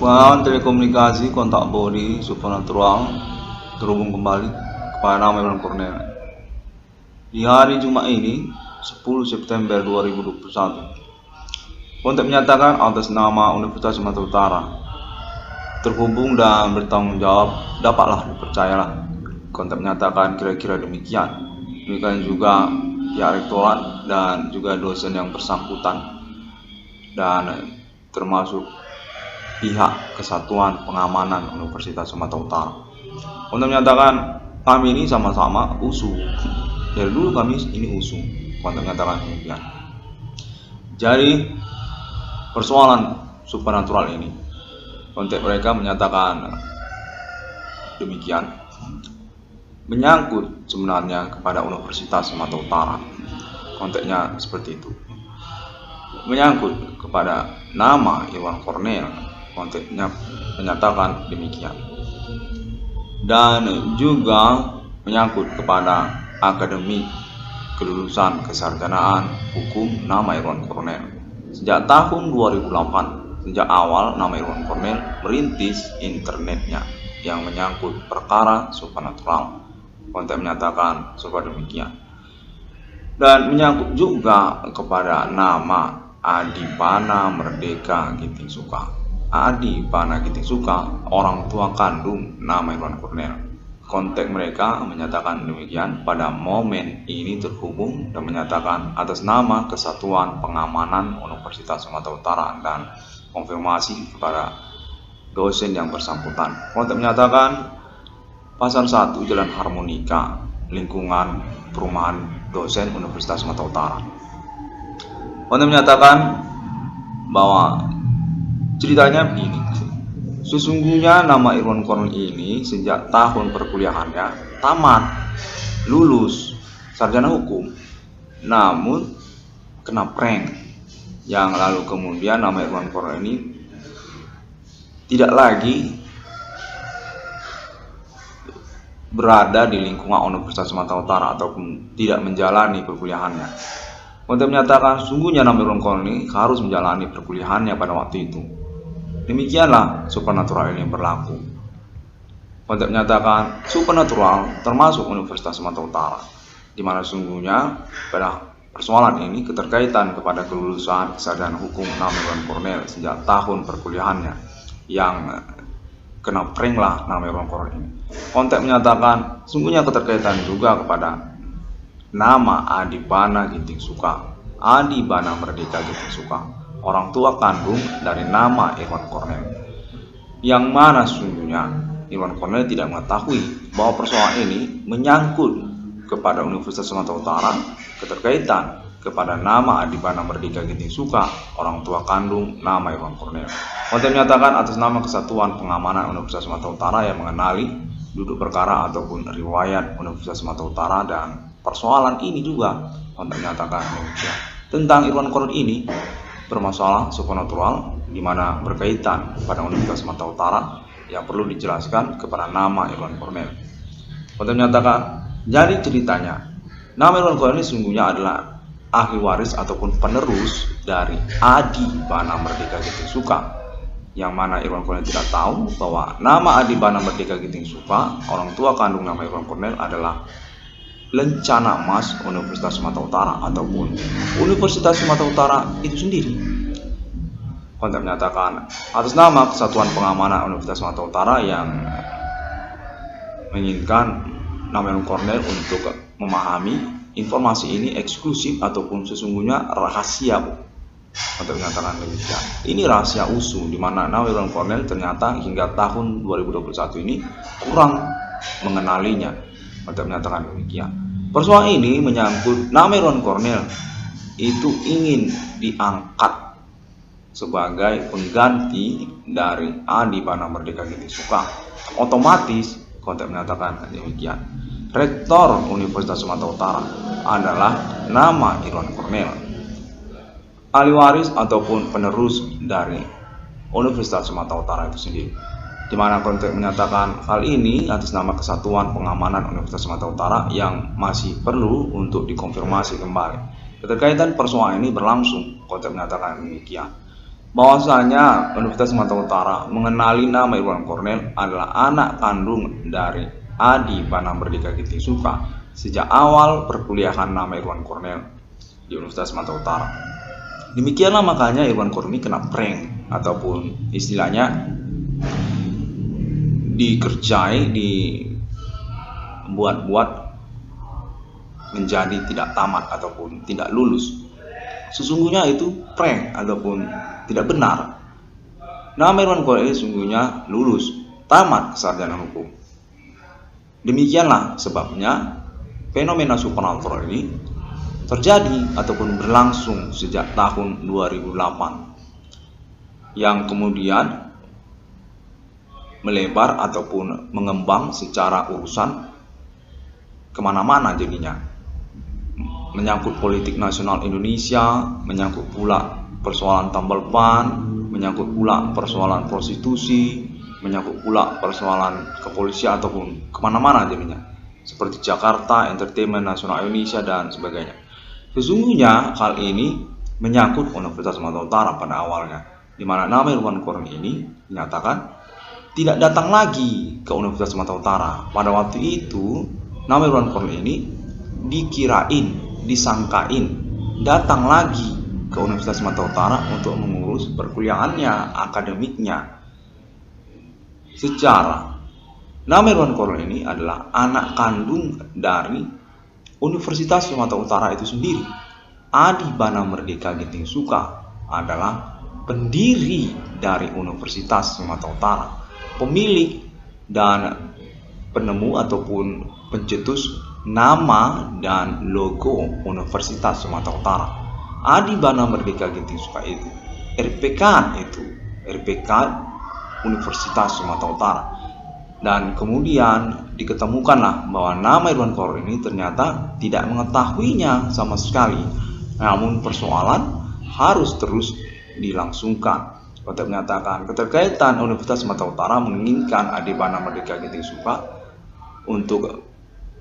Pengalaman telekomunikasi kontak body supernatural terhubung kembali kepada nama Irwan Cornel. Di hari Jumat ini, 10 September 2021, kontak menyatakan atas nama Universitas Sumatera Utara terhubung dan bertanggung jawab, dapatlah dipercayalah. Kontak menyatakan kira-kira demikian. Demikian juga pihak rektorat dan juga dosen yang bersangkutan dan termasuk pihak Kesatuan Pengamanan Universitas Sumatera Utara. Untuk menyatakan kami ini sama-sama USU. Dari dulu kami ini USU. Untuk menyatakan demikian. Jadi persoalan supernatural ini, konteks mereka menyatakan demikian, menyangkut sebenarnya kepada Universitas Sumatera Utara. Konteksnya seperti itu. Menyangkut kepada nama Irwan Cornel. Konteksnya menyatakan demikian, dan juga menyangkut kepada akademik kelulusan kesarjanaan hukum nama Irwan Cornel. Sejak tahun 2008, sejak awal nama Irwan Cornel merintis internetnya yang menyangkut perkara supernatural. Konteks menyatakan seperti demikian, dan menyangkut juga kepada nama Adibana Merdeka Ginting Suka. Adibana Ginting Suka, orang tua kandung nama Irwan Cornel. Konteks mereka menyatakan demikian pada momen ini terhubung dan menyatakan atas nama Kesatuan Pengamanan Universitas Sumatera Utara dan konfirmasi kepada dosen yang bersangkutan. Konteks menyatakan Pasar 1 Jalan Harmonika, lingkungan perumahan dosen Universitas Sumatera Utara. Konteks menyatakan bahwa ceritanya begini, sesungguhnya nama Irwan Cornel ini sejak tahun perkuliahannya tamat, lulus, sarjana hukum, namun kena prank, yang lalu kemudian nama Irwan Cornel ini tidak lagi berada di lingkungan Universitas Sumatera Utara ataupun tidak menjalani perkuliahannya. Untuk menyatakan sungguhnya nama Irwan Cornel ini harus menjalani perkuliahannya pada waktu itu. Demikianlah supernatural ini berlaku. Untuk menyatakan supernatural termasuk Universitas Sumatera Utara, di mana sungguhnya pada persoalan ini keterkaitan kepada kelulusan kesarjanaan hukum nama Irwan Cornel sejak tahun perkuliahannya yang kena prank lah nama Irwan Cornel ini. Konteks menyatakan sungguhnya keterkaitan juga kepada nama Adibana Ginting Suka. Adibana Merdeka Ginting Suka, orang tua kandung dari nama Irwan Cornel, yang mana sungguhnya Irwan Cornel tidak mengetahui bahwa persoalan ini menyangkut kepada Universitas Sumatera Utara, keterkaitan kepada nama Adibana Merdeka Ginting Suka, orang tua kandung nama Irwan Cornel. Konteks menyatakan atas nama Kesatuan Pengamanan Universitas Sumatera Utara yang mengenali duduk perkara ataupun riwayat Universitas Sumatera Utara dan persoalan ini juga. Konteks menyatakan tentang Irwan Cornel ini bermasalah supernatural, di mana berkaitan pada Universitas Sumatera Utara yang perlu dijelaskan kepada nama Irwan Cornel. Konteks menyatakan jadi ceritanya nama Irwan Cornel ini sungguhnya adalah ahli waris ataupun penerus dari Adibana Merdeka Ginting Suka, yang mana Irwan Cornel tidak tahu bahwa nama Adibana Merdeka Ginting Suka, orang tua kandung nama Irwan Cornel, adalah Lencana Emas Universitas Sumatera Utara ataupun Universitas Sumatera Utara itu sendiri. Konteks menyatakan atas nama Kesatuan Pengamanan Universitas Sumatera Utara yang menginginkan nama Irwan Cornel untuk memahami informasi ini eksklusif ataupun sesungguhnya rahasia. Untuk menyatakan demikian, ini rahasia USU, di mana nama Irwan Cornel ternyata hingga tahun 2021 ini kurang mengenalinya. Untuk menyatakan demikian, persoalan ini menyangkut nama Irwan Cornel itu ingin diangkat sebagai pengganti dari Adibana Merdeka Ginting Suka. Otomatis konteks menyatakan demikian, Rektor Universitas Sumatera Utara adalah nama Irwan Cornel, ahli waris ataupun penerus dari Universitas Sumatera Utara itu sendiri, di mana konteks menyatakan hal ini atas nama Kesatuan Pengamanan Universitas Sumatera Utara yang masih perlu untuk dikonfirmasi kembali. Keterkaitan persoalan ini berlangsung, konteks menyatakan demikian. bahwasanya Universitas Sumatera Utara mengenali nama Irwan Cornel adalah anak kandung dari Adi Bana Merdeka Ginting Suka sejak awal perkuliahan nama Irwan Cornel di Universitas Sumatera Utara. Demikianlah makanya Irwan Cornel kena prank ataupun istilahnya dikerjai, dibuat-buat menjadi tidak tamat ataupun tidak lulus. Sesungguhnya itu prank ataupun tidak benar. Nama Irwan Cornel sesungguhnya lulus, tamat sarjana hukum. Demikianlah sebabnya fenomena supernatural ini terjadi ataupun berlangsung sejak tahun 2008 yang kemudian melebar ataupun mengembang secara urusan kemana-mana jadinya, menyangkut politik nasional Indonesia, menyangkut pula persoalan tambal ban, menyangkut pula persoalan prostitusi, menyangkut pula persoalan kepolisian ataupun kemana-mana jadinya, seperti Jakarta, Entertainment Nasional Indonesia dan sebagainya. Sesungguhnya hal ini menyangkut Universitas Sumatera Utara pada awalnya, di mana nama Irwan Cornel ini dinyatakan tidak datang lagi ke Universitas Sumatera Utara. Pada waktu itu nama Irwan Cornel ini disangkain datang lagi ke Universitas Sumatera Utara untuk mengurus perkuliahannya, akademiknya. Secara nama Irwan Cornel ini adalah anak kandung dari Universitas Sumatera Utara itu sendiri. Adi Bana Merdeka Ginting Suka adalah pendiri dari Universitas Sumatera Utara, pemilik dan penemu ataupun pencetus nama dan logo Universitas Sumatera Utara. Adi Bana Merdeka Ginting Suka itu RPK Universitas Sumatera Utara. Dan kemudian diketemukanlah bahwa nama Irwan Cornel ini ternyata tidak mengetahuinya sama sekali. Namun persoalan harus terus dilangsungkan. Untuk menyatakan keterkaitan Universitas Sumatera Utara menginginkan Adi Bana Merdeka Ginting Suka untuk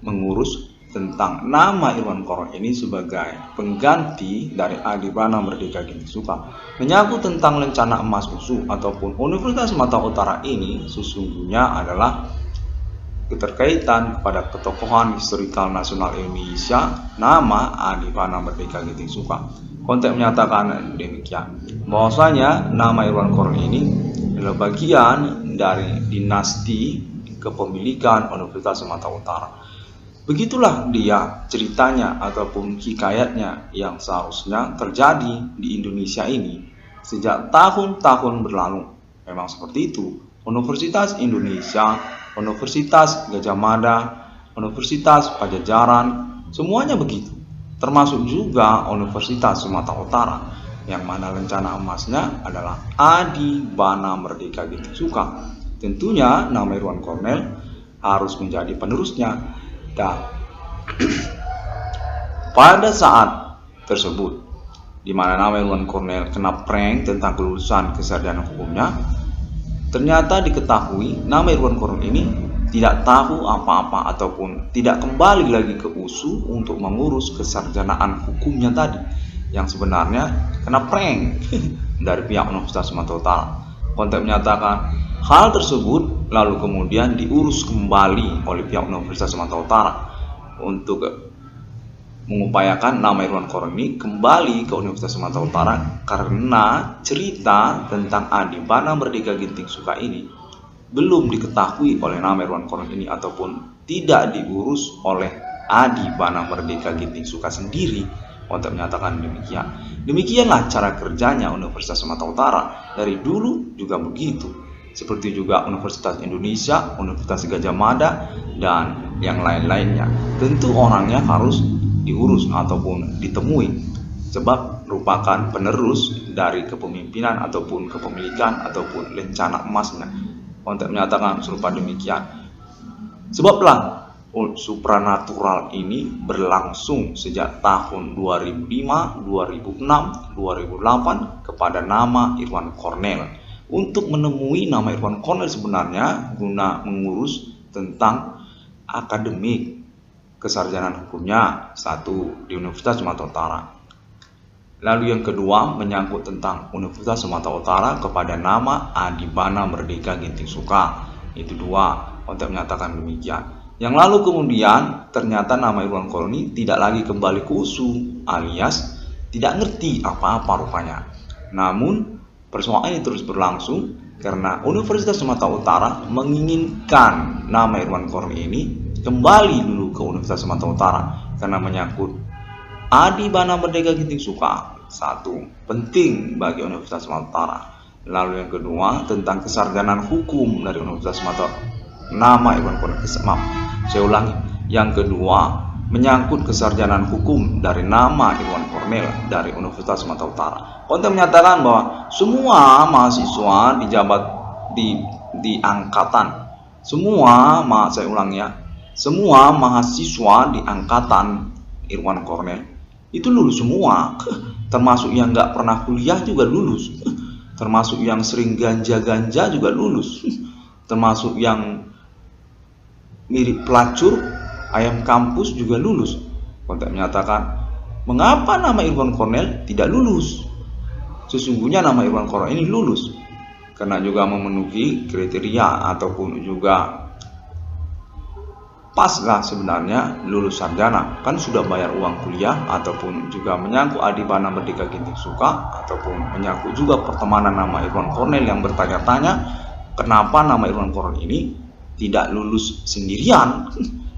mengurus tentang nama Irwan Cornel ini sebagai pengganti dari Adi Bana Merdeka Ginting Suka. Menyangkut tentang lencana emas USU ataupun Universitas Sumatera Utara ini sesungguhnya adalah keterkaitan kepada ketokohan historikal nasional Indonesia nama Adi Bana Merdeka Ginting Suka. Konteks menyatakan demikian, bahwasanya nama Irwan Cornel ini adalah bagian dari dinasti kepemilikan Universitas Sumatera Utara. Begitulah dia ceritanya ataupun hikayatnya yang seharusnya terjadi di Indonesia ini sejak tahun-tahun berlalu. Memang seperti itu. Universitas Indonesia, Universitas Gadjah Mada, Universitas Pajajaran, semuanya begitu. Termasuk juga Universitas Sumatera Utara, yang mana lencana emasnya adalah Adi Bana Merdeka Ginting Suka. Tentunya nama Irwan Cornel harus menjadi penerusnya. Dan pada saat tersebut, di mana nama Irwan Cornel kena prank tentang kelulusan kesarjanaan hukumnya, ternyata diketahui nama Irwan Cornel ini tidak tahu apa-apa ataupun tidak kembali lagi ke USU untuk mengurus kesarjanaan hukumnya tadi, yang sebenarnya kena prank dari pihak Universitas Sumatera Utara. Konteks menyatakan hal tersebut lalu kemudian diurus kembali oleh pihak Universitas Sumatera Utara untuk mengupayakan nama Irwan Cornel ini kembali ke Universitas Sumatera Utara karena cerita tentang Adi Bana Merdeka Ginting Suka ini belum diketahui oleh nama Irwan Cornel ini ataupun tidak diurus oleh Adi Bana Merdeka Ginting Suka sendiri. Untuk menyatakan demikian. Demikianlah cara kerjanya Universitas Sumatera Utara dari dulu juga begitu. Seperti juga Universitas Indonesia, Universitas Gadjah Mada, dan yang lain-lainnya. Tentu orangnya harus diurus ataupun ditemui, sebab merupakan penerus dari kepemimpinan ataupun kepemilikan ataupun lencana emasnya. Untuk menyatakan serupa demikian. Sebablah supranatural ini berlangsung sejak tahun 2005, 2006, 2008 kepada nama Irwan Cornel. Untuk menemui nama Irwan Cornel sebenarnya guna mengurus tentang akademik kesarjanaan hukumnya satu di Universitas Sumatera Utara. Lalu yang kedua menyangkut tentang Universitas Sumatera Utara kepada nama Adibana Merdeka Ginting Suka. Itu dua, konteks menyatakan demikian. Yang lalu kemudian ternyata nama Irwan Korni tidak lagi kembali ke USU, alias tidak ngerti apa-apa rupanya. Namun persoalan ini terus berlangsung karena Universitas Sumatera Utara menginginkan nama Irwan Korni ini kembali dulu ke Universitas Sumatera Utara karena menyangkut Adibana Merdeka Ginting Suka. Satu, penting bagi Universitas Sumatera Utara. Lalu yang kedua tentang kesarjanaan hukum dari Universitas Sumatera nama Irwan Korni. Saya ulangi. Yang kedua menyangkut kesarjanaan hukum dari nama Irwan Kornel dari Universitas Sumatera Utara. Konteks menyatakan bahwa semua mahasiswa di jabat di angkatan, saya ulangi ya, semua mahasiswa di angkatan Irwan Kornel itu lulus semua, termasuk yang nggak pernah kuliah juga lulus, termasuk yang sering ganja-ganja juga lulus, termasuk yang mirip pelacur ayam kampus juga lulus. Konteks menyatakan mengapa nama Irwan Kornel tidak lulus? Sesungguhnya nama Irwan Kornel ini lulus karena juga memenuhi kriteria ataupun juga pas lah sebenarnya lulus sarjana, kan sudah bayar uang kuliah, ataupun juga menyangkut Adibana Merdeka Ginting Suka, ataupun menyangkut juga pertemanan nama Irwan Kornel yang bertanya-tanya kenapa nama Irwan Kornel ini tidak lulus sendirian,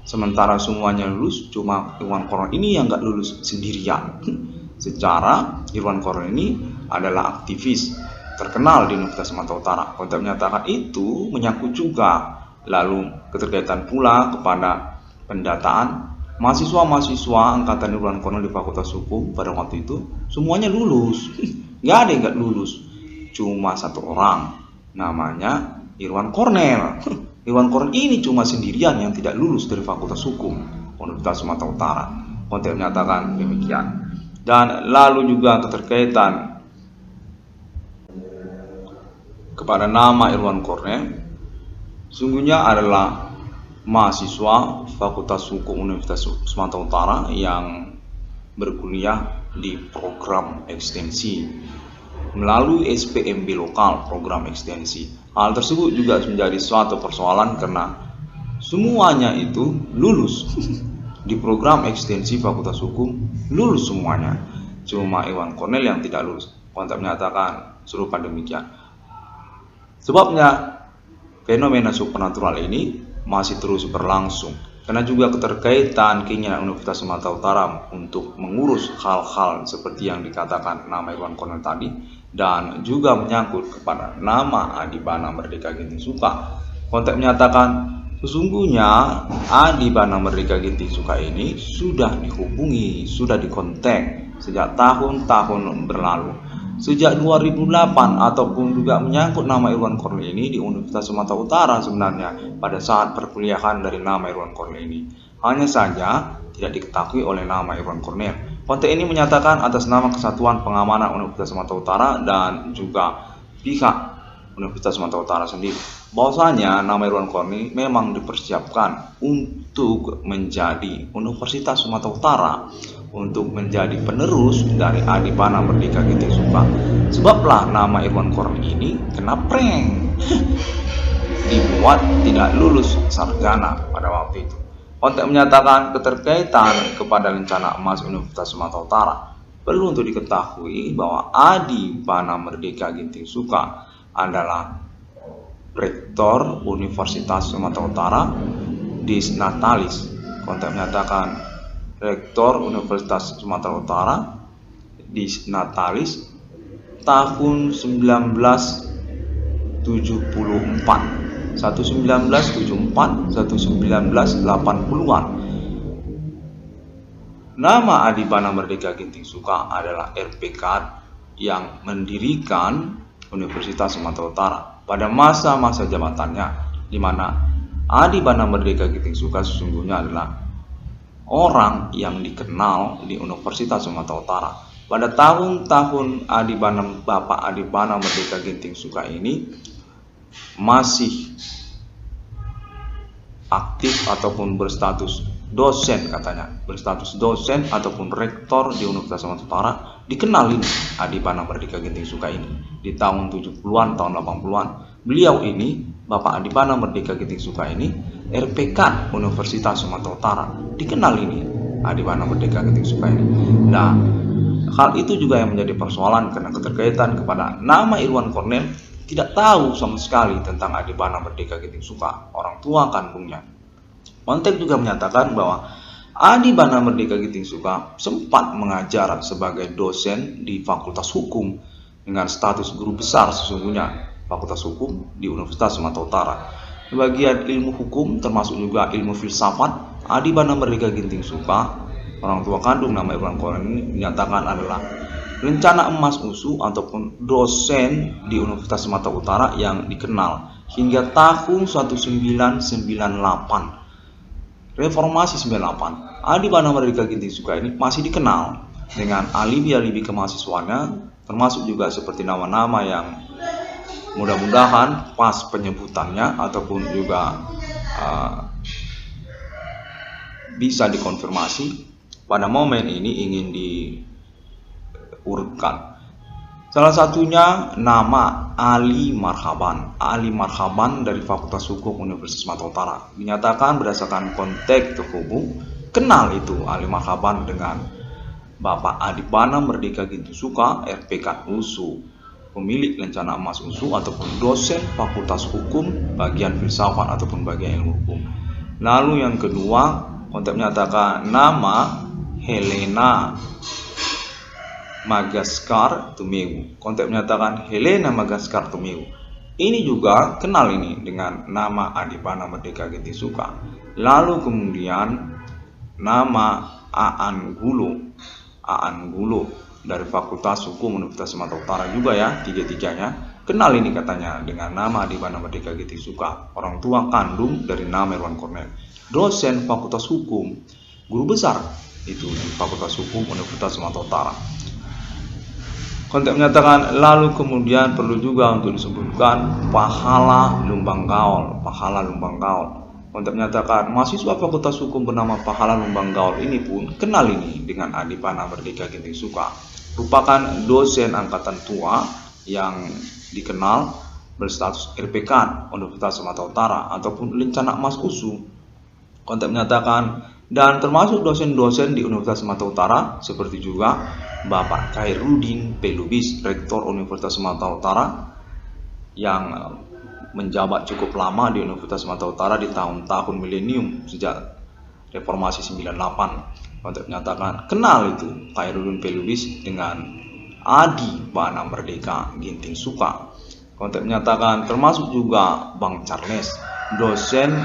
sementara semuanya lulus, cuma Irwan Kornel ini yang nggak lulus sendirian. Secara Irwan Kornel ini adalah aktivis terkenal di Universitas Sumatera Utara. Konteks menyatakan itu menyangkut juga lalu keterkaitan pula kepada pendataan mahasiswa-mahasiswa angkatan Irwan Kornel di Fakultas Hukum pada waktu itu semuanya lulus, nggak ada yang nggak lulus, cuma satu orang namanya Irwan Kornel. Irwan Kornel ini cuma sendirian yang tidak lulus dari Fakultas Hukum Universitas Sumatera Utara. Konteks menyatakan demikian. Dan lalu juga keterkaitan kepada nama Irwan Kornel sungguhnya adalah mahasiswa Fakultas Hukum Universitas Sumatera Utara yang berkuliah di program ekstensi melalui SPMB lokal, program ekstensi. Hal tersebut juga menjadi suatu persoalan karena semuanya itu lulus di program ekstensi Fakultas Hukum, lulus semuanya, cuma Irwan Kornel yang tidak lulus. Konteks menyatakan serupa demikian. Sebabnya fenomena supernatural ini masih terus berlangsung karena juga keterkaitan keinginan Universitas Sumatera Utara untuk mengurus hal-hal seperti yang dikatakan nama Irwan Kornel tadi, dan juga menyangkut kepada nama Adibana Merdeka Ginting Suka. Konteks menyatakan sesungguhnya Adibana Merdeka Ginting Suka ini sudah dihubungi, sudah dikontak sejak tahun-tahun berlalu. Sejak 2008 ataupun juga menyangkut nama Irwan Kornel ini di Universitas Sumatera Utara sebenarnya pada saat perkuliahan dari nama Irwan Kornel ini. Hanya saja tidak diketahui oleh nama Irwan Kornel. Konteks ini menyatakan atas nama Kesatuan Pengamanan Universitas Sumatera Utara dan juga pihak Universitas Sumatera Utara sendiri bahwasanya nama Irwan Kornel memang dipersiapkan untuk menjadi Universitas Sumatera Utara, untuk menjadi penerus dari Adibana Merdeka Ginting Suka. Sebablah nama Irwan Kornel ini kena prank dibuat tidak lulus sarjana pada waktu itu. Konteks menyatakan keterkaitan kepada rencana emas Universitas Sumatera Utara. Perlu untuk diketahui bahwa Adibana Merdeka Ginting Suka adalah Rektor Universitas Sumatera Utara Disnatalis. Konteks menyatakan Rektor Universitas Sumatera Utara Disnatalis tahun 1974, 1980-an. Nama Adibana Merdeka Ginting Suka adalah RPK yang mendirikan Universitas Sumatera Utara pada masa-masa jabatannya, di mana Adibana Merdeka Ginting Suka sesungguhnya adalah orang yang dikenal di Universitas Sumatera Utara. Pada tahun-tahun Bapak Adibana Merdeka Ginting Suka ini masih aktif ataupun berstatus dosen katanya, berstatus dosen ataupun rektor di Universitas Sumatera Utara. Dikenal ini Adipana Merdeka Ginting Suka ini di tahun 70-an, tahun 80-an. Beliau ini, Bapak Adipana Merdeka Ginting Suka ini, RPK Universitas Sumatera Utara. Dikenal ini Adipana Merdeka Ginting Suka ini. Nah, hal itu juga yang menjadi persoalan karena keterkaitan kepada nama Irwan Cornel tidak tahu sama sekali tentang Adipana Merdeka Ginting Suka, orang tua kandungnya. Kontek juga menyatakan bahwa Adipana Merdeka Ginting Suka sempat mengajar sebagai dosen di Fakultas Hukum dengan status guru besar sesungguhnya Fakultas Hukum di Universitas Sumatera Utara. Di bagian ilmu hukum termasuk juga ilmu filsafat, Adipana Merdeka Ginting Suka, orang tua kandung nama Irwan Cornel ini, dinyatakan adalah rencana emas USU ataupun dosen di Universitas Sumatera Utara yang dikenal hingga tahun 1998. Reformasi 98, Adipana Merdeka Ginting Suka ini masih dikenal dengan alibi-alibi kemahasiswaannya, termasuk juga seperti nama-nama yang mudah-mudahan pas penyebutannya ataupun juga bisa dikonfirmasi pada momen ini ingin diurutkan. Salah satunya nama Ali Marhaban. Ali Marhaban dari Fakultas Hukum Universitas Sumatera Utara. Dinyatakan berdasarkan konteks terhubung, kenal itu Ali Marhaban dengan Bapak Adipana Merdeka Ginting Suka, RPK USU, pemilik rencana emas USU ataupun dosen Fakultas Hukum bagian filsafat ataupun bagian ilmu hukum. Lalu yang kedua, konteks menyatakan nama Helena Magaskar Tumeu. Konteks menyatakan Helena Magaskar Tumeu. Ini juga kenal ini dengan nama Adipana Merdeka Ginting Suka. Lalu kemudian nama Aan Gulo dari Fakultas Hukum Universitas Sumatera Utara juga ya, tiga-tiganya kenal ini katanya dengan nama Adipana Merdeka Ginting Suka, orang tua kandung dari nama Irwan Cornel, dosen Fakultas Hukum, guru besar itu di Fakultas Hukum Universitas Sumatera Utara. Konteks menyatakan lalu kemudian perlu juga untuk disebutkan Pahala Lumbang Gaul. Konteks menyatakan mahasiswa Fakultas Hukum bernama Pahala Lumbang Gaul ini pun kenal ini dengan Adipana Merdeka Ginting Suka, merupakan dosen angkatan tua yang dikenal berstatus RPK Universitas Sumatera Utara ataupun rencana emas USU. Konteks menyatakan dan termasuk dosen-dosen di Universitas Sumatera Utara seperti juga Bapak Khairuddin P. Lubis, Rektor Universitas Sumatera Utara yang menjabat cukup lama di Universitas Sumatera Utara di tahun-tahun milenium sejak Reformasi 98. Konteks menyatakan kenal itu Khairuddin P. Lubis dengan Adipana Merdeka Ginting Suka. Konteks menyatakan termasuk juga Bang Charles, dosen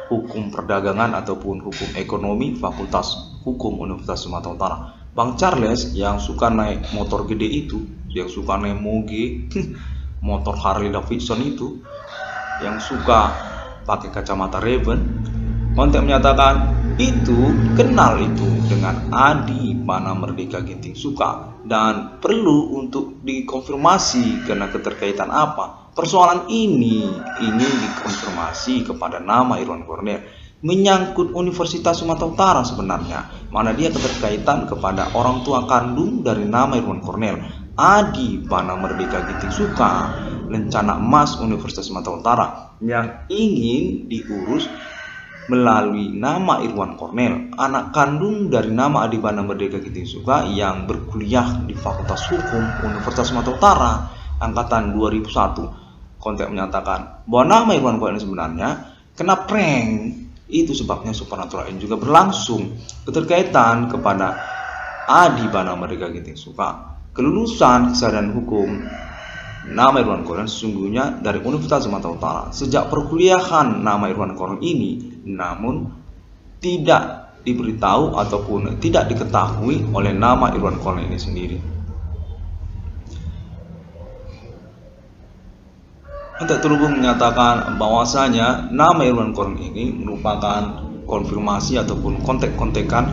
hukum perdagangan ataupun hukum ekonomi Fakultas Hukum Universitas Sumatera Utara. Bang Charles yang suka naik motor gede itu, yang suka naik moge, motor Harley Davidson itu, yang suka pakai kacamata Ray-Ban, konteks menyatakan itu kenal itu dengan Adipana Merdeka Ginting Suka dan perlu untuk dikonfirmasi karena keterkaitan apa. Persoalan ini ingin dikonfirmasi kepada nama Irwan Cornel menyangkut Universitas Sumatera Utara sebenarnya, mana dia keterkaitan kepada orang tua kandung dari nama Irwan Cornel, Adipana Merdeka Ginting Suka, rencana emas Universitas Sumatera Utara yang ingin diurus melalui nama Irwan Cornel, anak kandung dari nama Adipana Merdeka Ginting Suka yang berkuliah di Fakultas Hukum Universitas Sumatera Utara angkatan 2001. Konteks menyatakan bahwa nama Irwan Cornel sebenarnya kena prank. Itu sebabnya supernatural ini juga berlangsung keterkaitan kepada Adipana Merdeka Ginting Suka. Kelulusan kesadaran hukum nama Irwan Cornel sesungguhnya dari Universitas Sumatera Utara sejak perkuliahan nama Irwan Cornel ini, namun tidak diberitahu ataupun tidak diketahui oleh nama Irwan Cornel ini sendiri. Untuk terhubung menyatakan bahwasanya nama Irwan Cornel ini merupakan konfirmasi ataupun kontek-kontekan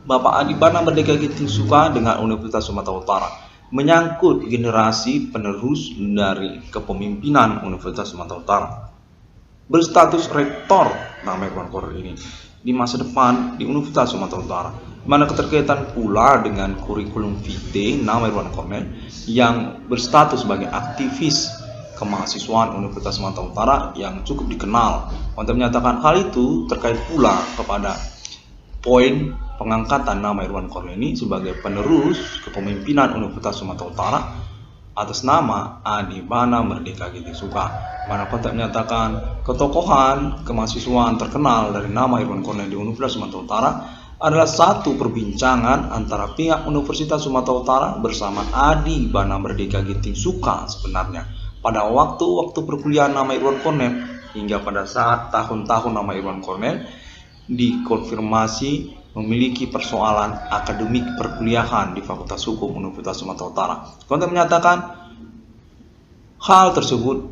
Bapak Adipana Merdeka Ginting Suka dengan Universitas Sumatera Utara menyangkut generasi penerus dari kepemimpinan Universitas Sumatera Utara. Berstatus rektor nama Irwan Cornel ini di masa depan di Universitas Sumatera Utara, mana keterkaitan pula dengan kurikulum vitae nama Irwan Cornel yang berstatus sebagai aktivis kemahasiswaan Universitas Sumatera Utara yang cukup dikenal. Untuk menyatakan hal itu terkait pula kepada poin pengangkatan nama Irwan Cornel ini sebagai penerus kepemimpinan Universitas Sumatera Utara atas nama Adibana Merdeka Ginting Suka, mana konteks menyatakan ketokohan kemahasiswaan terkenal dari nama Irwan Cornel di Universitas Sumatera Utara adalah satu perbincangan antara pihak Universitas Sumatera Utara bersama Adibana Merdeka Ginting Suka sebenarnya pada waktu-waktu perkuliahan nama Irwan Cornel hingga pada saat tahun-tahun nama Irwan Cornel dikonfirmasi memiliki persoalan akademik perkuliahan di Fakultas Hukum Universitas Sumatera Utara. Konteks menyatakan hal tersebut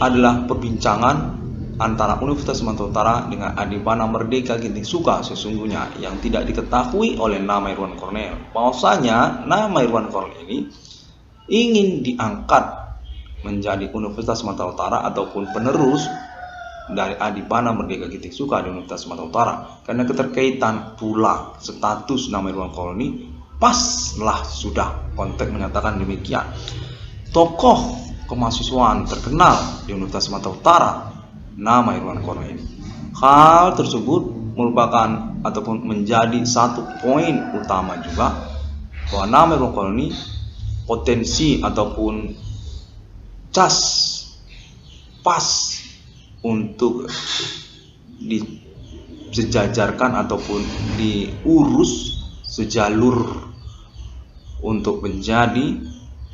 adalah perbincangan antara Universitas Sumatera Utara dengan Adibana Merdeka Ginting Suka sesungguhnya yang tidak diketahui oleh nama Irwan Cornel. Bahwasanya nama Irwan Cornel ini ingin diangkat menjadi Universitas Sumatera Utara ataupun penerus dari Adibana Merdeka Ginting Suka di Universitas Sumatera Utara, karena keterkaitan pula status nama Irwan Cornel ini paslah sudah konteks menyatakan demikian. Tokoh kemahasiswaan terkenal di Universitas Sumatera Utara nama Irwan Cornel ini. Hal tersebut merupakan ataupun menjadi satu poin utama juga bahwa nama Irwan Cornel ini potensi ataupun cas pas untuk disejajarkan ataupun diurus sejalur untuk menjadi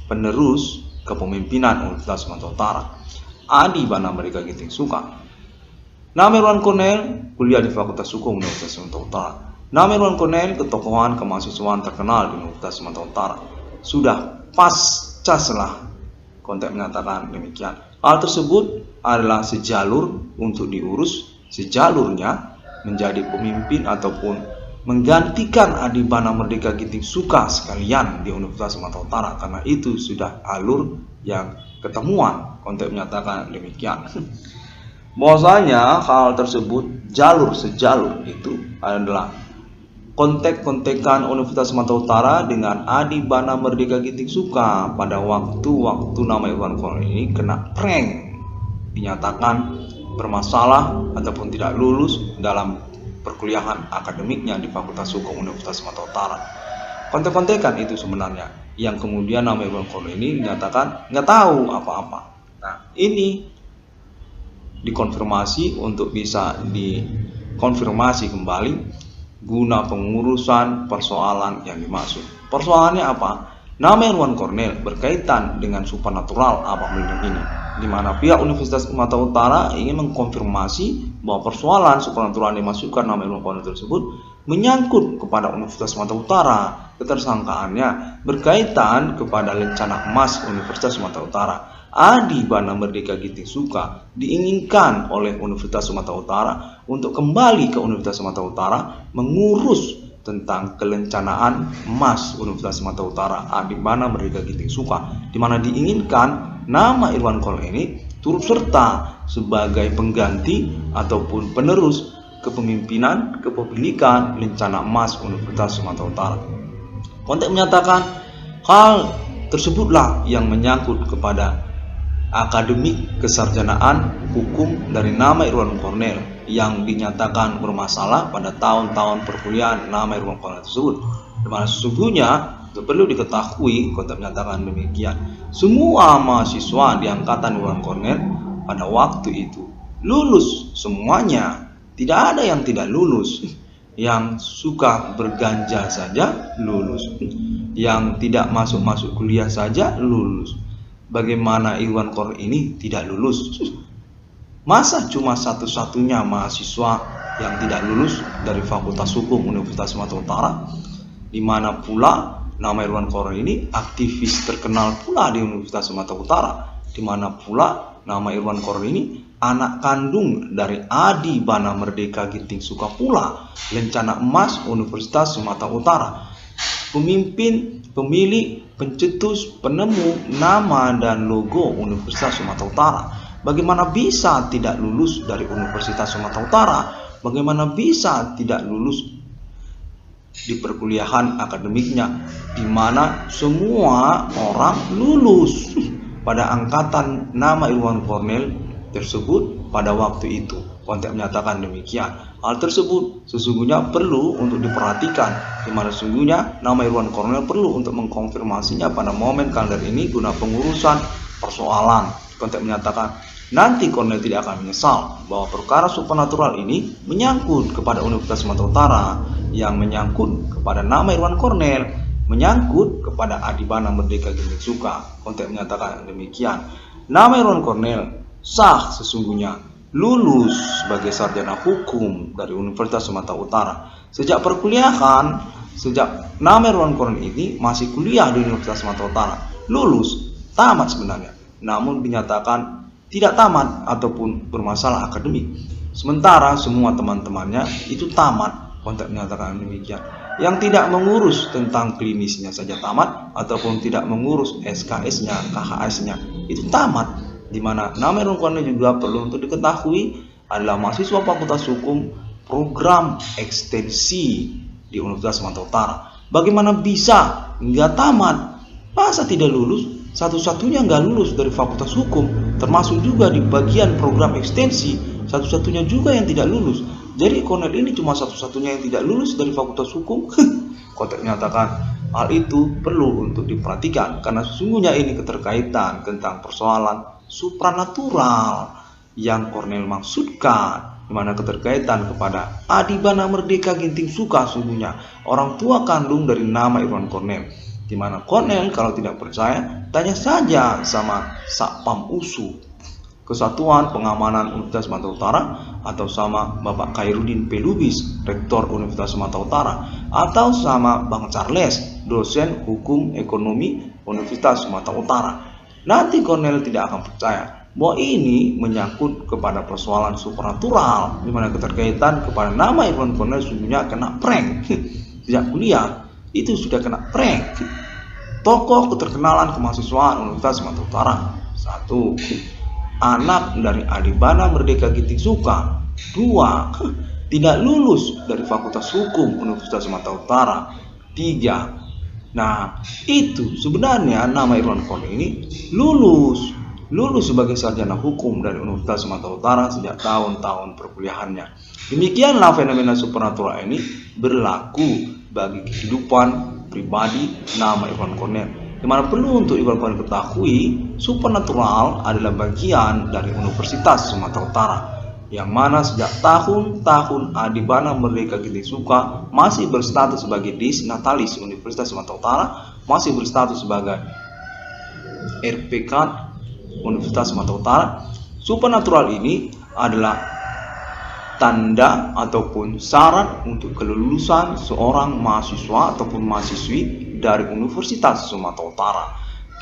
penerus kepemimpinan Universitas Sumatera Utara. Adibana Merdeka Ginting Suka. Nama Irwan Cornel kuliah di Fakultas Hukum Universitas Sumatera Utara. Nama Irwan Cornel ketokohan kemahasiswaan terkenal di Universitas Sumatera Utara. Sudah pas caslah konteks menyatakan demikian. Hal tersebut adalah sejalur untuk diurus, sejalurnya menjadi pemimpin ataupun menggantikan Adibana Merdeka Ginting Suka sekalian di Universitas Sumatera Utara, karena itu sudah alur yang ketemuan. Konteks menyatakan demikian. Bahwasanya hal tersebut jalur sejalur itu adalah kontek-kontekan Universitas Sumatera Utara dengan Adibana Merdeka Ginting Suka pada waktu-waktu nama Irwan Cornel ini kena prank, dinyatakan bermasalah ataupun tidak lulus dalam perkuliahan akademiknya di Fakultas Hukum Universitas Sumatera Utara. Kontek-kontekan itu sebenarnya yang kemudian nama Irwan Cornel ini dinyatakan nggak tahu apa-apa. Nah, ini dikonfirmasi untuk bisa dikonfirmasi kembali guna pengurusan persoalan yang dimaksud. Persoalannya apa? Nama Irwan Cornel berkaitan dengan supernatural apa ini, di mana pihak Universitas Sumatera Utara ingin mengkonfirmasi bahwa persoalan supernatural yang dimasukkan nama Irwan Cornel tersebut menyangkut kepada Universitas Sumatera Utara. Ketersangkaannya berkaitan kepada lencana emas Universitas Sumatera Utara. Adibana Merdeka Ginting Suka diinginkan oleh Universitas Sumatera Utara untuk kembali ke Universitas Sumatera Utara mengurus tentang kelencanaan emas Universitas Sumatera Utara Adibana Merdeka Ginting Suka, di mana diinginkan nama Irwan Cornel ini turut serta sebagai pengganti ataupun penerus kepemimpinan kepemilikan lencana emas Universitas Sumatera Utara. Konteks menyatakan hal tersebutlah yang menyangkut kepada akademik kesarjanaan hukum dari nama Irwan Cornel yang dinyatakan bermasalah pada tahun-tahun perkuliahan nama Irwan Cornel tersebut. Di mana sesungguhnya perlu diketahui konteks menyatakan demikian, semua mahasiswa di angkatan Irwan Cornel pada waktu itu lulus semuanya, tidak ada yang tidak lulus. Yang suka berganja saja lulus, yang tidak masuk kuliah saja lulus. Bagaimana Irwan Cornel ini tidak lulus? Masa cuma satu-satunya mahasiswa yang tidak lulus dari Fakultas Hukum Universitas Sumatera Utara, di mana pula nama Irwan Cornel ini aktivis terkenal pula di Universitas Sumatera Utara, di mana pula nama Irwan Cornel ini anak kandung dari Adibana Merdeka Ginting Suka pula, lencana emas Universitas Sumatera Utara, pemimpin, pemilik, pencetus, penemu nama dan logo Universitas Sumatera Utara. Bagaimana bisa tidak lulus dari Universitas Sumatera Utara? Bagaimana bisa tidak lulus di perkuliahan akademiknya, di mana semua orang lulus pada angkatan nama Irwan Cornell tersebut pada waktu itu. Kontek menyatakan demikian. Hal tersebut sesungguhnya perlu untuk diperhatikan, di mana sesungguhnya nama Irwan Cornell perlu untuk mengkonfirmasinya pada momen kalender ini guna pengurusan persoalan. Kontek menyatakan nanti Cornell tidak akan menyesal bahwa perkara supernatural ini menyangkut kepada Universitas Sumatera Utara, yang menyangkut kepada nama Irwan Cornell, menyangkut kepada Adibana Merdeka Ginting Soekarno. Kontek menyatakan demikian. Nama Irwan Cornell sah sesungguhnya lulus sebagai sarjana hukum dari Universitas Sumatera Utara. Sejak perkuliahan, sejak nama Irwan Cornell ini masih kuliah di Universitas Sumatera Utara, lulus, tamat sebenarnya, namun dinyatakan tidak tamat ataupun bermasalah akademik. Sementara semua teman-temannya itu tamat. Kontak menyatakan demikian. Yang tidak mengurus tentang klinisnya saja tamat, ataupun tidak mengurus SKS-nya, KHS-nya itu tamat. Di mana nama Irwan Cornell juga perlu untuk diketahui adalah mahasiswa Fakultas Hukum program ekstensi di Universitas Sumatera Utara. Bagaimana bisa nggak tamat? Masa tidak lulus? Satu-satunya nggak lulus dari Fakultas Hukum, termasuk juga di bagian program ekstensi, satu-satunya juga yang tidak lulus. Jadi Cornell ini cuma satu-satunya yang tidak lulus dari Fakultas Hukum. Kontek menyatakan hal itu perlu untuk diperhatikan, karena sesungguhnya ini keterkaitan tentang persoalan supranatural yang Cornell maksudkan, di mana keterkaitan kepada Adibana Merdeka Ginting Soekarno, sesungguhnya orang tua kandung dari nama Irwan Cornell. Di mana Cornell kalau tidak percaya, tanya saja sama Satpam USU, Kesatuan Pengamanan Universitas Sumatera Utara, atau sama Bapak Khairuddin P. Lubis, Rektor Universitas Sumatera Utara, atau sama Bang Charles, dosen Hukum Ekonomi Universitas Sumatera Utara. Nanti Cornell tidak akan percaya bahwa ini menyangkut kepada persoalan supernatural, di mana keterkaitan kepada nama Irwan Cornell sesungguhnya kena prank. Sejak kuliah itu sudah kena prank. Tokoh keterkenalan kemahasiswaan Universitas Sumatera Utara: 1. Anak dari Adibana Merdeka Ginting Soekarno. 2. Tidak lulus dari Fakultas Hukum Universitas Sumatera Utara. 3. Nah, itu sebenarnya nama Irwan Cornell ini lulus sebagai sarjana hukum dari Universitas Sumatera Utara sejak tahun-tahun perkuliahannya. Demikianlah fenomena supernatural ini berlaku bagi kehidupan pribadi nama Irwan Cornell, di mana perlu untuk Irwan Cornell ketahui supernatural adalah bagian dari Universitas Sumatera Utara, yang mana sejak tahun-tahun Adibana Merdeka Ginting Soekarno masih berstatus sebagai Desnatalis Universitas Sumatera Utara, masih berstatus sebagai RPK Universitas Sumatera Utara. Supernatural ini adalah tanda ataupun syarat untuk kelulusan seorang mahasiswa ataupun mahasiswi dari Universitas Sumatera Utara.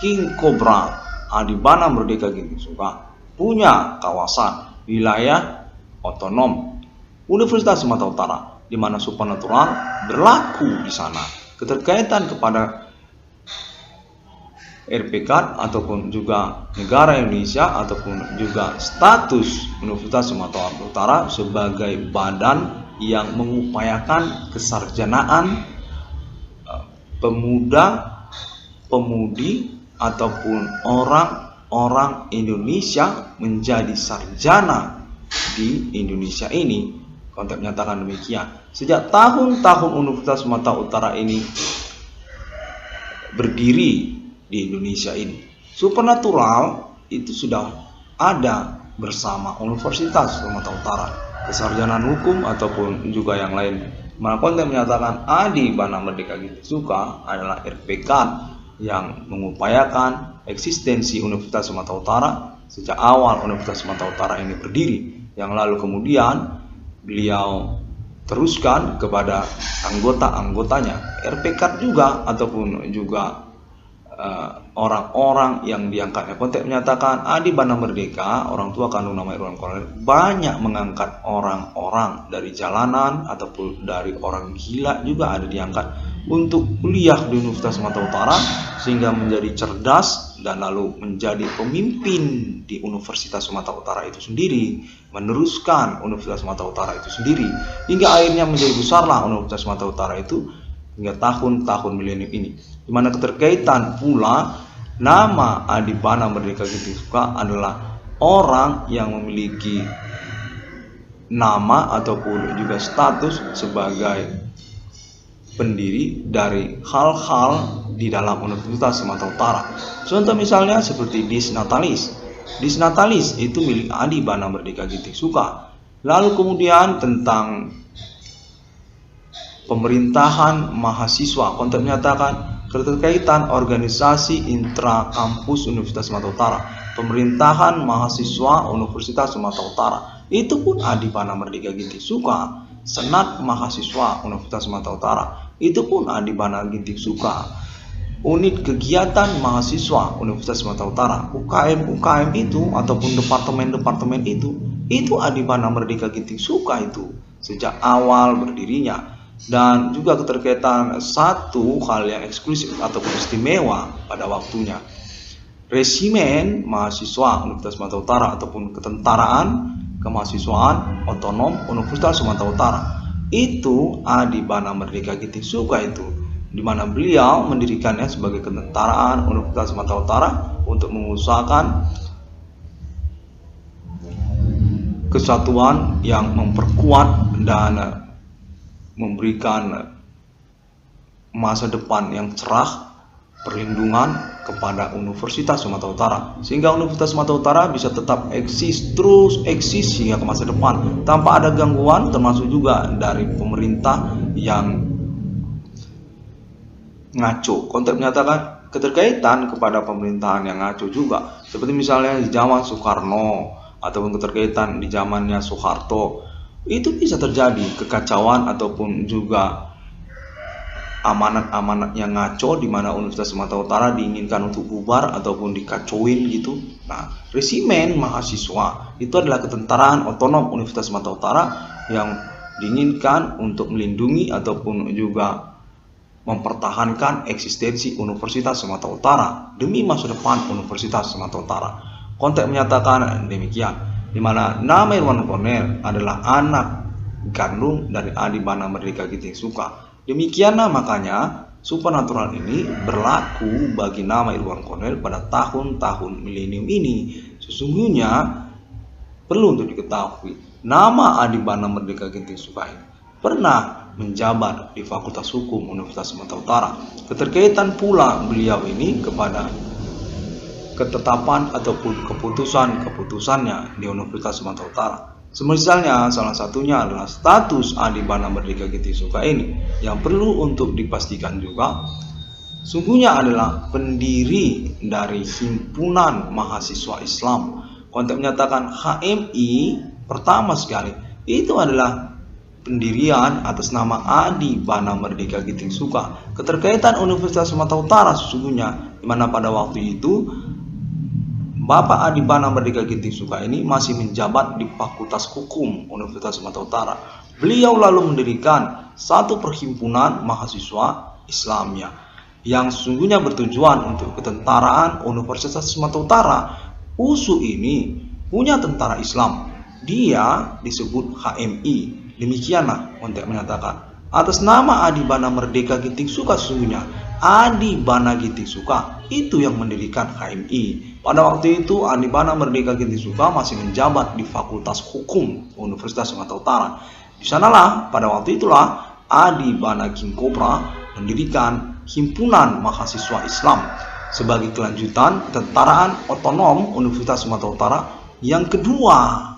King Cobra Adibana Merdeka Ginting Soekarno punya kawasan wilayah otonom Universitas Sumatera Utara, di mana supernatural berlaku di sana. Keterkaitan kepada RPK ataupun juga negara Indonesia ataupun juga status Universitas Sumatera Utara sebagai badan yang mengupayakan kesarjanaan pemuda-pemudi ataupun orang-orang Indonesia menjadi sarjana di Indonesia ini. Kontek menyatakan demikian. Sejak tahun-tahun Universitas Sumatera Utara ini berdiri di Indonesia ini, supernatural itu sudah ada bersama Universitas Sumatera Utara, kesarjanaan hukum ataupun juga yang lain. Mana konten menyatakan Adibana Merdeka Ginting Soekarno adalah RPK yang mengupayakan eksistensi Universitas Sumatera Utara sejak awal Universitas Sumatera Utara ini berdiri, yang lalu kemudian beliau teruskan kepada anggota-anggotanya, RPK juga ataupun juga orang-orang yang diangkatnya. Kontek menyatakan Adibana Merdeka, orang tua kandung nama Irwan Cornell, banyak mengangkat orang-orang dari jalanan ataupun dari orang gila juga ada diangkat untuk kuliah di Universitas Sumatera Utara sehingga menjadi cerdas dan lalu menjadi pemimpin di Universitas Sumatera Utara itu sendiri, meneruskan Universitas Sumatera Utara itu sendiri, hingga akhirnya menjadi besarlah Universitas Sumatera Utara itu hingga tahun-tahun milenium ini, di mana keterkaitan pula nama Adibana Merdeka Ginting Soekarno adalah orang yang memiliki nama ataupun juga status sebagai pendiri dari hal-hal di dalam Universitas Sumatera Utara. Contoh misalnya seperti Dis Natalis. Dis Natalis itu milik Adibana Merdeka Ginting Soekarno. Lalu kemudian tentang pemerintahan mahasiswa, konteks menyatakan keterkaitan organisasi intra kampus Universitas Sumatera Utara, pemerintahan mahasiswa Universitas Sumatera Utara, itu pun Adibana Merdeka Ginting Soekarno. Senat mahasiswa Universitas Sumatera Utara, itu pun Adibana Ginting Soekarno. Unit kegiatan mahasiswa Universitas Sumatera Utara, UKM itu ataupun departemen-departemen itu Adibana Merdeka Ginting Soekarno itu sejak awal berdirinya. Dan juga keterkaitan satu hal yang eksklusif ataupun istimewa pada waktunya, resimen mahasiswa Universitas Sumatera Utara ataupun ketentaraan kemahasiswaan otonom Universitas Sumatera Utara, itu Adibana Merdeka Ginting Soekarno itu, di mana beliau mendirikannya sebagai ketentaraan Universitas Sumatera Utara untuk mengusahakan kesatuan yang memperkuat dan memberikan masa depan yang cerah, perlindungan kepada Universitas Sumatera Utara, sehingga Universitas Sumatera Utara bisa tetap terus eksis hingga ke masa depan tanpa ada gangguan, termasuk juga dari pemerintah yang ngaco. Konteks menyatakan keterkaitan kepada pemerintahan yang ngaco juga, seperti misalnya di zaman Soekarno ataupun keterkaitan di zamannya Soeharto, itu bisa terjadi kekacauan ataupun juga amanat-amanat yang ngaco, di mana Universitas Sumatera Utara diinginkan untuk bubar ataupun dikacauin gitu. Nah, resimen mahasiswa itu adalah ketentaraan otonom Universitas Sumatera Utara yang diinginkan untuk melindungi ataupun juga mempertahankan eksistensi Universitas Sumatera Utara demi masa depan Universitas Sumatera Utara. Konteks menyatakan demikian, di mana nama Irwan Cornel adalah anak kandung dari Adibana Merdeka Ginting Soekarno. Demikianlah makanya supernatural ini berlaku bagi nama Irwan Cornel pada tahun-tahun milenium ini. Sesungguhnya perlu untuk diketahui, nama Adibana Merdeka Ginting Soekarno pernah menjabat di Fakultas Hukum Universitas Sumatera Utara. Keterkaitan pula beliau ini kepada ketetapan ataupun keputusannya di Universitas Sumatera Utara. Misalnya salah satunya adalah status Adibana Merdeka Ginting Soekarno ini yang perlu untuk dipastikan juga, sungguhnya adalah pendiri dari Himpunan Mahasiswa Islam. Konteks menyatakan HMI pertama sekali itu adalah pendirian atas nama Adibana Merdeka Ginting Soekarno. Keterkaitan Universitas Sumatera Utara sesungguhnya, di mana pada waktu itu Bapak Adibana Merdeka Ginting Soekarno ini masih menjabat di Fakultas Hukum Universitas Sumatera Utara. Beliau lalu mendirikan satu perhimpunan mahasiswa Islamia yang sesungguhnya bertujuan untuk ketentaraan Universitas Sumatera Utara. USU ini punya tentara Islam, dia disebut HMI. Demikianlah konteks menyatakan atas nama Adibana Merdeka Ginting Soekarno, sesungguhnya Adibana Ginting Soekarno itu yang mendirikan HMI. Pada waktu itu Adibana Merdeka Ginting Soekarno masih menjabat di Fakultas Hukum Universitas Sumatera Utara. Di sanalah pada waktu itulah Adibana King Cobra mendirikan Himpunan Mahasiswa Islam sebagai kelanjutan ketentaraan otonom Universitas Sumatera Utara yang kedua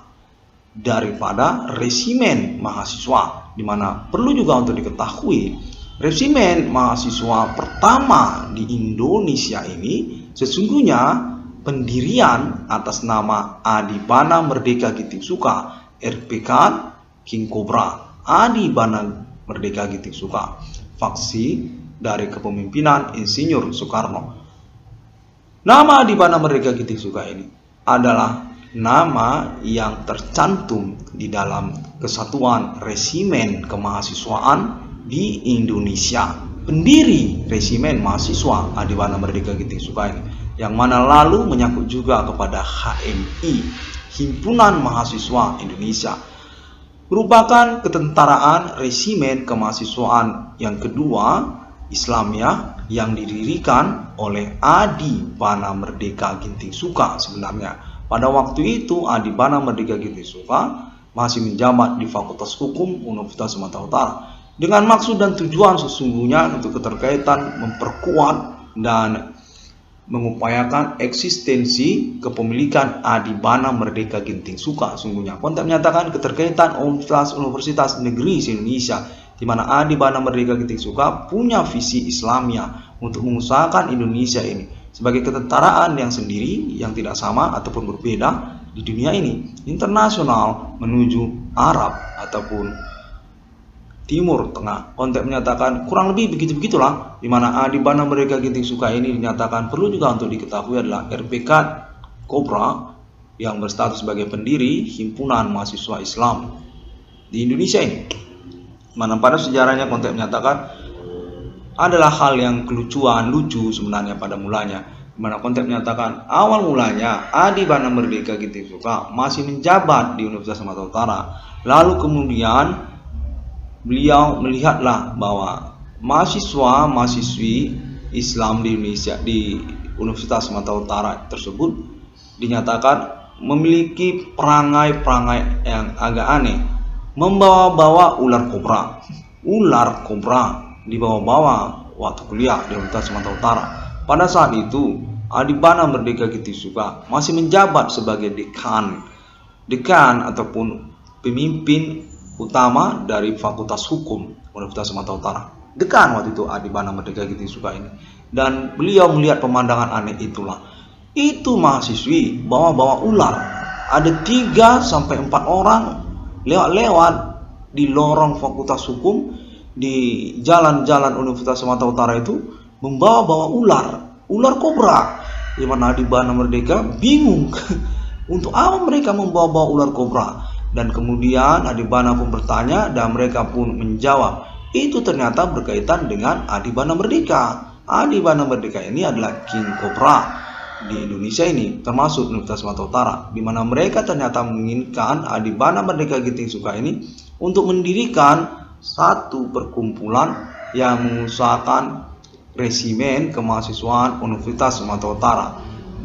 daripada resimen mahasiswa, di mana perlu juga untuk diketahui, resimen mahasiswa pertama di Indonesia ini sesungguhnya pendirian atas nama Adibana Merdeka Ginting Soekarno, RPK King Cobra, Adibana Merdeka Ginting Soekarno, faksi dari kepemimpinan Insinyur Soekarno. Nama Adibana Merdeka Ginting Soekarno ini adalah nama yang tercantum di dalam kesatuan resimen kemahasiswaan di Indonesia. pendiri resimen mahasiswa Adibana Merdeka Ginting Suka ini, yang mana lalu menyangkut juga kepada HMI, Himpunan Mahasiswa Indonesia, merupakan ketentaraan resimen kemahasiswaan yang kedua Islamiyah yang didirikan oleh Adibana Merdeka Ginting Suka. Sebenarnya pada waktu itu Adibana Merdeka Ginting Suka masih menjabat di Fakultas Hukum Universitas Sumatera Utara dengan maksud dan tujuan sesungguhnya untuk keterkaitan memperkuat dan mengupayakan eksistensi kepemilikan Adibana Merdeka Ginting Suka. Sungguhnya konten menyatakan keterkaitan Universitas Negeri Indonesia, di mana Adibana Merdeka Ginting Suka punya visi Islamiyah untuk mengusahakan Indonesia ini sebagai ketentaraan yang sendiri, yang tidak sama ataupun berbeda di dunia ini, internasional menuju Arab ataupun Timur Tengah. Konten menyatakan kurang lebih begitu-begitulah, di mana Adibana Merdeka Ginting Suka ini dinyatakan perlu juga untuk diketahui adalah RPK Kobra yang berstatus sebagai pendiri Himpunan Mahasiswa Islam di Indonesia ini. Mana pada sejarahnya konten menyatakan adalah hal yang lucu sebenarnya pada mulanya, di mana konten menyatakan awal mulanya Adibana Merdeka Ginting Suka masih menjabat di Universitas Sumatera Utara. Lalu kemudian beliau melihatlah bahwa mahasiswa-mahasiswi Islam di Indonesia di Universitas Sumatera Utara tersebut dinyatakan memiliki perangai-perangai yang agak aneh, membawa-bawa ular kobra dibawa-bawa waktu kuliah di Universitas Sumatera Utara. Pada saat itu Adibana Merdeka Ginting Suka masih menjabat sebagai dekan ataupun pemimpin utama dari Fakultas Hukum Universitas Sumatera Utara. Dekan waktu itu Adibana Merdeka Ginting Suka ini, dan beliau melihat pemandangan aneh itulah. Itu mahasiswi bawa-bawa ular, ada 3 sampai 4 orang lewat di lorong Fakultas Hukum di jalan-jalan Universitas Sumatera Utara itu, membawa ular kobra, di mana Adibana Merdeka bingung untuk apa mereka membawa ular kobra. Dan kemudian Adibana pun bertanya dan mereka pun menjawab, itu ternyata berkaitan dengan Adibana Merdeka. Adibana Merdeka ini adalah King Cobra di Indonesia ini, termasuk Universitas Sumatera Utara, di mana mereka ternyata menginginkan Adibana Merdeka Ginting Suka ini untuk mendirikan satu perkumpulan yang mengusahakan resimen kemahasiswaan Universitas Sumatera Utara.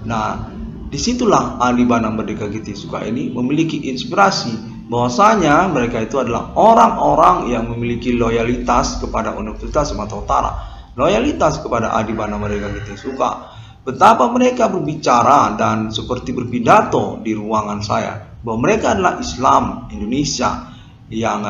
Nah, disitulah Adibana Merdeka Ginting Suka ini memiliki inspirasi bahwasanya mereka itu adalah orang-orang yang memiliki loyalitas kepada Universitas Sumatera Utara, loyalitas kepada Adibana Merdeka Ginting Suka. Betapa mereka berbicara dan seperti berpidato di ruangan saya bahwa mereka adalah Islam Indonesia yang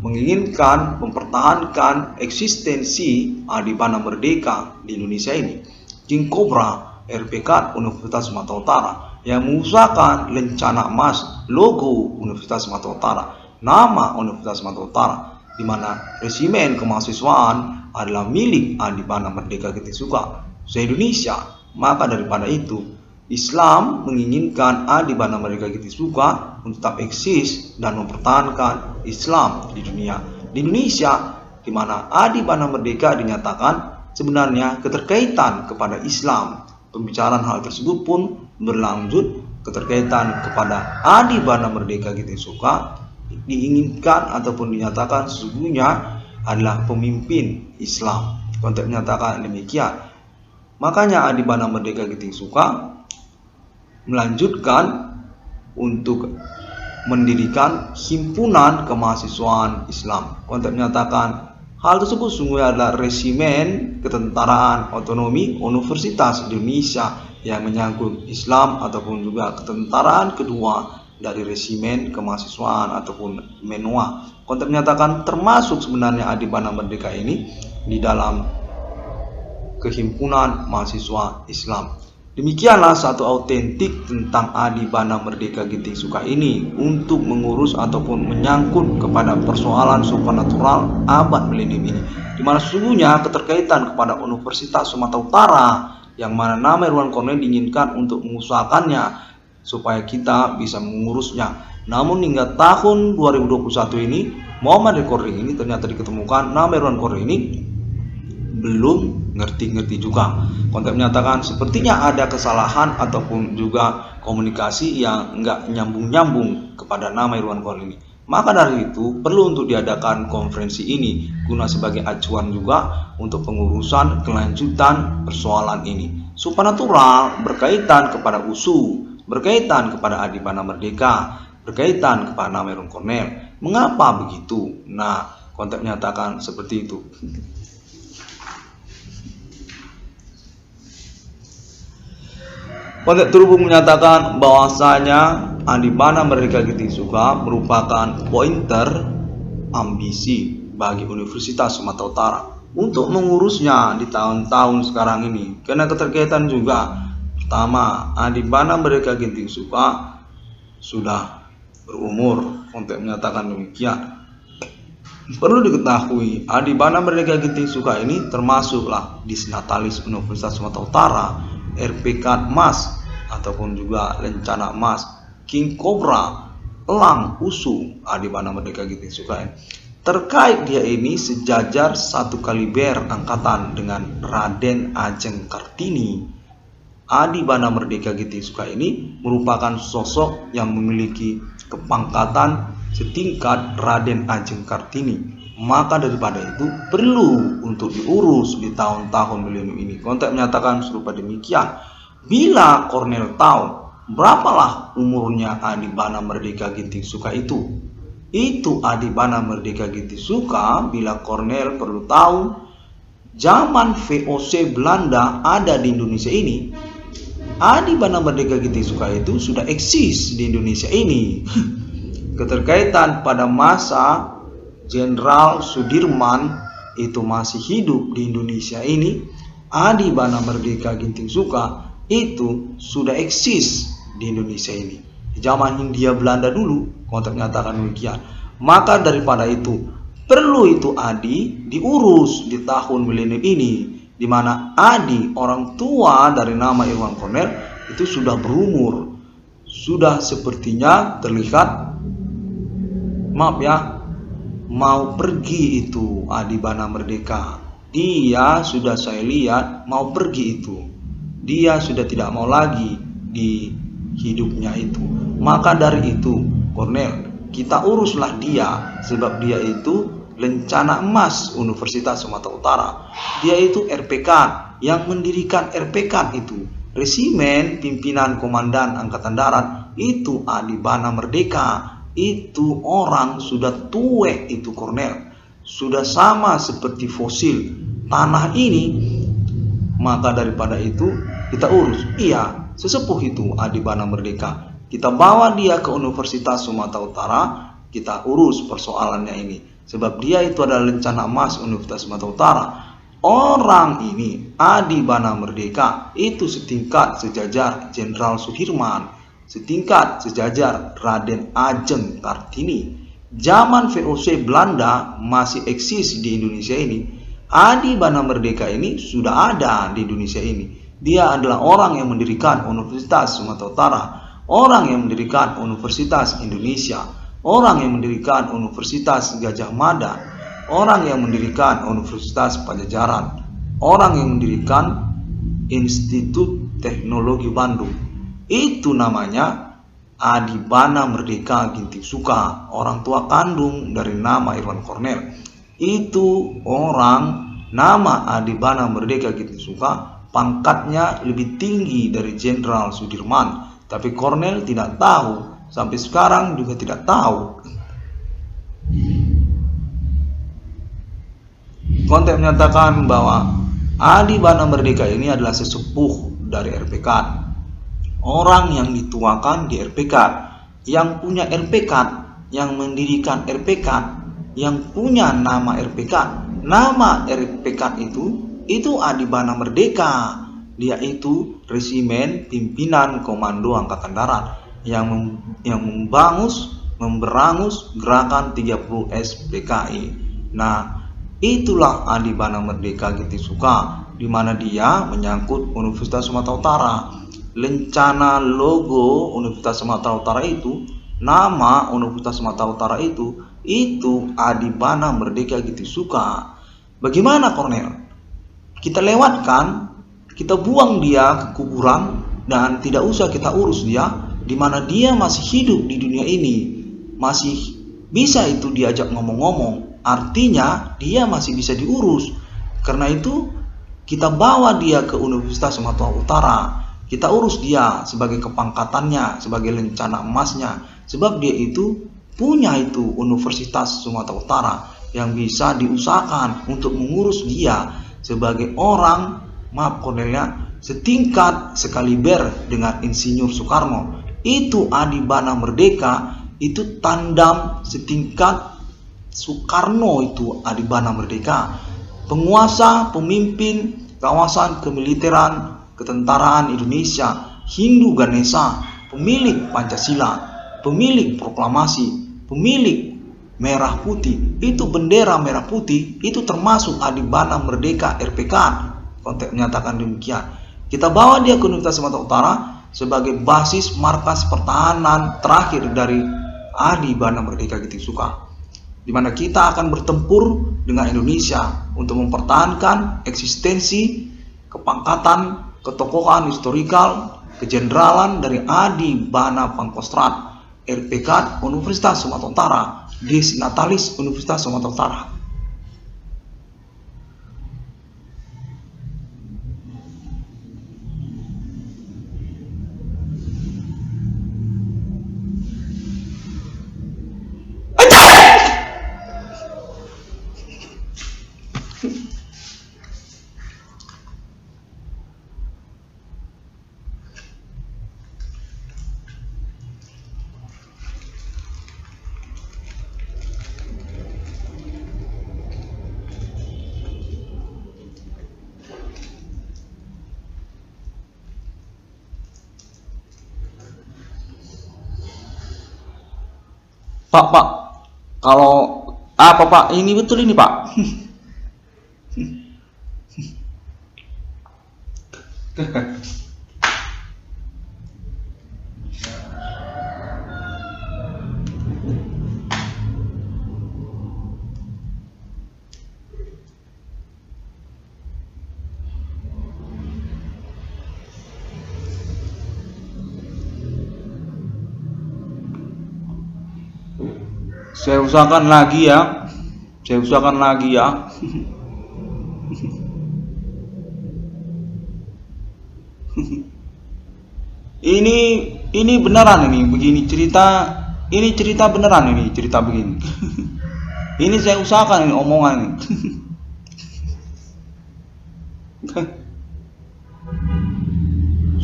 menginginkan mempertahankan eksistensi Adibana Merdeka di Indonesia ini. King Cobra RPK Universitas Sumatera Utara yang mengusahakan lencana emas logo Universitas Sumatera Utara, nama Universitas Sumatera Utara, di mana resimen kemahasiswaan adalah milik Adibana Merdeka Ginting Suka se-Indonesia. Maka daripada itu Islam menginginkan Adibana Merdeka Ginting Suka untuk tetap eksis dan mempertahankan Islam di dunia. Di Indonesia, di mana Adibana Merdeka dinyatakan sebenarnya keterkaitan kepada Islam. Pembicaraan hal tersebut pun berlanjut, keterkaitan kepada Adibana Merdeka Ginting Suka diinginkan ataupun dinyatakan sesungguhnya adalah pemimpin Islam. Konteks menyatakan demikian. Makanya Adibana Merdeka Ginting Suka melanjutkan untuk mendirikan himpunan kemahasiswaan Islam. Konteks menyatakan hal tersebut sungguh adalah resimen ketentaraan otonomi Universitas Indonesia yang menyangkut Islam ataupun juga ketentaraan kedua dari resimen kemahasiswaan ataupun menua. Konteks menyatakan termasuk sebenarnya Adibana Merdeka ini di dalam Kehimpunan Mahasiswa Islam. Demikianlah satu autentik tentang Adibana Merdeka Ginting Suka ini untuk mengurus ataupun menyangkut kepada persoalan supernatural abad milenium ini, di mana sesungguhnya keterkaitan kepada Universitas Sumatera Utara yang mana nama Irwan Corneli diinginkan untuk mengusahakannya supaya kita bisa mengurusnya. Namun hingga tahun 2021 ini, Muhammad Recording ini ternyata diketemukan nama Irwan Corneli ini belum ngerti-ngerti juga. Kontek menyatakan sepertinya ada kesalahan ataupun juga komunikasi yang nggak nyambung-nyambung kepada nama Irwan Kornel ini. Maka dari itu perlu untuk diadakan konferensi ini guna sebagai acuan juga untuk pengurusan kelanjutan persoalan ini. Supranatural berkaitan kepada USU, berkaitan kepada Adibana Merdeka, berkaitan kepada nama Irwan Kornel. Mengapa begitu? Nah, kontek menyatakan seperti itu. Kontek terhubung menyatakan bahwasanya Adibana Merdeka Ginting Suka merupakan pointer ambisi bagi Universitas Sumatera Utara untuk mengurusnya di tahun-tahun sekarang ini. Karena keterkaitan juga, pertama, Adibana Merdeka Ginting Suka sudah berumur. Kontek menyatakan demikian. Perlu diketahui, Adibana Merdeka Ginting Suka ini termasuklah disnatalis Universitas Sumatera Utara, RPK Mas ataupun juga Lencana Mas, King Cobra, Elang USU, Adibana Merdeka Ginting Suka ini. Terkait dia ini sejajar satu kaliber angkatan dengan Raden Ajeng Kartini. Adibana Merdeka Ginting Suka ini merupakan sosok yang memiliki kepangkatan setingkat Raden Ajeng Kartini. Maka daripada itu perlu untuk diurus di tahun-tahun milenium ini. Kontek menyatakan serupa demikian. Bila Kornel tahu berapalah umurnya Adibana Merdeka Ginting Suka itu Adibana Merdeka Ginting Suka, bila Kornel perlu tahu zaman VOC Belanda ada di Indonesia ini, Adibana Merdeka Ginting Suka itu sudah eksis di Indonesia ini. Keterkaitan pada masa Jenderal Sudirman itu masih hidup di Indonesia ini, Adibana Merdeka Ginting Suka itu sudah eksis di Indonesia ini. Di zaman Hindia Belanda dulu, kontek menyatakan demikian. Maka daripada itu perlu itu Adi diurus di tahun milenium ini, di mana Adi, orang tua dari nama Irwan Kornel, itu sudah berumur, sudah sepertinya terlihat, mau pergi itu Adibana Merdeka. Dia sudah saya lihat mau pergi itu. Dia sudah tidak mau lagi di hidupnya itu. Maka dari itu Kornel, kita uruslah dia, sebab dia itu Lencana Emas Universitas Sumatera Utara. Dia itu RPK, yang mendirikan RPK itu Resimen Pimpinan Komandan Angkatan Darat itu Adibana Merdeka. Itu orang sudah tua itu Kornel, sudah sama seperti fosil tanah ini. Maka daripada itu kita urus. Iya, sesepuh itu Adibana Merdeka, kita bawa dia ke Universitas Sumatera Utara, kita urus persoalannya ini, sebab dia itu adalah Lencana Emas Universitas Sumatera Utara. Orang ini Adibana Merdeka itu setingkat sejajar Jenderal Sudirman, setingkat sejajar Raden Ajeng Kartini. Zaman VOC Belanda masih eksis di Indonesia ini, Adibana Merdeka ini sudah ada di Indonesia ini. Dia adalah orang yang mendirikan Universitas Sumatera Utara, orang yang mendirikan Universitas Indonesia, orang yang mendirikan Universitas Gajah Mada, orang yang mendirikan Universitas Pajajaran, orang yang mendirikan Institut Teknologi Bandung. Itu namanya Adibana Merdeka Ginting Suka, orang tua kandung dari nama Irwan Kornel. Itu orang nama Adibana Merdeka Ginting Suka, pangkatnya lebih tinggi dari Jenderal Sudirman. Tapi Kornel tidak tahu, sampai sekarang juga tidak tahu. Kontek menyatakan bahwa Adibana Merdeka ini adalah sesepuh dari RPK, orang yang dituakan di RPK, yang punya RPK, yang mendirikan RPK, yang punya nama RPK. Nama RPK itu Adibana Merdeka. Dia itu Resimen Pimpinan Komando Angkatan Darat yang memberangus gerakan 30 SPKI. Nah, itulah Adibana Merdeka Ginting Suka, di mana dia menyangkut Universitas Sumatera Utara. Lencana logo Universitas Sumatera Utara itu, nama Universitas Sumatera Utara itu Adibana Merdeka Ginting Suka. Bagaimana Kornel? kita lewatkan, kita buang dia ke kuburan dan tidak usah kita urus dia, di mana dia masih hidup di dunia ini, masih bisa itu diajak ngomong-ngomong, artinya dia masih bisa diurus. Karena itu kita bawa dia ke Universitas Sumatera Utara, kita urus dia sebagai kepangkatannya, sebagai lencana emasnya, sebab dia itu punya itu Universitas Sumatera Utara yang bisa diusahakan untuk mengurus dia sebagai orang, maaf Cornelia, setingkat sekaliber dengan Insinyur Soekarno. Itu Adibana Merdeka, itu tandem setingkat Soekarno, itu Adibana Merdeka. Penguasa, pemimpin kawasan kemiliteran, ketentaraan Indonesia, Hindu Ganesha, pemilik Pancasila, pemilik proklamasi, pemilik merah putih. Itu bendera merah putih, itu termasuk Adibana Merdeka RPK. Konteks menyatakan demikian. Kita bawa dia ke Universitas Sumatera Utara sebagai basis markas pertahanan terakhir dari Adibana Merdeka Giting Suka, di mana kita akan bertempur dengan Indonesia untuk mempertahankan eksistensi, kepangkatan, ketokohan historikal, kejeneralan dari Adibana Pangkostrat RPK Universitas Sumatera Utara, Dis Natalis Universitas Sumatera Utara. Pak, kalau apa Pak? Ini betul ini Pak. Saya usahakan lagi ya. Ini beneran ini begini cerita. Ini cerita beneran ini cerita begini. Ini saya usahakan ini omongan ini.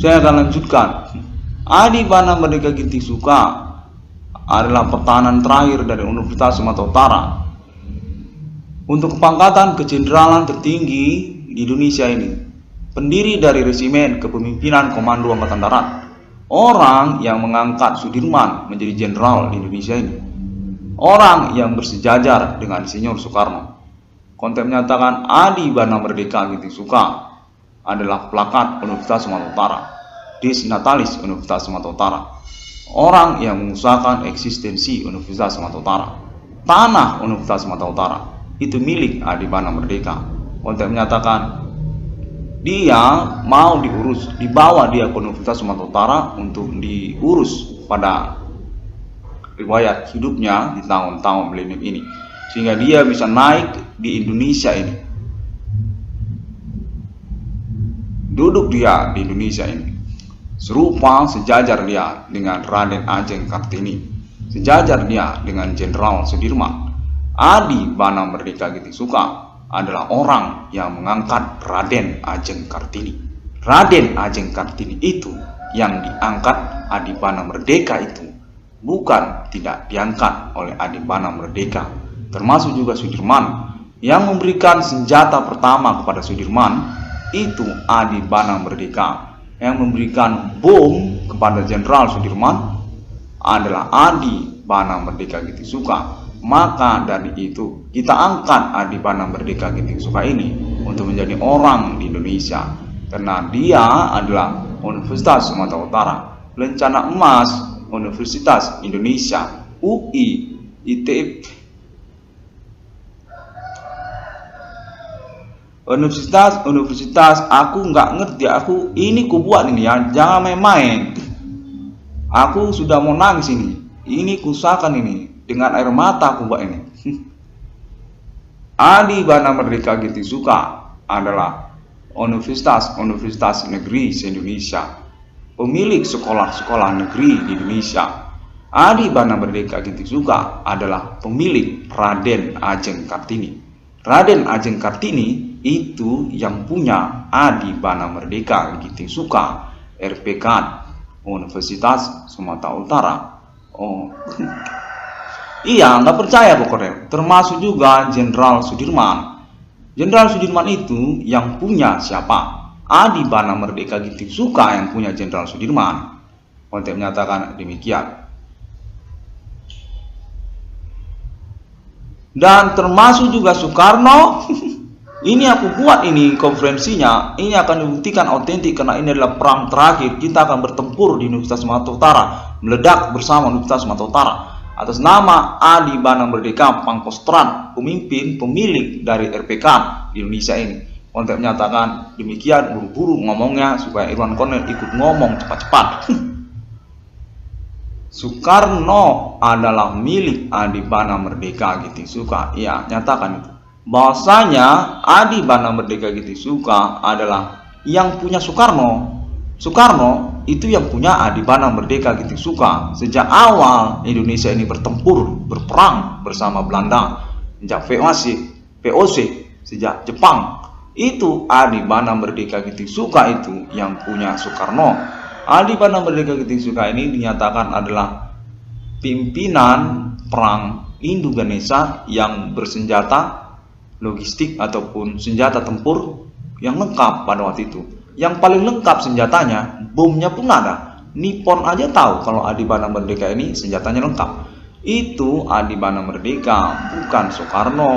Saya akan lanjutkan. Adibana Merdeka Giting Suka adalah pertahanan terakhir dari Universitas Sumatera Utara untuk kepangkatan kejeneralan tertinggi di Indonesia ini, pendiri dari resimen kepemimpinan Komando Angkatan Darat, orang yang mengangkat Sudirman menjadi jenderal di Indonesia ini, orang yang bersejajar dengan Insinyur Soekarno. Konteks menyatakan Adibana Merdeka Giting Suka adalah plakat Universitas Sumatera Utara, Dis Natalis Universitas Sumatera Utara, orang yang mengusahakan eksistensi Universitas Sumatera Utara. Tanah Universitas Sumatera Utara itu milik Adibana Merdeka. Konteks menyatakan dia mau diurus, dibawa dia ke Universitas Sumatera Utara untuk diurus pada riwayat hidupnya di tahun-tahun milenium ini, sehingga dia bisa naik di Indonesia ini, duduk dia di Indonesia ini. Serupa sejajar dia dengan Raden Ajeng Kartini, sejajar dia dengan Jenderal Sudirman. Adibana Merdeka Giting Suka adalah orang yang mengangkat Raden Ajeng Kartini. Raden Ajeng Kartini itu yang diangkat Adibana Merdeka itu, bukan tidak diangkat oleh Adibana Merdeka. Termasuk juga Sudirman yang memberikan senjata pertama kepada Sudirman, itu Adibana Merdeka. Yang memberikan bom kepada Jenderal Sudirman adalah Adibana Merdeka Giting Suka. Maka dari itu kita angkat Adibana Merdeka Giting Suka ini untuk menjadi orang di Indonesia, karena dia adalah Universitas Sumatera Utara, lencana emas Universitas Indonesia, UI, ITB. Universitas, aku nggak ngerti, aku ini ku buat ini ya, jangan main-main. Aku sudah mau nangis ini kusakan ini, dengan air mata aku buat ini. Adibana Merdeka Gitisuka adalah universitas negeri se-Indonesia, pemilik sekolah-sekolah negeri di Indonesia. Adibana Merdeka Gitisuka adalah pemilik Raden Ajeng Kartini. Raden Ajeng Kartini itu yang punya Adibana Merdeka Gitisuka RPK Universitas Sumatera Utara. Oh, iya, nggak percaya pokoknya. Termasuk juga Jenderal Sudirman. Jenderal Sudirman itu yang punya siapa? Adibana Merdeka Gitisuka yang punya Jenderal Sudirman. Konten menyatakan demikian. Dan termasuk juga Soekarno. Ini aku buat ini konferensinya. Ini akan dibuktikan otentik karena ini adalah perang terakhir. Kita akan bertempur di Universitas Sumatera Utara, meledak bersama Universitas Sumatera Utara atas nama Adibana Merdeka Pangkostrat, pemilik dari RPK di Indonesia ini. Konten menyatakan demikian, buru-buru ngomongnya supaya Irwan Cornel ikut ngomong cepat-cepat. Soekarno adalah milik Adibana Merdeka Gitisuka. Ya, nyatakan itu. Bahwasanya Adibana Merdeka Gitisuka adalah yang punya Soekarno. Soekarno itu yang punya Adibana Merdeka Gitisuka. Sejak awal Indonesia ini berperang bersama Belanda, sejak VOC, sejak Jepang, itu Adibana Merdeka Gitisuka itu yang punya Soekarno. Adibana Merdeka Gitisuka ini dinyatakan adalah pimpinan perang Indo-Ganesha yang bersenjata logistik ataupun senjata tempur yang lengkap pada waktu itu. Yang paling lengkap senjatanya, bomnya pun ada. Nippon aja tahu kalau Adibana Merdeka ini senjatanya lengkap. Itu Adibana Merdeka, bukan Soekarno.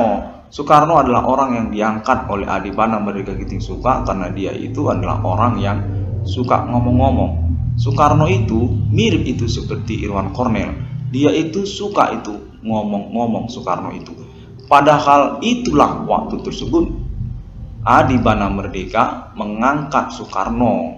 Soekarno adalah orang yang diangkat oleh Adibana Merdeka Gitisuka karena dia itu adalah orang yang suka ngomong-ngomong. Soekarno itu mirip itu seperti Irwan Cornel. Dia itu suka itu ngomong-ngomong Soekarno itu. Padahal itulah waktu tersebut Adibana Merdeka mengangkat Soekarno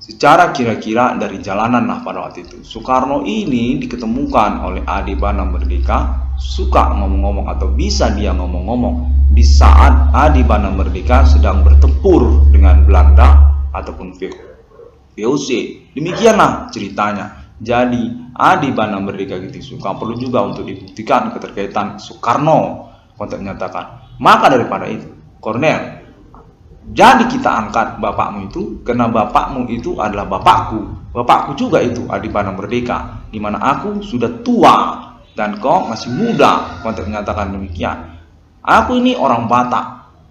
secara kira-kira dari jalanan lah pada waktu itu. Soekarno ini diketemukan oleh Adibana Merdeka suka ngomong-ngomong atau bisa dia ngomong-ngomong di saat Adibana Merdeka sedang bertempur dengan Belanda ataupun VOC. Demikianlah ceritanya. Jadi Adibana Merdeka Gitisuka perlu juga untuk dibuktikan keterkaitan Soekarno. Konten menyatakan, maka daripada itu Cornel, jadi kita angkat bapakmu itu karena bapakmu itu adalah bapakku juga itu Adibana Merdeka, dimana aku sudah tua dan kau masih muda. Konten menyatakan demikian. Aku ini orang Batak,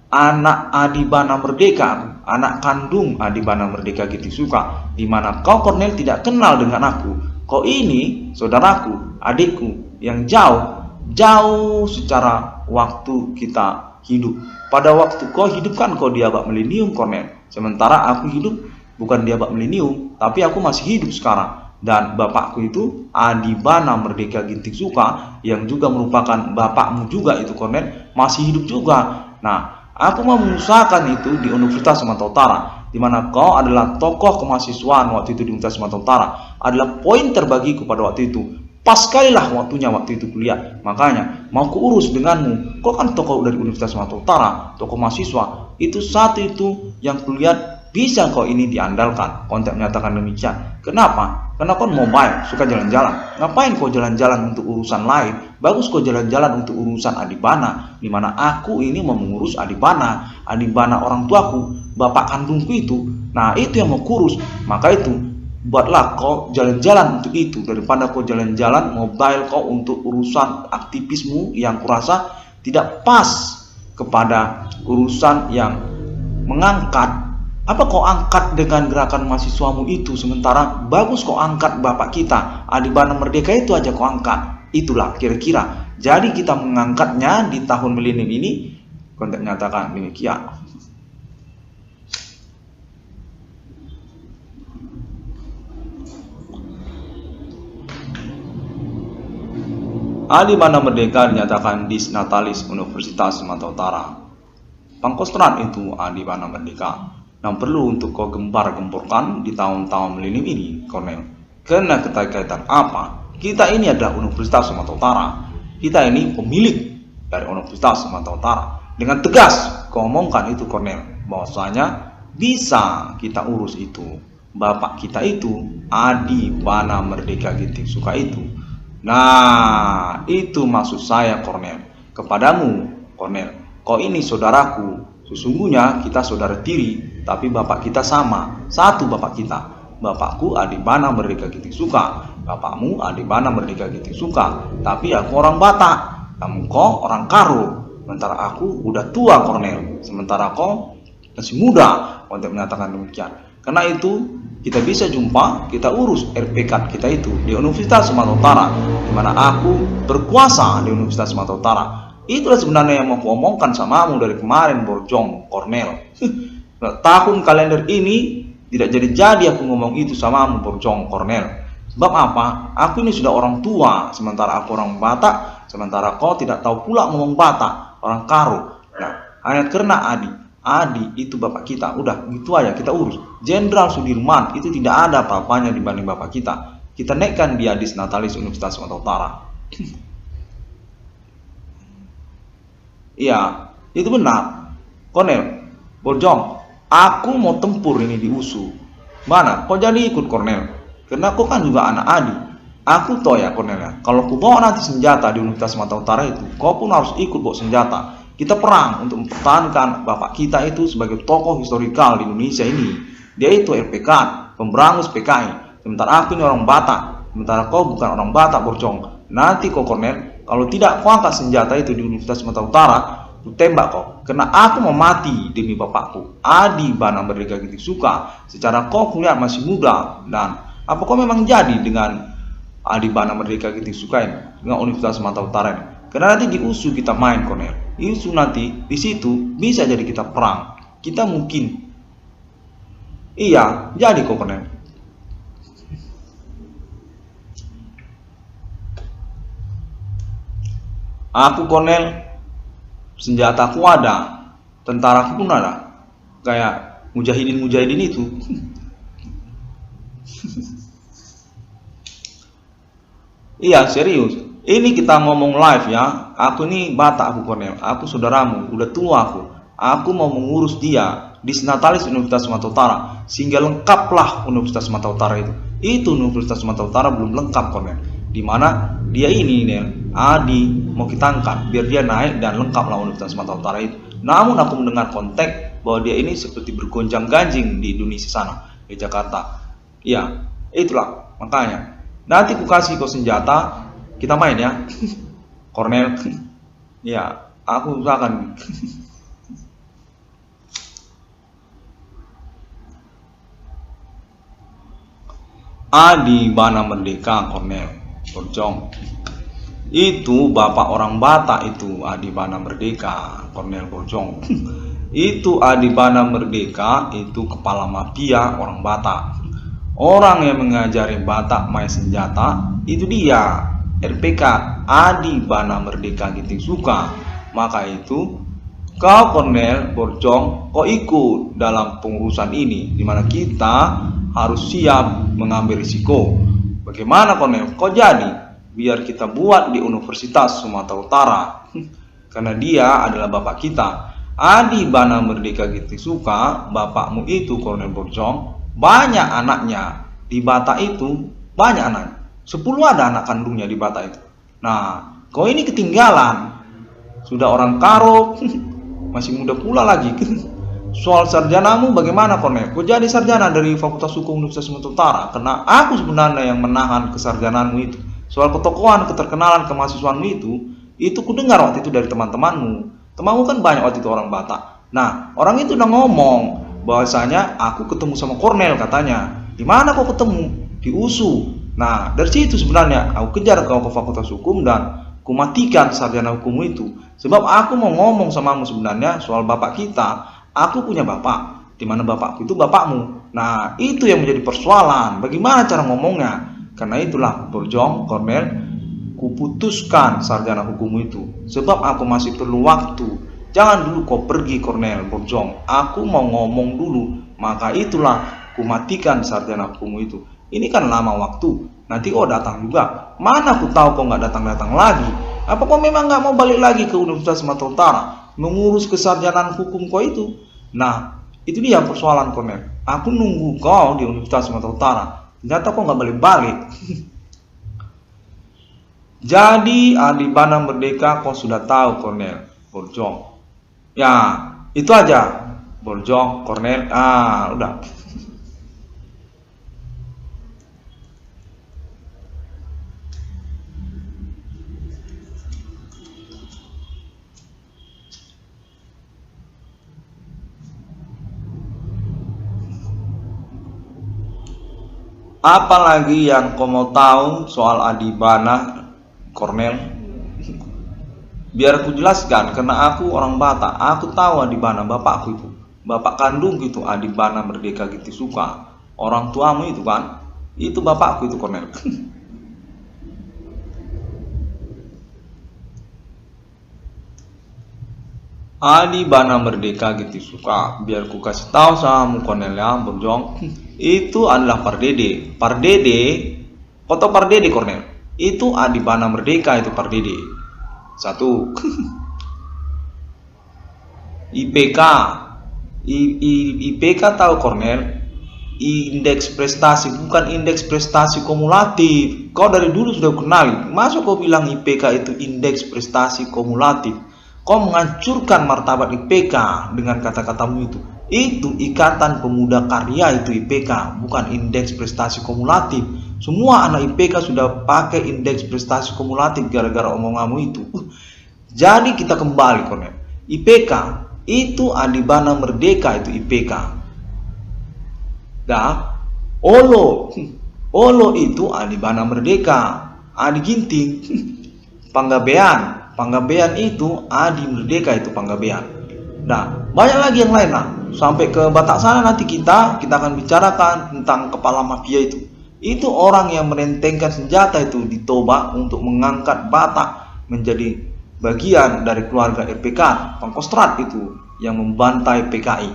anak Adibana Merdeka, anak kandung Adibana Merdeka Gitisuka, dimana kau Cornel tidak kenal dengan aku. Kau ini saudaraku, adikku yang jauh secara waktu kita hidup. Pada waktu kau hidup kan kau di abad milenium Cornel, sementara aku hidup bukan di abad milenium, tapi aku masih hidup sekarang. Dan bapakku itu Adibana Merdeka Gitisuka yang juga merupakan bapakmu juga itu Cornel, masih hidup juga. Nah, aku mau mengusahakan itu di Universitas Sumatera Utara, di mana kau adalah tokoh kemahasiswaan waktu itu di Universitas Sumatera Utara, adalah poin terbagiku pada waktu itu. Pas sekali lah waktunya waktu itu kuliah. Makanya mau kuurus denganmu. Kau kan tokoh dari Universitas Sumatera Utara, tokoh mahasiswa. Itu satu itu yang kulihat bisa kau ini diandalkan. Konten menyatakan demikian. Kenapa? Karena kau mobile, suka jalan-jalan. Ngapain kau jalan-jalan untuk urusan lain? Bagus kau jalan-jalan untuk urusan Adibana, dimana aku ini mau mengurus Adibana orang tuaku, bapak kandungku itu. Nah itu yang mau kurus. Maka itu buatlah kau jalan-jalan untuk itu, daripada kau jalan-jalan mobile kau untuk urusan aktivismu yang kurasa tidak pas kepada urusan yang mengangkat. Apa kau angkat dengan gerakan mahasiswamu itu, sementara bagus kau angkat bapak kita Adibana Merdeka itu aja kau angkat. Itulah kira-kira. Jadi kita mengangkatnya di tahun milenium ini. Konten menyatakan demikian. Adibana Merdeka dinyatakan disnatalis Universitas Sumatera Utara. Pangkostrat itu Adi Bana Merdeka yang perlu untuk kau gempar-gemborkan di tahun-tahun milenium ini, Cornel. Karena kaitan apa? Kita ini adalah Universitas Sumatera Utara. Kita ini pemilik dari Universitas Sumatera Utara. Dengan tegas kau omongkan itu, Cornel, bahwasanya bisa kita urus itu. Bapak kita itu Adi Bana Merdeka Ginting Suka itu. Nah, itu maksud saya, Cornel. Kepadamu, Cornel, kau ini saudaraku. Sesungguhnya kita saudara tiri, tapi bapak kita sama. Satu bapak kita. Bapakku Adi Bana Merdeka Ginting Suka. Bapakmu Adi Bana Merdeka Ginting Suka. Tapi aku orang Batak, kamu kau orang Karo. Sementara aku udah tua, Cornel. Sementara kau masih muda untuk menyatakan demikian. Karena itu kita bisa jumpa, kita urus RPK kita itu di Universitas Sumatera Utara, di mana aku berkuasa di Universitas Sumatera Utara. Itulah sebenarnya yang mau aku omongkan samamu dari kemarin, Borjong, Cornel. Tahun kalender ini tidak jadi-jadi aku ngomong itu samamu, Borjong, Cornel. Sebab apa? Aku ini sudah orang tua, sementara aku orang Batak, sementara kau tidak tahu pula ngomong Batak, orang Karo. Nah, hanya karena Adi itu bapak kita, udah gitu aja kita urus. Jenderal Sudirman itu tidak ada apa-apanya dibanding bapak kita. Kita naikkan dia di Natalis Universitas Sumatera Utara. Iya, itu benar. Cornel, Borjong, aku mau tempur ini di USU. Mana? Kau jadi ikut, Cornel? Karena kau kan juga anak Adi. Aku tahu ya, Cornel ya. Kalau kau bawa nanti senjata di Universitas Sumatera Utara itu, kau pun harus ikut bawa senjata. Kita perang untuk mempertahankan bapak kita itu sebagai tokoh historikal di Indonesia ini. Dia itu RPK, pemberangus PKI. Sementara aku ini orang Batak. Sementara kau bukan orang Batak, Borjong. Nanti kau, Cornel, kalau tidak kau angkat senjata itu di Universitas Sumatera Utara, ku tembak kau. Karena aku mau mati demi bapakku, Adi Bana Merdeka Ginting Suka. Secara kau kulihat masih muda. Dan apa kau memang jadi dengan Adi Bana Merdeka Ginting Suka ini, dengan Universitas Sumatera Utara ini? Karena nanti di USU kita main, Cornel. USU nanti di situ bisa jadi kita perang. Kita mungkin, iya, jadi kok, Cornel. Aku, Cornel, senjataku ada, tentaraku pun ada, kayak mujahidin itu. Iya, serius. Ini kita ngomong live ya. Aku ini Batak, aku, Cornel. Aku saudaramu, udah tua aku. Aku mau mengurus dia di Natalis Universitas Sumatera Utara, sehingga lengkaplah Universitas Sumatera Utara itu. Itu Universitas Sumatera Utara belum lengkap, Cornel. Dimana dia ini, Nel, Adi mau kita angkat biar dia naik dan lengkaplah Universitas Sumatera Utara itu. Namun aku mendengar kontak bahwa dia ini seperti bergonjang-ganjing di Indonesia sana, di Jakarta. Iya, itulah makanya. Nanti ku kasih kau senjata, kita main ya, Cornel. Ya, aku usahakan. Adi Bana Merdeka, Cornel, Borjong. Itu bapak orang Batak itu, Adi Bana Merdeka, Cornel, Borjong. Itu Adi Bana Merdeka, itu kepala mafia orang Batak. Orang yang mengajari Batak main senjata, itu dia. RPK Adi Bana Merdeka Ginting Suka. Maka itu kau, Cornel, Borjong, kau ikut dalam pengurusan ini, dimana kita harus siap mengambil risiko. Bagaimana, Cornel? Kau jadi biar kita buat di Universitas Sumatera Utara. Karena dia adalah bapak kita, Adi Bana Merdeka Ginting Suka. Bapakmu itu, Cornel, Borjong, banyak anaknya di Batak itu, banyak anak. 10 ada anak kandungnya di Batak itu. Nah, kau ini ketinggalan. Sudah orang Karo, masih muda pula lagi. Soal sarjanamu bagaimana, Cornel? Kau jadi sarjana dari Fakultas Hukum Universitas Sumatera Utara. Karena aku sebenarnya yang menahan kesarjanaanmu itu. Soal ketokohan, keterkenalan, kemahasiswaanmu itu ku dengar waktu itu dari teman-temanmu. Temanmu kan banyak waktu itu orang Batak. Nah, orang itu udah ngomong bahwasanya aku ketemu sama Cornel katanya. Di mana kau ketemu? Di USU. Nah, dari situ sebenarnya aku kejar kau ke Fakultas Hukum dan ku matikan sarjana hukummu itu. Sebab aku mau ngomong samamu sebenarnya soal bapak kita. Aku punya bapak, di mana bapakku itu bapakmu. Nah, itu yang menjadi persoalan. Bagaimana cara ngomongnya? Karena itulah, Borjong, Cornel, ku putuskan sarjana hukummu itu. Sebab aku masih perlu waktu. Jangan dulu kau pergi, Kornel Borjong. Aku mau ngomong dulu. Maka itulah kumatikan sarjana hukummu itu. Ini kan lama waktu. Nanti kau datang juga. Mana aku tahu kau nggak datang-datang lagi. Apa kau memang nggak mau balik lagi ke Universitas Sumatera Utara mengurus kesarjanaan hukum kau itu? Nah, itu dia persoalan, Kornel. Aku nunggu kau di Universitas Sumatera Utara. Ternyata kau nggak balik-balik. Jadi Adibana Merdeka kau sudah tahu, Kornel Borjong. Ya, itu aja. Borjong, Kornel. Udah. Apalagi yang kau mau tahu soal Adibana, Kornel? Biar aku jelaskan, karena aku orang Batak. Aku tahu Adibana, bapakku itu, bapak kandung gitu, Adibana Merdeka Gitisuka. Orang tuamu itu kan, itu bapakku itu, Kornel. Adibana Merdeka Gitisuka, biar ku kasih tahu sama Kornel ya, Borjong. Itu adalah Pardede. Pardede, foto Pardede, Kornel. Itu Adibana Merdeka itu Pardede. Satu. IPK. IPK tahu, Kornel? Indeks prestasi, bukan indeks prestasi kumulatif. Kau dari dulu sudah kenal. Masa kau bilang IPK itu indeks prestasi kumulatif? Kau menghancurkan martabat IPK dengan kata-katamu itu. Itu Ikatan Pemuda Karya itu IPK, bukan indeks prestasi kumulatif. Semua anak IPK sudah pakai indeks prestasi kumulatif gara-gara omonganmu itu. Jadi kita kembali, Kornel. IPK itu Adibana Merdeka itu IPK. Dah, Olo itu Adibana Merdeka, Adi Ginting. Panggabean itu Adi Merdeka itu Panggabean. Nah, banyak lagi yang lain lah. Sampai ke Batak sana nanti kita akan bicarakan tentang kepala mafia itu. Itu orang yang merentengkan senjata itu di Toba untuk mengangkat Batak menjadi bagian dari keluarga RPK, Pangkostrat itu yang membantai PKI.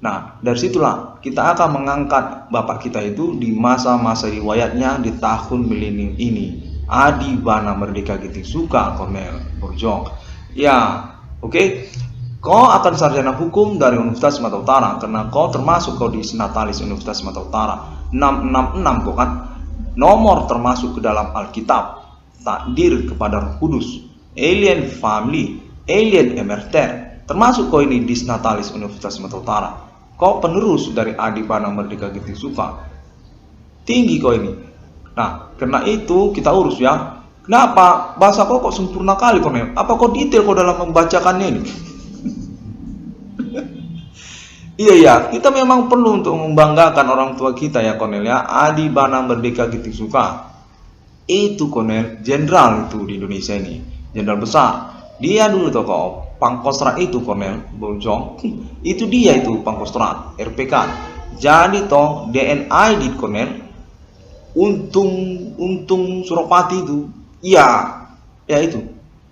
Nah, dari situlah kita akan mengangkat bapak kita itu di masa-masa riwayatnya di tahun milenium ini. Adibana Merdeka Gitisuka, Kornel Borjong. Ya, oke. Kau akan sarjana hukum dari Universitas Sumatera Utara karena kau termasuk kau di Senatalis Universitas Sumatera Utara 666 kau kan. Nomor termasuk ke dalam Alkitab. Takdir kepada Roh Kudus. Alien Family, Alien Emerter. Termasuk kau ini di Senatalis Universitas Sumatera Utara. Kau penerus dari Adibana Merdeka Gitisuka. Tinggi kau ini. Nah, karena itu kita urus ya. Kenapa? Bahasa kau kok sempurna kali, Kornel. Apa kau detail kau dalam membacakannya ini? Iya, kita memang perlu untuk membanggakan orang tua kita ya, Kornel ya. Adibana Merdeka Gitisuka. Itu, Kornel, jenderal itu di Indonesia ini. Jenderal besar. Dia dulu tokoh Pangkostrat itu, Kornel Borjong. Itu dia itu Pangkostrat, RPK. Jadi toh DNA di Kornel. Untung Suropati itu. Iya, ya itu.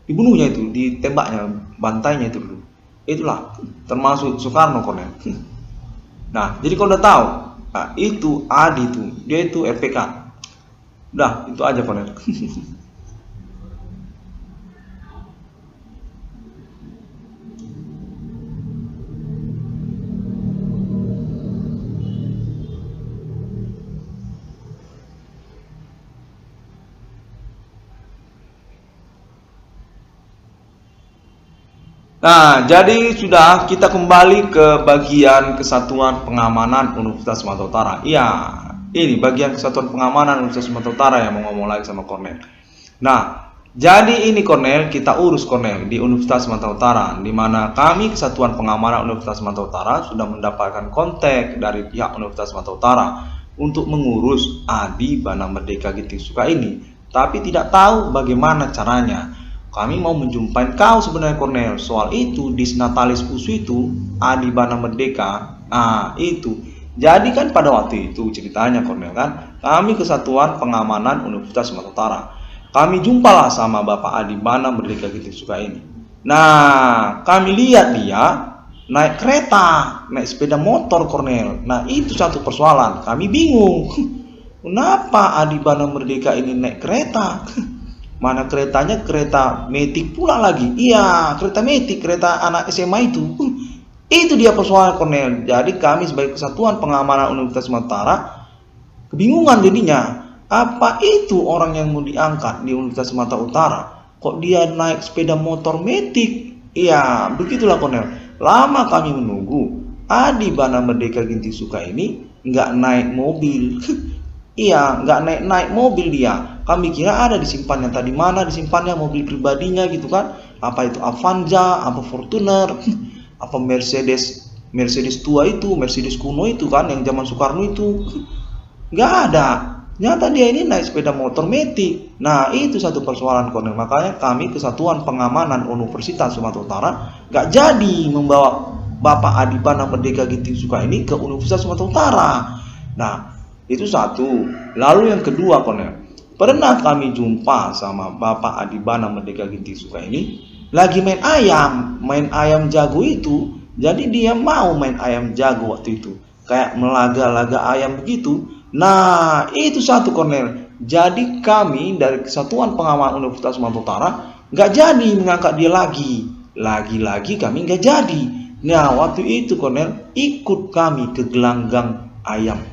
Dibunuhnya itu, ditembaknya, bantainya itu dulu. Itulah termasuk Soekarno, Kornel. Nah, jadi kau udah tahu. Nah, itu Adi itu, dia itu RPK. Udah, itu aja, Kornel. Nah, jadi sudah kita kembali ke bagian Kesatuan Pengamanan Universitas Sumatera Utara. Iya, ini bagian Kesatuan Pengamanan Universitas Sumatera Utara yang mau ngomong lagi sama Kornel. Nah, jadi ini Kornel, kita urus Kornel di Universitas Sumatera Utara, di mana kami Kesatuan Pengamanan Universitas Sumatera Utara sudah mendapatkan kontak dari pihak Universitas Sumatera Utara untuk mengurus Adibana Merdeka Gitisuka ini, tapi tidak tahu bagaimana caranya. Kami mau menjumpai kau sebenarnya, Kornel. Soal itu di Senatalis USU itu Adibana Merdeka. Itu. Jadi kan pada waktu itu ceritanya, Kornel kan, kami Kesatuan Pengamanan Universitas Sumatera Utara. Kami jumpalah sama Bapak Adibana Merdeka Gitisuka ini. Nah, kami lihat dia naik kereta, naik sepeda motor, Cornel. Nah, itu satu persoalan. Kami bingung. Kenapa Adibana Merdeka ini naik kereta? Mana keretanya kereta metik pula lagi. Iya, kereta metik, kereta anak SMA itu. Itu dia persoalan, Cornel. Jadi kami sebagai Kesatuan Pengamanan Universitas Sumatera kebingungan jadinya. Apa itu orang yang mau diangkat di Universitas Sumatera Utara? Kok dia naik sepeda motor metik? Iya, begitulah, Cornel. Lama kami menunggu. Adibana Merdeka Ginting-Suka ini nggak naik mobil. Iya, nggak naik mobil dia. Kami kira ada disimpannya, tadi mana disimpannya mobil pribadinya gitu kan? Apa itu Avanza, apa Fortuner, apa Mercedes tua itu, Mercedes kuno itu kan, yang zaman Soekarno itu. Nggak ada. Nyata dia ini naik sepeda motor metik. Nah, itu satu persoalan, Cornel. Makanya kami Kesatuan Pengamanan Universitas Sumatera Utara nggak jadi membawa Bapak Adibana Merdeka Ginting-Suka ini ke Universitas Sumatera Utara. Nah, itu satu. Lalu yang kedua, Cornel, pernah kami jumpa sama Bapak Adibana Merdeka Ginting-Suka ini lagi main ayam jago itu. Jadi dia mau main ayam jago waktu itu, kayak melaga-laga ayam begitu. Nah, itu satu, Cornel. Jadi kami dari Kesatuan Pengamanan Universitas Sumatera Utara nggak jadi mengangkat dia lagi. Lagi-lagi kami nggak jadi. Nah, waktu itu, Cornel, ikut kami ke gelanggang ayam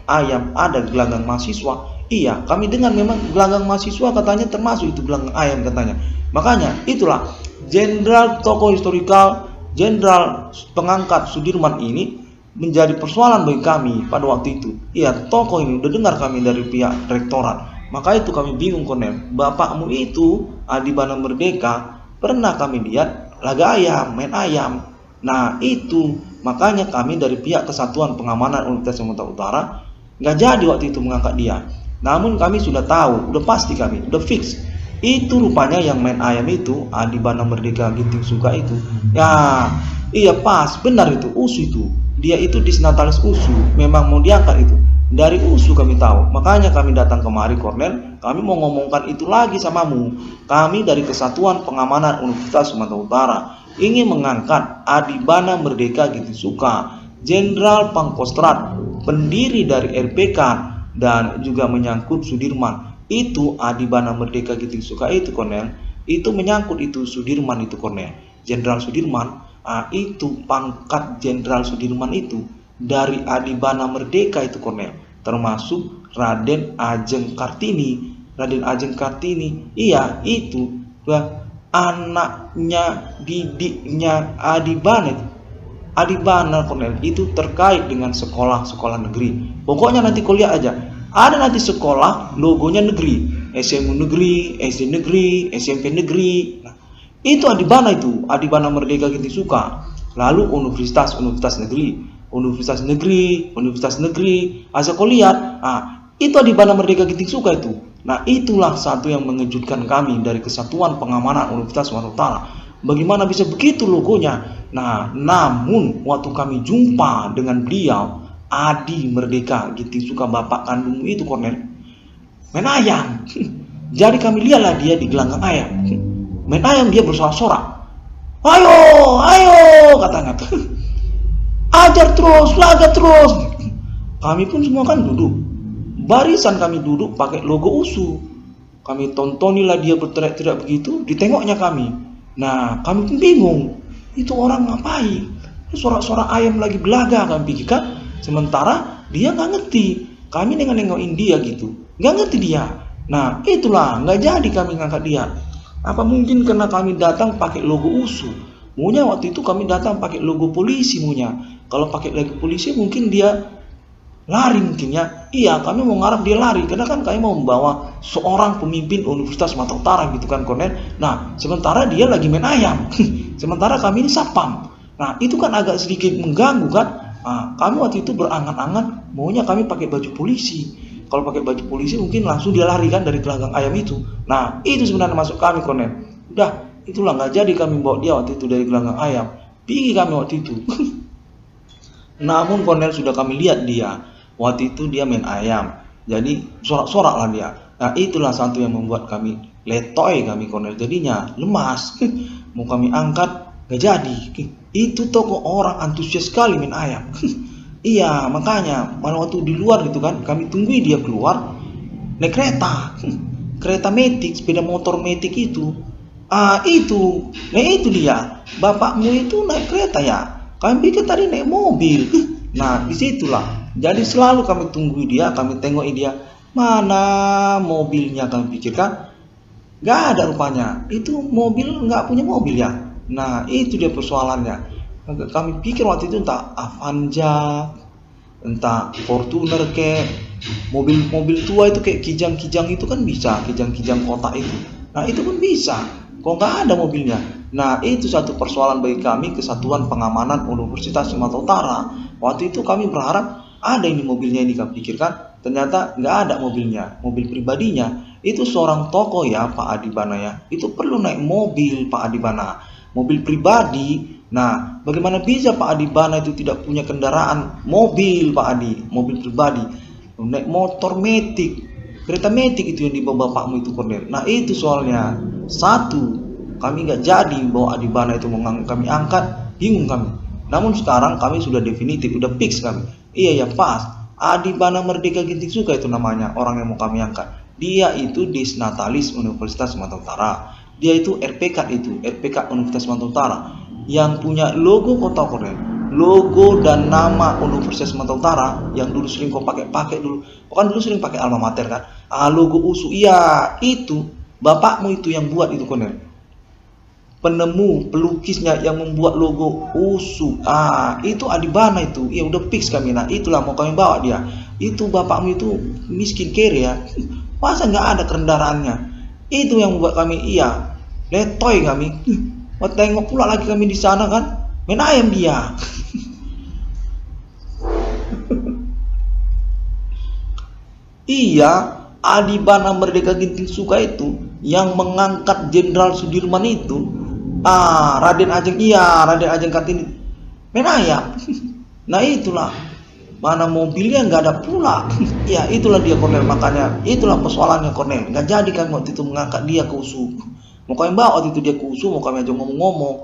ada gelanggang mahasiswa. Iya, kami dengar memang gelanggang mahasiswa katanya termasuk itu gelanggang ayam katanya. Makanya itulah Jenderal tokoh historikal, Jenderal pengangkat Sudirman ini menjadi persoalan bagi kami pada waktu itu. Iya, tokoh ini udah dengar kami dari pihak rektorat. Maka itu kami bingung, Cornel. Bapakmu itu Adibana Merdeka pernah kami lihat laga ayam, main ayam. Nah, itu makanya kami dari pihak Kesatuan Pengamanan Universitas Sumatera Utara nggak jadi waktu itu mengangkat dia. Namun kami sudah tahu, udah pasti kami, udah fix. Itu rupanya yang main ayam itu Adibana Merdeka Ginting-Suka itu. Ya, iya pas, benar itu, USU itu. Dia itu disnatalis USU, memang mau diangkat itu. Dari USU kami tahu. Makanya kami datang kemari, Cornel. Kami mau ngomongkan itu lagi samamu. Kami dari Kesatuan Pengamanan Universitas Sumatera Utara ingin mengangkat Adibana Merdeka Ginting-Suka, Jenderal Pangkostrat, pendiri dari RPK, dan juga menyangkut Sudirman. Itu Adibana Merdeka Ginting-Suka itu, Cornel. Itu menyangkut itu Sudirman itu, Cornel. Jenderal Sudirman, itu pangkat Jenderal Sudirman itu dari Adibana Merdeka itu, Cornel. Termasuk Raden Ajeng Kartini. Raden Ajeng Kartini, iya itu anaknya didiknya Adibana, Cornel, itu terkait dengan sekolah-sekolah negeri. Pokoknya nanti kau lihat aja, ada nanti sekolah logonya negeri, SMU negeri, SD negeri, SMP negeri. Nah, itu Adibana Merdeka Ginting-Suka. Lalu universitas negeri. Asal kau lihat, itu Adibana Merdeka Ginting-Suka itu. Nah, itulah satu yang mengejutkan kami dari Kesatuan Pengamanan Universitas Sumatera Utara. Bagaimana bisa begitu logonya? Nah, namun waktu kami jumpa dengan beliau, Adi Merdeka Ginting-Suka, bapak kandung itu, Cornel, main ayam. Jadi kami lihatlah dia di gelanggang ayam. Main ayam, dia bersorak-sorak. Ayo, katanya. Ajar terus, laga terus. Kami pun semua kan duduk. Barisan kami duduk pakai logo USU. Kami tontonilah dia berteriak-teriak begitu, ditengoknya kami. Nah, kami pun bingung. Itu orang ngapain? Sorak-sorak ayam lagi belaga, kami pikirkan. Sementara dia nggak ngerti. Kami nengokin dia gitu, nggak ngerti dia. Nah, itulah nggak jadi kami ngangkat dia. Apa mungkin karena kami datang pakai logo USU? Maunya waktu itu kami datang pakai logo polisi maunya. Kalau pakai logo polisi mungkin dia lari mungkin ya. Iya, kami mau ngarap dia lari karena kan kami mau membawa seorang pemimpin Universitas Sumatera Utara gitu kan, Cornel. Nah, sementara dia lagi main ayam. Sementara kami ini sapam. Nah, itu kan agak sedikit mengganggu kan. Nah, kami waktu itu berangan-angan maunya kami pakai baju polisi. Kalau pakai baju polisi mungkin langsung dia lari kan dari gelanggang ayam itu. Nah, itu sebenarnya masuk kami, Cornel. Udah, itulah nggak jadi kami bawa dia waktu itu dari gelanggang ayam. Pergi kami waktu itu. Namun, Cornel, sudah kami lihat dia. Waktu itu dia main ayam, jadi sorak-sorak lah dia. Nah, itulah satu yang membuat kami letoy, kami, Cornel, jadinya lemas. Mau kami angkat Gak jadi. Itu toko orang antusias sekali main ayam. Iya, makanya pada waktu di luar gitu kan, kami tungguin dia keluar naik kereta. Kereta metik, sepeda motor metik itu. Itu dia. Bapakmu itu naik kereta ya. Kami pikir tadi naik mobil. Nah, disitulah. Jadi selalu kami tunggu dia, kami tengok dia. Mana mobilnya, kami pikirkan. Gak ada rupanya. Itu mobil nggak punya mobil ya. Nah, itu dia persoalannya. Kami pikir waktu itu entah Avanza, entah Fortuner kayak mobil-mobil tua itu kayak kijang-kijang itu kan bisa, kijang-kijang kotak itu. Nah, itu pun bisa. Kok nggak ada mobilnya? Nah, itu satu persoalan bagi kami, Kesatuan Pengamanan Universitas Sumatera Utara. Waktu itu kami berharap ada ini mobilnya ini, kami pikirkan. Ternyata nggak ada mobilnya, mobil pribadinya. Itu seorang tokoh ya, Pak Adibana ya. Itu perlu naik mobil, Pak Adibana. Mobil pribadi. Nah, bagaimana bisa Pak Adibana itu tidak punya kendaraan mobil, Pak Adi, mobil pribadi. Naik motor metik, kereta metik itu yang dibawa bapakmu itu, Kornel. Nah, itu soalnya. Satu, kami nggak jadi bawa Adibana itu kami angkat, bingung kami. Namun sekarang kami sudah definitif, udah fix kami. Iya ya pas. Adibana Merdeka Ginting Suka itu namanya orang yang mau kami angkat. Dia itu Desnatalis Universitas Sumatera Utara. Dia itu RPK Universitas Sumatera Utara yang punya logo kota Kornel, logo dan nama Universitas Sumatera Utara yang dulu sering kau pakai dulu. Kau kan dulu sering pakai alma mater kan? Logo USU. Iya, itu bapakmu itu yang buat itu, Kornel. Penemu, pelukisnya yang membuat logo USU. Itu Adibana itu. Ya udah fix kami. Nah, itulah mau kami bawa dia. Itu bapakmu itu miskin kere ya. Masa nggak ada kendaraannya? Itu yang membuat kami letoy kami. Mau tengok pula lagi kami di sana kan, main ayam dia. Iya, Adibana Merdeka Ginting Suka itu yang mengangkat Jenderal Sudirman itu. Raden Ajeng Kartini main ayam. Nah, itulah. Mana mobilnya nggak ada pula. Ya, itulah dia, Kornel. Makanya itulah persoalannya, Kornel. Nggak jadi kami waktu itu mengangkat dia ke USU. Mau kami bawa waktu itu dia ke USU, mau kami aja ngomong-ngomong.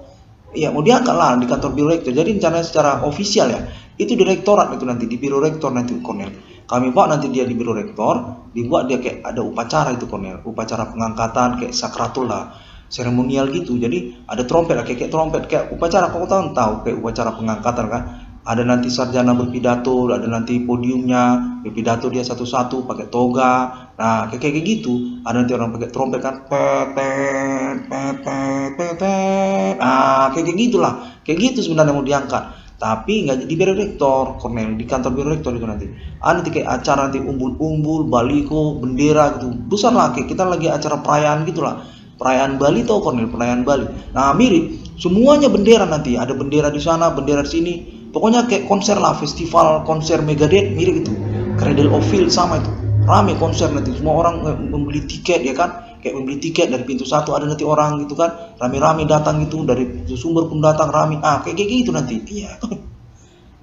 Iya, mau diangkat lah di kantor biro rektor. Jadi rencananya secara ofisial ya, itu direktorat itu nanti, di biro rektor nanti, Kornel. Kami bawa nanti dia di biro rektor, dibuat dia kayak ada upacara itu, Kornel. Upacara pengangkatan kayak sakratul lah, seremonial gitu. Jadi ada trompet lah, kayak trompet, kayak upacara, kau tahu kayak upacara pengangkatan kan. Ada nanti sarjana berpidato, ada nanti podiumnya, berpidato dia satu-satu pakai toga. Nah, kayak gitu. Ada nanti orang pakai trompet kan, petet. Kayak gitulah. Kayak gitu sebenarnya mau diangkat. Tapi nggak di biro rektor, Kornel, di kantor biro rektor itu nanti. Nanti kayak acara nanti umbul-umbul, baliko, bendera gitu. Besar lah, kayak kita lagi acara perayaan gitulah. Perayaan Bali tau, Kornel, perayaan Bali. Nah, mirip. Semuanya bendera nanti. Ada bendera di sana, bendera di sini. Pokoknya kayak konser lah, festival konser Megadeth mirip itu. Cradle of Filth sama itu. Rame konser nanti, semua orang membeli tiket ya kan. Kayak membeli tiket dari pintu satu ada nanti orang gitu kan. Rame-rame datang gitu, dari sumber pun datang rame. Kayak gitu nanti. Iya.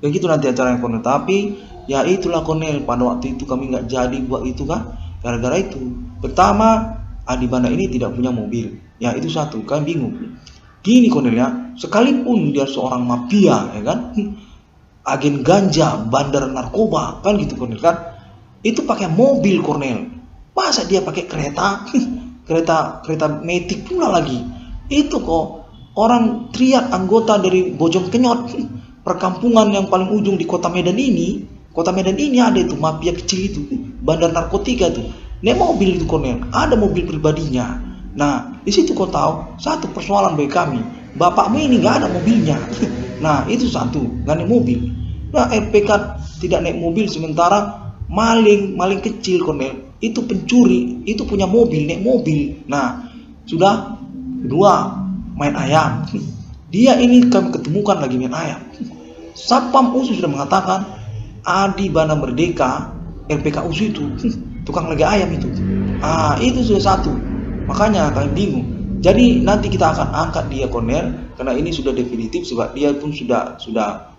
Kayak gitu nanti acaranya, Kornel. Tapi ya itulah, Kornel, pada waktu itu kami nggak jadi buat itu kan. Gara-gara itu. Pertama, Adibana ini tidak punya mobil. Ya itu satu, kami bingung. Gini, Kornel ya, sekalipun dia seorang mafia ya kan, agen ganja, bandar narkoba kan gitu, Kornel kan, itu pakai mobil, Kornel. Masa dia pakai kereta kereta metik pula lagi. Itu kok orang teriak anggota dari Bojong Kenyot, perkampungan yang paling ujung di kota Medan ini. Kota Medan ini ada itu mafia kecil itu, bandar narkotika itu. Nek mobil itu, Kornel, ada mobil pribadinya. Nah, di situ kau tahu satu persoalan bagi kami. Bapakmu ini nggak ada mobilnya. Nah, itu satu, nggak naik mobil. Nah, RPK tidak naik mobil, sementara maling kecil, Kornel, itu pencuri, itu punya mobil, naik mobil. Nah, sudah. Kedua, main ayam. Dia ini kami ketemukan lagi main ayam. Satpam USU sudah mengatakan Adibana Merdeka RPK USU itu tukang lagi ayam itu. Itu sudah satu. Makanya kami bingung. Jadi nanti kita akan angkat dia, Kornel, karena ini sudah definitif sebab dia pun sudah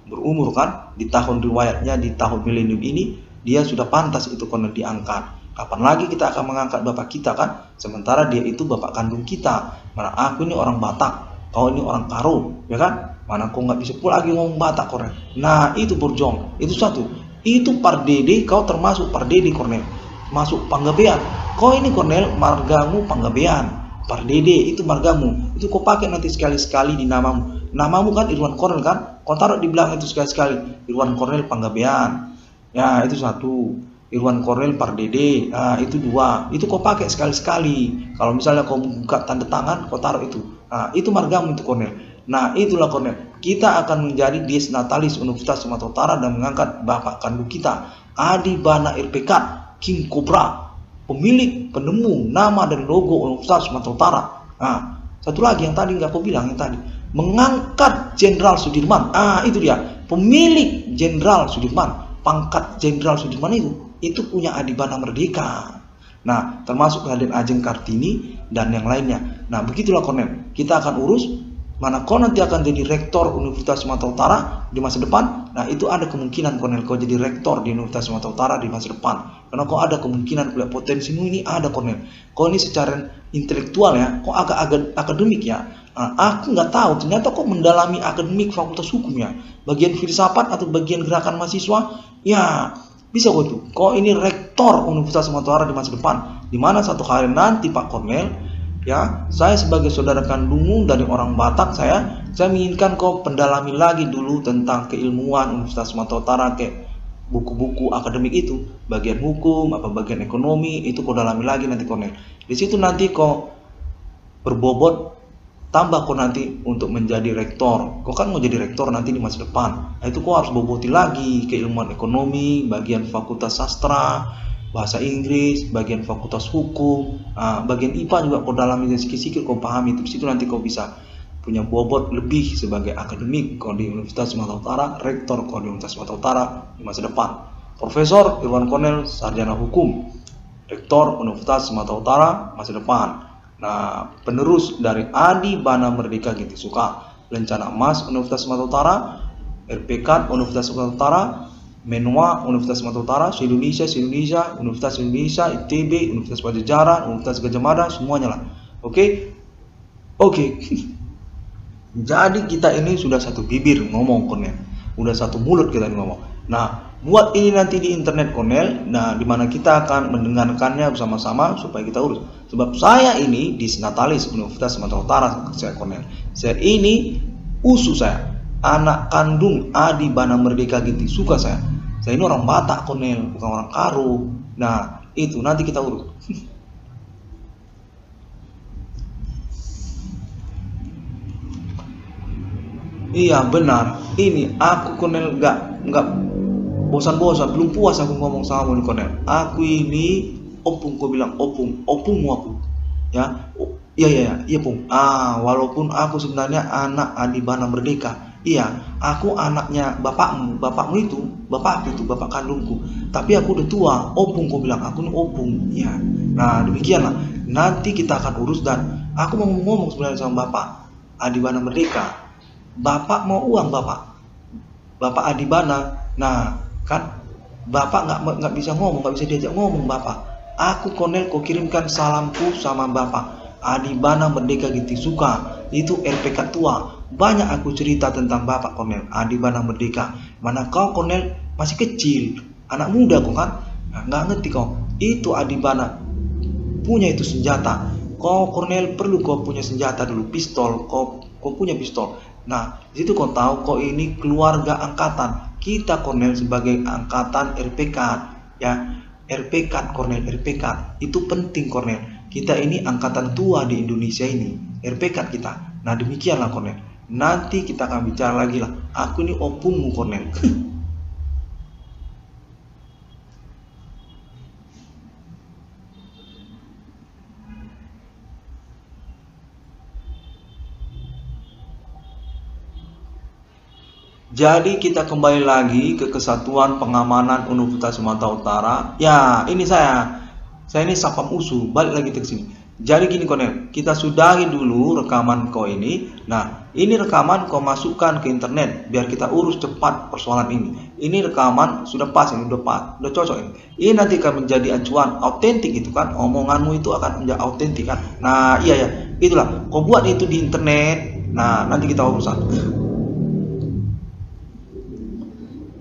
berumur kan, di tahun riwayatnya di tahun milenium ini dia sudah pantas itu, Kornel, diangkat. Kapan lagi kita akan mengangkat bapak kita kan? Sementara dia itu bapak kandung kita. Karena aku ini orang Batak. kau ini orang karo, ya kan? Mana kau nggak bisa pula lagi ngomong Batak, Kornel. Nah itu Borjong, itu satu. Itu Pardede, kau termasuk Pardede, Kornel. Masuk Panggabean. Kau ini, Kornel, margamu Panggabean. Pardede itu margamu. Itu kau pakai nanti sekali-sekali di namamu. Namamu kan Irwan Kornel kan? Kau taruh di belakang itu sekali-sekali. Irwan Kornel Panggabean. Ya itu satu. Irwan Kornel Pardede. Nah itu dua. Itu kau pakai sekali-sekali. Kalau misalnya kau buka tanda tangan, kau taruh itu. Nah itu margamu itu, Kornel. Nah itulah, Kornel. Kita akan menjadi Dies Natalis Universitas Sumatera Utara dan mengangkat bapak kandung kita, Adi Bana RPK King Cobra, pemilik, penemu nama dan logo Universitas Sumatera Utara. Nah, satu lagi yang tadi nggak aku bilang, yang tadi mengangkat Jenderal Sudirman. Ah itu dia, pemilik Jenderal Sudirman, pangkat Jenderal Sudirman itu punya Adi Bana Merdeka. Nah, termasuk Raden Ajeng Kartini dan yang lainnya. Nah, begitulah, Kornel. Kita akan urus. Mana kau nanti akan jadi rektor Universitas Sumatera Utara di masa depan. Nah itu ada kemungkinan, Kornel, kau jadi rektor di Universitas Sumatera Utara di masa depan. Karena kau ada kemungkinan, potensimu ini ada, Kornel. Kau ini secara intelektual ya, kau agak akademik ya. Nah, aku nggak tahu, ternyata kau mendalami akademik fakultas hukum ya. Bagian filsafat atau bagian gerakan mahasiswa, ya bisa kau tuh. Kau ini rektor Universitas Sumatera Utara di masa depan. Dimana satu hari nanti, Pak Kornel, ya, saya sebagai saudara kandungmu dari orang Batak, saya menginginkan kau pendalami lagi dulu tentang keilmuan Universitas Sumatera Utara, kayak buku-buku akademik itu, bagian hukum, apa bagian ekonomi, itu kau dalami lagi nanti, Kornel. Di situ nanti kau berbobot, tambah kau nanti untuk menjadi rektor. Kau kan mau jadi rektor nanti di masa depan. Nah, itu kau harus boboti lagi keilmuan ekonomi, bagian fakultas sastra, bahasa Inggris, bagian fakultas hukum, bagian IPA juga kau dalami sedikit-sedikit kau pahami. Terus itu nanti kau bisa punya bobot lebih sebagai akademik kau di Universitas Sumatera Utara, rektor kau di Universitas Sumatera Utara di masa depan. Profesor Irwan Kornel, sarjana hukum, rektor Universitas Sumatera Utara masa depan. Nah, penerus dari Adi Bana Merdeka Ginting Soekarno, Lencana Emas Universitas Sumatera Utara, RPK Universitas Sumatera Utara, Menua Universitas Sumatera Utara, Indonesia, Universitas Indonesia, ITB, Universitas Pajajaran, Universitas Gadjah Mada, semuanya lah. Oke. Jadi kita ini sudah satu bibir ngomong, Kornel. Udah satu mulut kita ngomong. Nah, buat ini nanti di internet, Kornel. Nah, dimana kita akan mendengarkannya bersama-sama supaya kita urus. Sebab saya ini di Natalis Universitas Sumatera Utara, saya, Kornel. Saya ini usus saya, anak kandung Adi Bana Merdeka Ginting Soekarno saya. Saya ini orang Batak, Kornel, bukan orang Karo. Nah, itu nanti kita urus. Iya benar. Ini aku, Kornel, nggak bosan-bosan, belum puas aku ngomong sama kamu, Kornel. Aku ini opung, kau bilang opungmu aku. Ya, iya Pung. Walaupun aku sebenarnya anak Adi Bana Merdeka. Iya, aku anaknya bapakmu itu, bapak kandungku. Tapi aku udah tua, opung kau bilang, aku ini opung. Ya, nah demikianlah. Nanti kita akan urus dan aku mau ngomong sebenarnya sama bapak Adi Bana Merdeka. Bapak mau uang bapak Adi Bana. Nah, kan bapak nggak bisa ngomong, nggak bisa diajak ngomong bapak. Aku, Kornel, kau kirimkan salamku sama bapak Adi Bana Merdeka Ginting Soekarno, itu RPK tua. Banyak aku cerita tentang bapak, Kornel, Adi Bana Merdeka. Mana kau, Kornel, masih kecil, anak muda kau kan, nggak ngerti kau. Itu Adi Bana punya itu senjata. Kau, Kornel, perlu kau punya senjata dulu, pistol. Kau punya pistol. Nah, di situ kau tahu kau ini keluarga angkatan. Kita, Kornel, sebagai angkatan RPK, ya, RPK, Kornel, RPK itu penting, Kornel. Kita ini angkatan tua di Indonesia ini, RPK kita. Nah, demikianlah, Kornel. Nanti kita akan bicara lagi lah. Aku ini opungmu, Kornel. Jadi kita kembali lagi ke Kesatuan Pengamanan Universitas Sumatera Utara. Ya, ini saya ini Sapam Usu, balik lagi ke sini. Jadi gini, Kornel, kita sudahi dulu rekaman kau ini. Nah, ini rekaman kau masukkan ke internet biar kita urus cepat persoalan ini. Ini rekaman sudah pas, ini udah cocok ini. Ini nanti akan menjadi acuan autentik itu kan, omonganmu itu akan menjadi autentik kan. Nah, iya ya, itulah. Kau buat itu di internet. Nah, nanti kita urusan.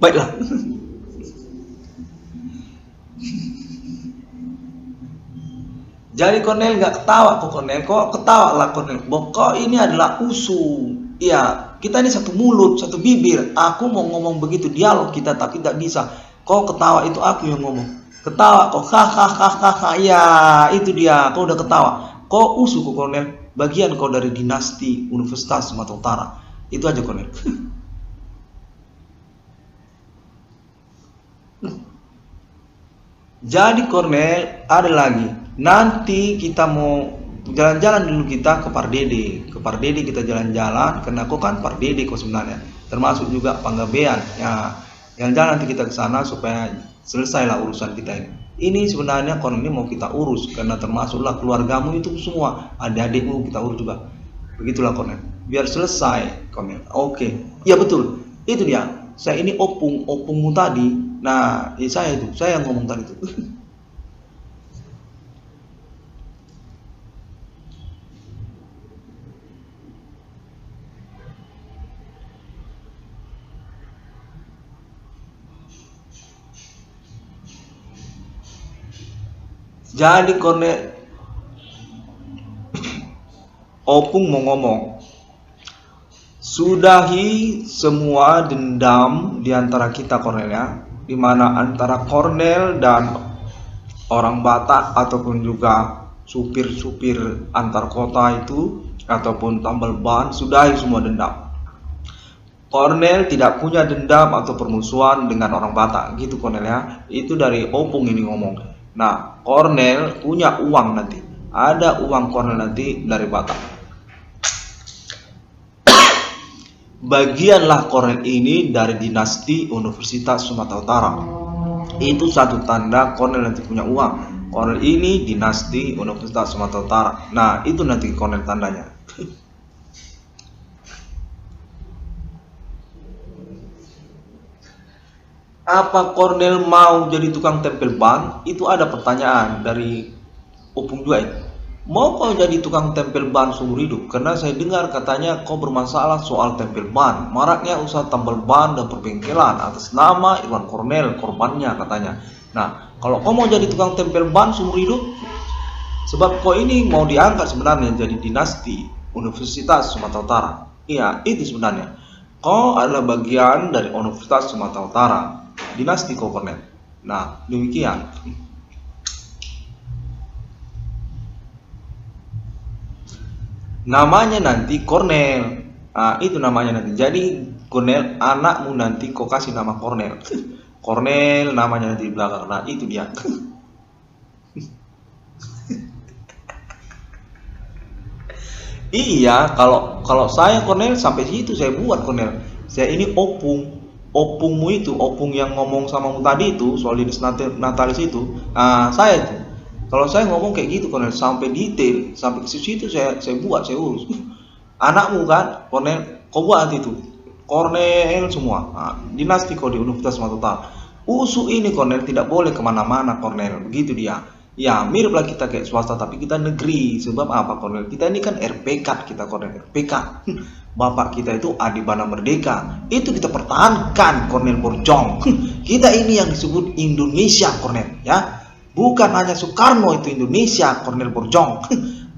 Baiklah. Jadi Cornel nggak ketawa kok Cornel, kok ketawa lah Cornel. Kok ini adalah usul. Iya, kita ini satu mulut, satu bibir. Aku mau ngomong begitu dialog kita, tapi tidak bisa. Kok ketawa itu aku yang ngomong. Ketawa kok hahaha. Ya, itu dia. Kau udah ketawa. Kok usul kok Cornel. Bagian kau dari dinasti Universitas Sumatera Utara. Itu aja Cornel. Jadi Cornel ada lagi. Nanti kita mau jalan-jalan dulu kita ke Pardede. Ke Pardede kita jalan-jalan karena kau kan Pardede kau sebenarnya. Termasuk juga Panggabean. Ya, jalan-jalan nanti kita ke sana supaya selesailah urusan kita ini. Ini sebenarnya Cornel ini mau kita urus karena termasuklah keluargamu itu semua, adik-adikmu kita urus juga. Begitulah Cornel. Biar selesai Cornel. Oke. Ya betul. Itu dia. Saya ini opungmu tadi. Nah, saya yang ngomong tadi itu. Jadi Cornel, opung mau ngomong, sudahi semua dendam di antara kita Cornel ya, di mana antara Cornel dan orang Batak ataupun juga supir-supir antar kota itu ataupun tambal ban, sudahi semua dendam. Cornel tidak punya dendam atau permusuhan dengan orang Batak, gitu Cornel ya. Itu dari opung ini ngomong. Nah, Cornel punya uang nanti. Ada uang Cornel nanti dari Batak. Bagianlah Cornel ini dari dinasti Universitas Sumatera Utara. Itu satu tanda Cornel nanti punya uang. Cornel ini dinasti Universitas Sumatera Utara. Nah, itu nanti Cornel tandanya. Apa Cornel mau jadi tukang tempel ban? Itu ada pertanyaan dari opung juga ini. Mau kau jadi tukang tempel ban seumur hidup? Karena saya dengar katanya kau bermasalah soal tempel ban. Maraknya usaha tambal ban dan perbengkelan atas nama Irwan Cornel, korbannya katanya. Nah, kalau kau mau jadi tukang tempel ban seumur hidup, sebab kau ini mau diangkat sebenarnya jadi dinasti Universitas Sumatera Utara. Iya, itu sebenarnya. Kau adalah bagian dari Universitas Sumatera Utara. Dinasti kau Cornel. Nah, demikian. Namanya nanti Cornel. Nah, itu namanya nanti. Jadi Cornel, anakmu nanti kau kasih nama Cornel. Cornel namanya nanti di belakang. Nah, itu dia. Iya, kalau saya Cornel sampai situ saya buat Cornel. Saya ini opungmu itu, opung yang ngomong samamu tadi itu soal dinas natalis itu. Nah, saya itu. Kalau saya ngomong kayak gitu Cornel sampai detail, sampai ke situ saya buat, saya urus. Anakmu kan Cornel, kau buat itu. Cornel semua. Nah, dinasti kau di Universitas Sumatera Utara. Usu ini Cornel tidak boleh kemana-mana Cornel, begitu dia. Ya miriplah kita kayak swasta tapi kita negeri. Sebab apa Cornel? Kita ini kan RPK, kita Cornel RPK. Bapak kita itu Adibana Merdeka. Itu kita pertahankan Cornel Borjong. Kita ini yang disebut Indonesia Cornel ya. Bukan hanya Soekarno itu Indonesia Cornel Borjong.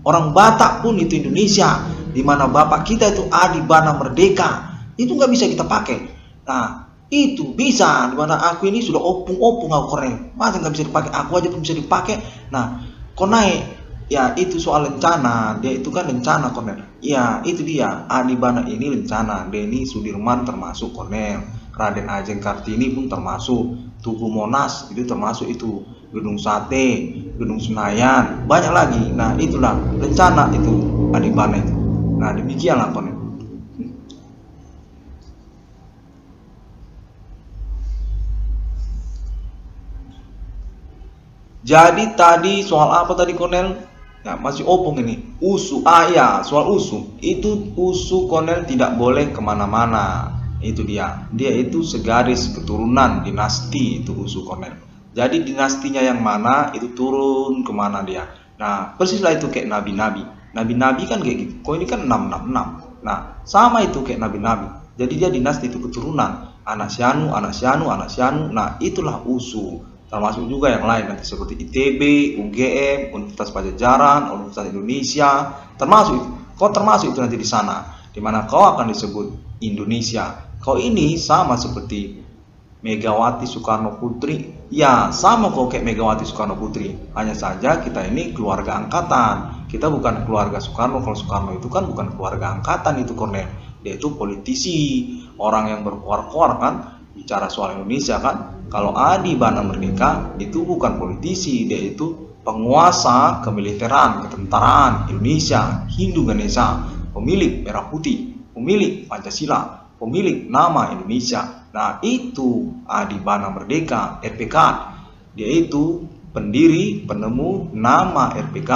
Orang Batak pun itu Indonesia. Dimana bapak kita itu Adibana Merdeka. Itu nggak bisa kita pakai. Nah, itu bisa. Dimana aku ini sudah opung-opung aku Cornel. Masa nggak bisa dipakai? Aku aja pun bisa dipakai. Nah, kau naik. Ya, itu soal rencana. Dia itu kan rencana Cornel. Ya, itu dia. Adibana ini rencana. Denny Sudirman termasuk Cornel. Raden Ajeng Kartini pun termasuk. Tugu Monas itu termasuk itu. Gedung Sate, Gedung Senayan, banyak lagi. Nah, itulah rencana itu Adibana itu. Nah, demikianlah Cornel. Jadi tadi soal apa tadi Cornel? Ya, masih opung ini. Usu. Ah ya, soal usu. Itu usu Cornel tidak boleh kemana-mana. Itu dia. Dia itu segaris keturunan dinasti itu usu Cornel. Jadi dinastinya yang mana itu turun kemana dia. Nah, persislah itu kayak nabi-nabi. Nabi-nabi kan kayak gitu. Kok ini kan 666. Nah, sama itu kayak nabi-nabi. Jadi dia dinasti itu keturunan anak sianu, anak sianu, anak sianu. Nah, itulah USU. Termasuk juga yang lain nanti seperti ITB, UGM, Universitas Pajajaran, Universitas Indonesia, termasuk itu. Kau termasuk itu nanti di sana, di mana kau akan disebut Indonesia. Kau ini sama seperti Megawati Soekarno Putri. Ya, sama kok kayak Megawati Soekarno Putri. Hanya saja kita ini keluarga angkatan. Kita bukan keluarga Soekarno. Kalau Soekarno itu kan bukan keluarga angkatan itu, Kornel. Dia itu politisi, orang yang berkuar-kuar kan, bicara soal Indonesia kan. Kalau Adi Bana Merdeka itu bukan politisi, dia itu penguasa kemiliteran, ketentaraan Indonesia, Hindu Ganesha, pemilik merah putih, pemilik Pancasila, pemilik nama Indonesia. Nah, itu Adi Bana Merdeka, RPK. Dia itu pendiri, penemu nama RPK,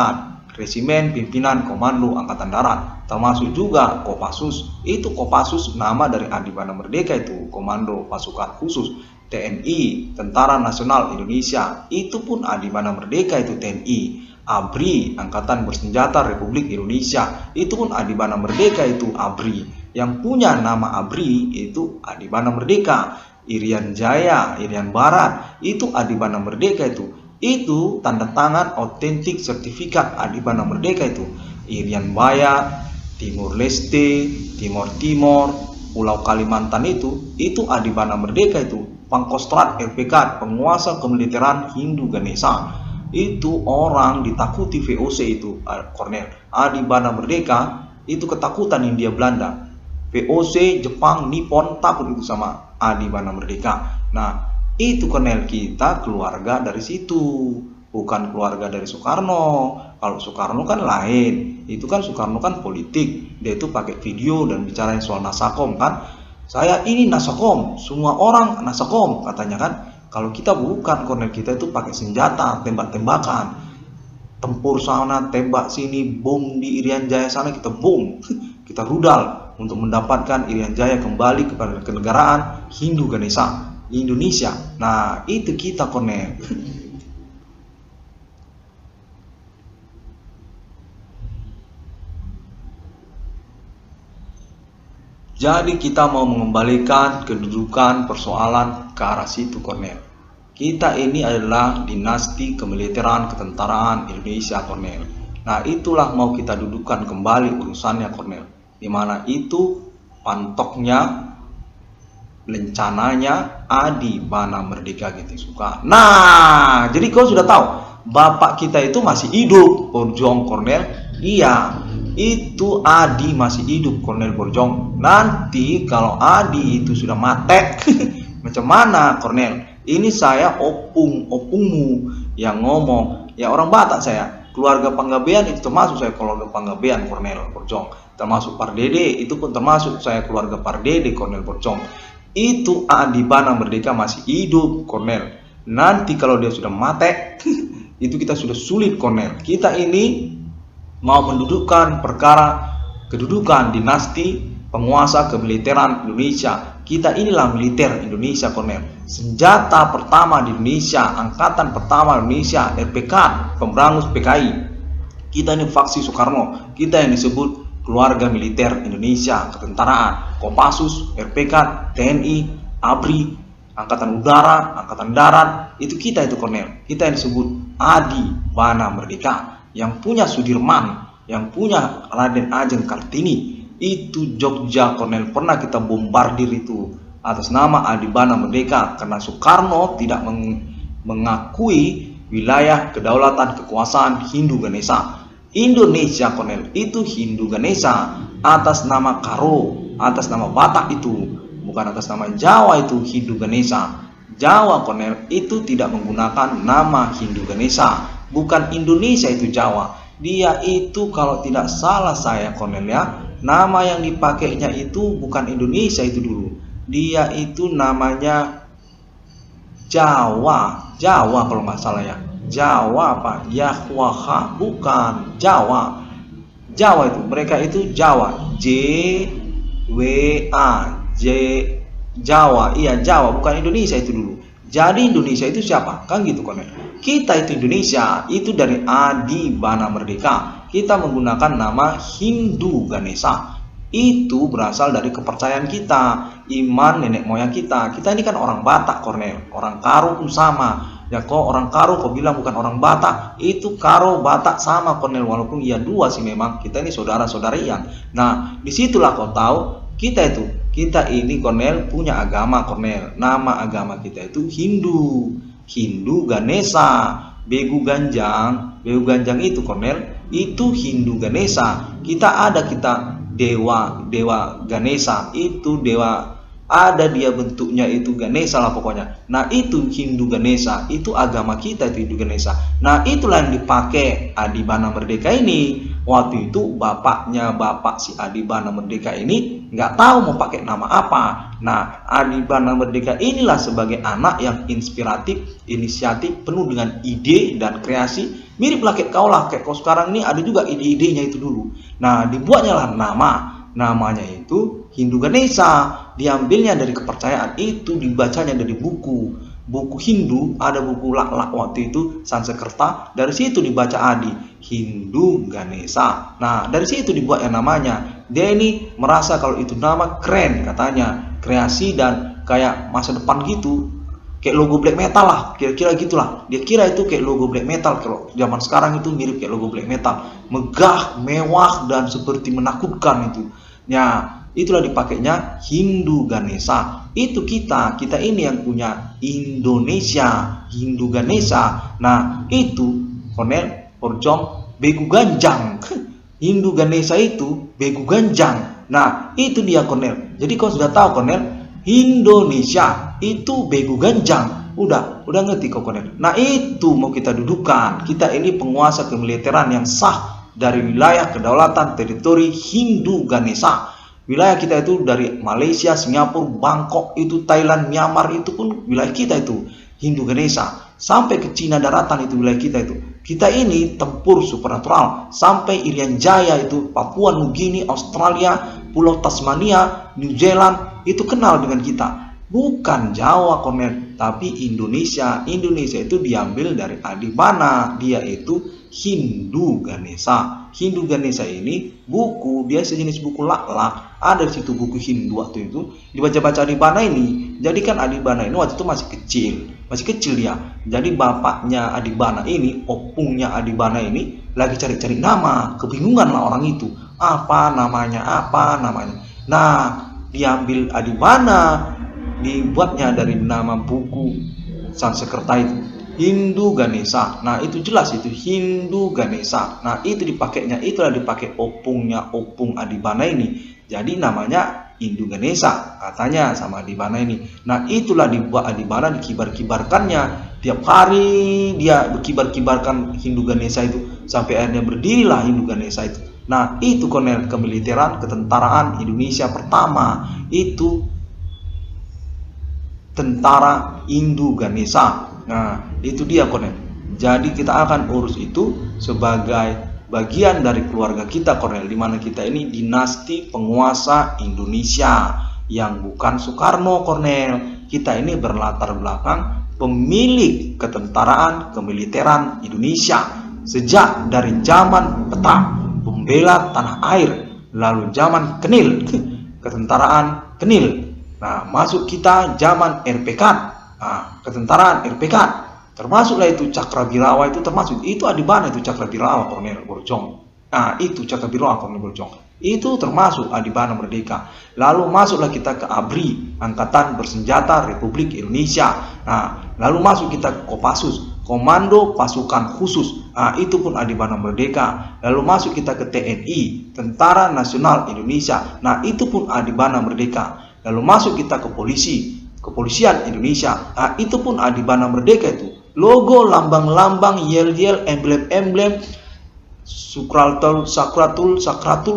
Resimen Pimpinan Komando Angkatan Darat. Termasuk juga Kopassus. Itu Kopassus nama dari Adi Bana Merdeka itu, Komando Pasukan Khusus. TNI, Tentara Nasional Indonesia. Itu pun Adi Bana Merdeka itu TNI. ABRI, Angkatan Bersenjata Republik Indonesia. Itu pun Adi Bana Merdeka itu ABRI. Yang punya nama ABRI itu Adi Bana Merdeka. Irian Jaya, Irian Barat, itu Adi Bana Merdeka itu. Itu tanda tangan otentik sertifikat Adi Bana Merdeka itu. Irian Jaya, Timur Leste, Timur Timur, Pulau Kalimantan itu Adi Bana Merdeka itu. Pangkostrat RPK, penguasa kemiliteran Hindu Ganesha. Itu orang ditakuti VOC itu, Kornel. Adi Bana Merdeka itu ketakutan Hindia Belanda. VOC, Jepang, Nippon takut itu sama Adi Bana Merdeka. Nah, itu Kornel, kita keluarga dari situ, bukan keluarga dari Soekarno. Kalau Soekarno kan lain, itu kan Soekarno kan politik, dia itu pakai video dan bicarain soal Nasakom kan. Saya ini Nasakom, semua orang Nasakom katanya kan. Kalau kita bukan, Kornel, kita itu pakai senjata, tembak-tembakan, tempur sana, tembak sini, bom di Irian Jaya sana kita bom, kita rudal untuk mendapatkan Irian Jaya kembali kepada kenegaraan Hindu Ganesha Indonesia. Nah, itu kita, Kornel. Jadi kita mau mengembalikan kedudukan persoalan ke arah situ, Kornel. Kita ini adalah dinasti kemiliteran ketentaraan Indonesia, Kornel. Nah, itulah mau kita dudukkan kembali urusannya, Kornel. Dimana itu pantoknya, lencananya Adi Bana Merdeka gitu suka. Nah, jadi kau sudah tahu, bapak kita itu masih hidup, Borjong, Kornel. Iya, itu Adi masih hidup, Kornel Borjong. Nanti kalau Adi itu sudah mati, macam mana, Kornel? Ini saya opungmu yang ngomong. Ya, orang Batak saya. Keluarga Panggabean itu termasuk saya keluarga Panggabean, Kornel Borjong. Termasuk Pardede, itu pun termasuk saya keluarga Pardede, Kornel Borjong. Itu Adi Bana Merdeka masih hidup, Kornel. Nanti kalau dia sudah mati, itu kita sudah sulit, Kornel. Kita ini mau mendudukkan perkara kedudukan dinasti penguasa kemiliteran Indonesia. Kita inilah militer Indonesia, Kornel. Senjata pertama di Indonesia, angkatan pertama Indonesia, RPK, pemberangus PKI. Kita ini faksi Soekarno. Kita yang disebut keluarga militer Indonesia, ketentaraan, Kopassus, RPK, TNI, ABRI, Angkatan Udara, Angkatan Darat. Itu kita itu, Kornel. Kita yang disebut Adi Bana Merdeka. Yang punya Sudirman, yang punya Raden Ajeng Kartini, itu Jogja, Kornel, pernah kita bombardir itu atas nama Adi Bana Merdeka karena Soekarno tidak mengakui wilayah kedaulatan kekuasaan Hindu Ganesha. Indonesia, Kornel, itu Hindu Ganesha atas nama Karo, atas nama Batak itu, bukan atas nama Jawa itu Hindu Ganesha. Jawa, Kornel, itu tidak menggunakan nama Hindu Ganesha. Bukan Indonesia itu Jawa. Dia itu kalau tidak salah saya, Kornel, ya, nama yang dipakainya itu bukan Indonesia itu dulu. Dia itu namanya Jawa. Jawa kalau nggak salah ya. Jawa apa? Yahwaha, bukan Jawa. Jawa itu, mereka itu Jawa. JWA, Jawa. Iya, Jawa, bukan Indonesia itu dulu. Jadi Indonesia itu siapa? Kan gitu, Kornel. Kita itu Indonesia, itu dari Adi Bana Merdeka. Kita menggunakan nama Hindu Ganesha. Itu berasal dari kepercayaan kita, iman nenek moyang kita. Kita ini kan orang Batak, Kornel. Orang Karo pun sama. Ya kok orang Karo kok bilang bukan orang Batak. Itu Karo Batak sama, Kornel. Walaupun ya dua sih memang. Kita ini saudara-saudarian. Nah, disitulah kau tahu kita ini, Kornel, punya agama, Kornel. Nama agama kita itu Hindu. Hindu Ganesha. Begu Ganjang itu, Kornel, itu Hindu Ganesha. Kita dewa Ganesha, itu dewa, ada dia bentuknya itu Ganesha lah pokoknya. Nah itu Hindu Ganesha, itu agama kita itu Hindu Ganesha. Nah itulah yang dipakai Adibana Merdeka ini. Waktu itu bapak si Adibana Merdeka ini nggak tahu mau pakai nama apa. Nah Adibana Merdeka inilah sebagai anak yang inspiratif, inisiatif, penuh dengan ide dan kreasi. Mirip lah kayak kau sekarang ini ada juga ide-idenya itu dulu. Nah dibuatnya lah namanya itu Hindu Ganesha. Diambilnya dari kepercayaan itu, dibacanya dari buku Hindu, ada buku lak-lak waktu itu Sanskerta. Dari situ dibaca Adi Hindu Ganesha. Nah dari situ dibuat yang namanya. Dia ini merasa kalau itu nama keren katanya, kreasi dan kayak masa depan gitu. Kayak logo black metal lah, kira-kira gitulah. Dia kira itu kayak logo black metal. Kalau zaman sekarang itu mirip kayak logo black metal, megah, mewah, dan seperti menakutkan itu. Ya, itulah dipakainya Hindu Ganesha. Itu kita ini yang punya Indonesia, Hindu Ganesha. Nah, itu Kornel Borjong Begu Ganjang. Hindu Ganesha itu Begu Ganjang. Nah, itu dia, Kornel. Jadi kau sudah tahu, Kornel, Indonesia itu Begu Ganjang. Udah ngerti kau, Kornel. Nah itu mau kita dudukan. Kita ini penguasa kemiliteran yang sah dari wilayah kedaulatan teritori Hindu Ganesha. Wilayah kita itu dari Malaysia, Singapura, Bangkok, itu Thailand, Myanmar, itu pun wilayah kita itu Hindu Ganesha. Sampai ke Cina daratan itu wilayah kita itu. Kita ini tempur supernatural sampai Irian Jaya itu, Papua Nugini, Australia, Pulau Tasmania, New Zealand itu kenal dengan kita. Bukan Jawa, Kornel, tapi Indonesia. Indonesia itu diambil dari Adibana, dia itu Hindu Ganesha. Hindu Ganesha ini buku, dia sejenis buku lak-lak. Ada di situ buku Hindu waktu itu. Dibaca-baca Adibana ini. Jadi kan Adibana ini waktu itu masih kecil dia. Jadi bapaknya Adibana ini, opungnya Adibana ini lagi cari-cari nama. Kebingungan lah orang itu. Apa namanya? Nah, diambil Adibana, dibuatnya dari nama buku Sanskerta itu Hindu Ganesha. Nah itu jelas itu Hindu Ganesha. Nah itu dipakainya, itulah dipakai opung Adibana ini. Jadi namanya Hindu Ganesha katanya sama Adibana ini. Nah itulah dibuat Adibana, dikibar-kibarkannya tiap hari, dia berkibar-kibarkan Hindu Ganesha itu sampai akhirnya berdirilah Hindu Ganesha itu. Nah itu Kornel, kemiliteran ketentaraan Indonesia pertama itu tentara Hindu Ganesha. Nah itu dia, Kornel. Jadi kita akan urus itu sebagai bagian dari keluarga kita, Kornel, dimana kita ini dinasti penguasa Indonesia yang bukan Soekarno, Kornel. Kita ini berlatar belakang pemilik ketentaraan kemiliteran Indonesia sejak dari zaman peta pembela tanah air, lalu zaman Kenil, ketentaraan Kenil. Nah, masuk kita zaman RPK, ketentaraan RPK, termasuklah itu Cakrawirawa itu termasuk. Itu Adibana itu Cakrawirawa, Kornel Borjong. Nah, itu Cakrawirawa, Kornel Borjong. Itu termasuk Adibana Merdeka. Lalu masuklah kita ke ABRI, Angkatan Bersenjata Republik Indonesia. Nah, lalu masuk kita ke Kopassus, Komando Pasukan Khusus. Nah, itu pun Adibana Merdeka. Lalu masuk kita ke TNI, Tentara Nasional Indonesia. Nah, itu pun Adibana Merdeka. Lalu masuk kita ke polisi, Kepolisian Indonesia. Nah, itu pun Adibana Merdeka itu. Logo, lambang-lambang, yel-yel, emblem-emblem, sakratul,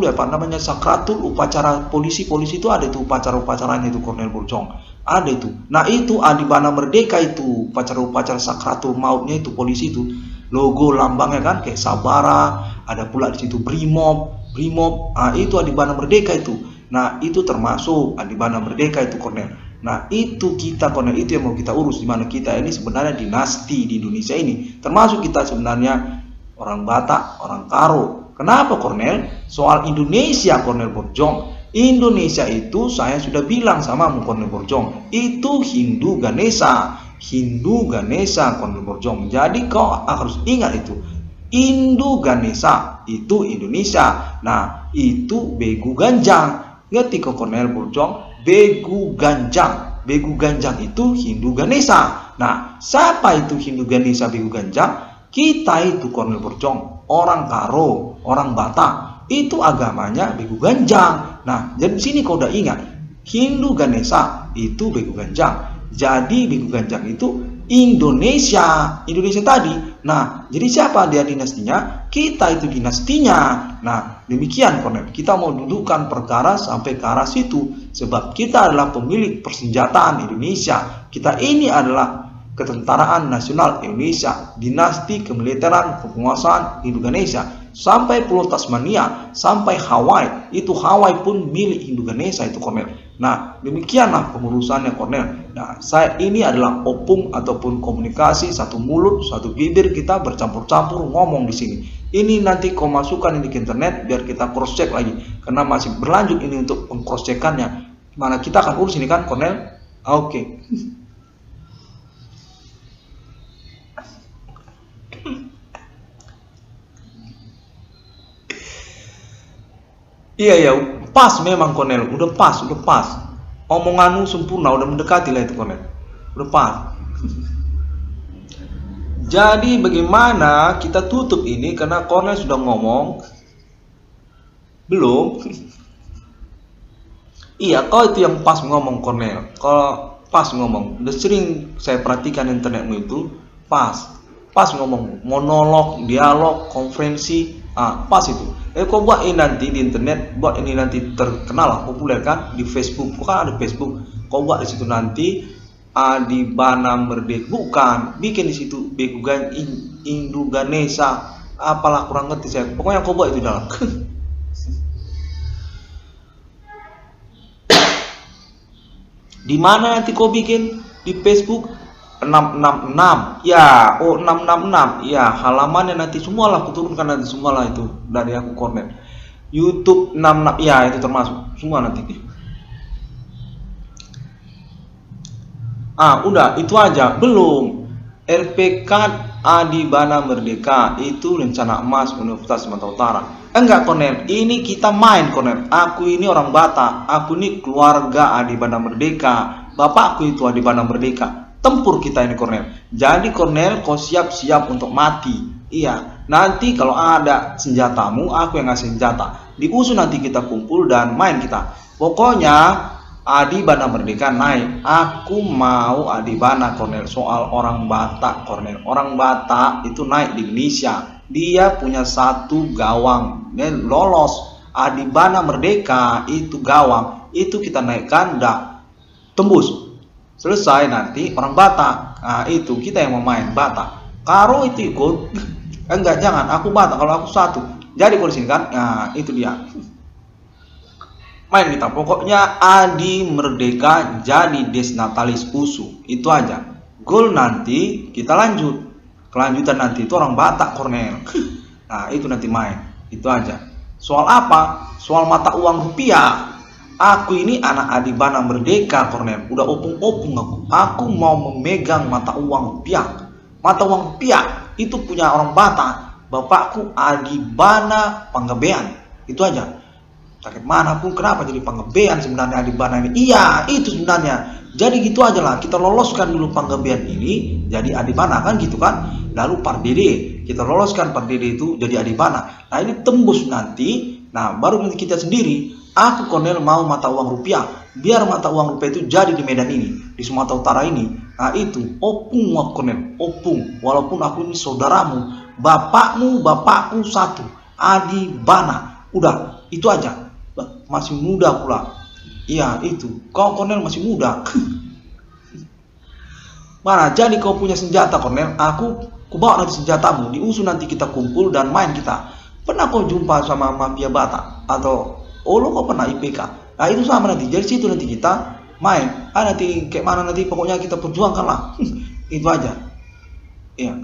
apa namanya, sakratul, upacara polisi itu ada itu, upacara-upacaranya itu, Kornel Borjong. Ada itu. Nah, itu Adibana Merdeka itu, upacara-upacara sakratul mautnya itu polisi itu. Logo lambangnya kan kayak Sabara, ada pula di situ Brimob. Nah, itu Adibana Merdeka itu. Nah, itu termasuk Adibana Merdeka itu, Kornel. Nah, itu kita, Kornel, itu yang mau kita urus, di mana kita ini sebenarnya dinasti di Indonesia ini. Termasuk kita sebenarnya orang Batak, orang Karo. Kenapa, Kornel? Soal Indonesia, Kornel Borjong. Indonesia itu saya sudah bilang sama Kornel Borjong, itu Hindu Ganesha. Hindu Ganesha Kornel Borjong. Jadi kau harus ingat itu. Hindu Ganesha itu Indonesia. Nah, itu Begu Ganjang. Ngerti kok Kornel Borjong? Begu Ganjang. Begu Ganjang itu Hindu Ganesha. Nah, siapa itu Hindu Ganesha Begu Ganjang? Kita itu Kornel Borjong, orang Karo, orang Batak. Itu agamanya Begu Ganjang. Nah, jadi sini kau udah ingat. Hindu Ganesha itu Begu Ganjang. Jadi Begu Ganjang itu Indonesia tadi. Nah, jadi siapa dia dinastinya? Kita itu dinastinya. Nah, demikian Kornel. Kita mau dudukkan perkara sampai ke arah situ. Sebab kita adalah pemilik persenjataan Indonesia. Kita ini adalah Ketentaraan Nasional Indonesia, dinasti kemiliteran penguasaan Hindu Ganesha, sampai Pulau Tasmania, sampai Hawaii. Itu Hawaii pun milik Hindu Ganesha itu Kornel. Nah, demikianlah pengurusannya Kornel. Nah, saya ini adalah opung ataupun komunikasi satu mulut, satu bibir, kita bercampur-campur ngomong di sini. Ini nanti kau masukkan ini ke internet biar kita cross check lagi, karena masih berlanjut ini untuk pengcross checkannya. Mana kita akan urus ini kan Kornel? Oke. Iya ya, pas memang Kornel, udah pas. Omonganmu sempurna, udah mendekati lah itu Kornel. Udah pas. Jadi bagaimana kita tutup ini karena Kornel sudah ngomong. Belum. Iya, kau itu yang pas ngomong Kornel. Kalau pas ngomong, udah sering saya perhatikan internetmu itu pas ngomong, monolog, dialog, konferensi, pas itu. Kau buat ini nanti di internet, buat ini nanti terkenal lah, populer kan di Facebook, bukan ada Facebook. Kau buat di situ nanti Adibana Merdeka, bukan, bikin di situ Begu Hindu Ganesha, apalah kurang ngerti saya. Pokoknya kau buat itu dalam. Di mana nanti kau bikin di Facebook 666 ya, 666 ya, halamannya nanti semualah kuturunkan nanti semualah itu dari aku Kornel. YouTube 66 ya, itu termasuk semua nanti. Udah itu aja. Belum RPK Adibana Merdeka itu rencana emas Universitas Sumatera Utara. Enggak Kornel, ini kita main Kornel. Aku ini orang Batak, aku ini keluarga Adibana Merdeka, bapakku itu Adibana Merdeka. Tempur kita ini Kornel. Jadi Kornel, kau siap-siap untuk mati. Iya, nanti kalau ada senjatamu, aku yang ngasih senjata. Diusul nanti kita kumpul dan main kita. Pokoknya Adibana Merdeka naik. Aku mau Adibana Kornel. Soal orang Batak Kornel. Orang Batak itu naik di Indonesia. Dia punya satu gawang. Dia lolos. Adibana Merdeka itu gawang. Itu kita naikkan, dah tembus. Selesai nanti orang Batak. Nah itu kita yang mau main Batak. Karo itu ikut. Enggak, jangan. Aku Batak, kalau aku satu. Jadi kalau sini kan, nah itu dia. Main kita. Pokoknya Adi Merdeka jadi desnatalis USU. Itu aja. Goal nanti kita lanjut. Kelanjutan nanti itu orang Batak Kornel. Nah itu nanti main. Itu aja. Soal apa? Soal mata uang rupiah. Aku ini anak Adibana Merdeka Kornel. Udah opung-opung aku. Aku mau memegang mata uang rupiah. Mata uang rupiah itu punya orang Batak. Bapakku Adibana Panggabean. Itu aja. Sakit mana pun, kenapa jadi Panggabean sebenarnya Adibana ini? Iya, itu sebenarnya. Jadi gitu aja lah. Kita loloskan dulu Panggabean ini jadi Adibana kan gitu kan. Lalu Pardede. Kita loloskan Pardede itu jadi Adibana. Nah ini tembus nanti. Nah baru nanti kita sendiri. Aku Kornel mau mata uang rupiah. Biar mata uang rupiah itu jadi di Medan ini, di Sumatera Utara ini. Nah itu opung aku Kornel, opung. Walaupun aku ini saudaramu, bapakku satu, Adibana. Udah, itu aja. Masih muda pula. Iya itu. Kau Kornel masih muda. Mana? Jadi kau punya senjata Kornel. Aku bawa nanti senjatamu. Diusul nanti kita kumpul dan main kita. Pernah kau jumpa sama mafia Batak atau lo kok pernah IPK? Nah itu sama nanti. Jadi situ nanti kita main. Nanti kayak mana nanti pokoknya kita perjuangkan lah. Itu aja. Iya.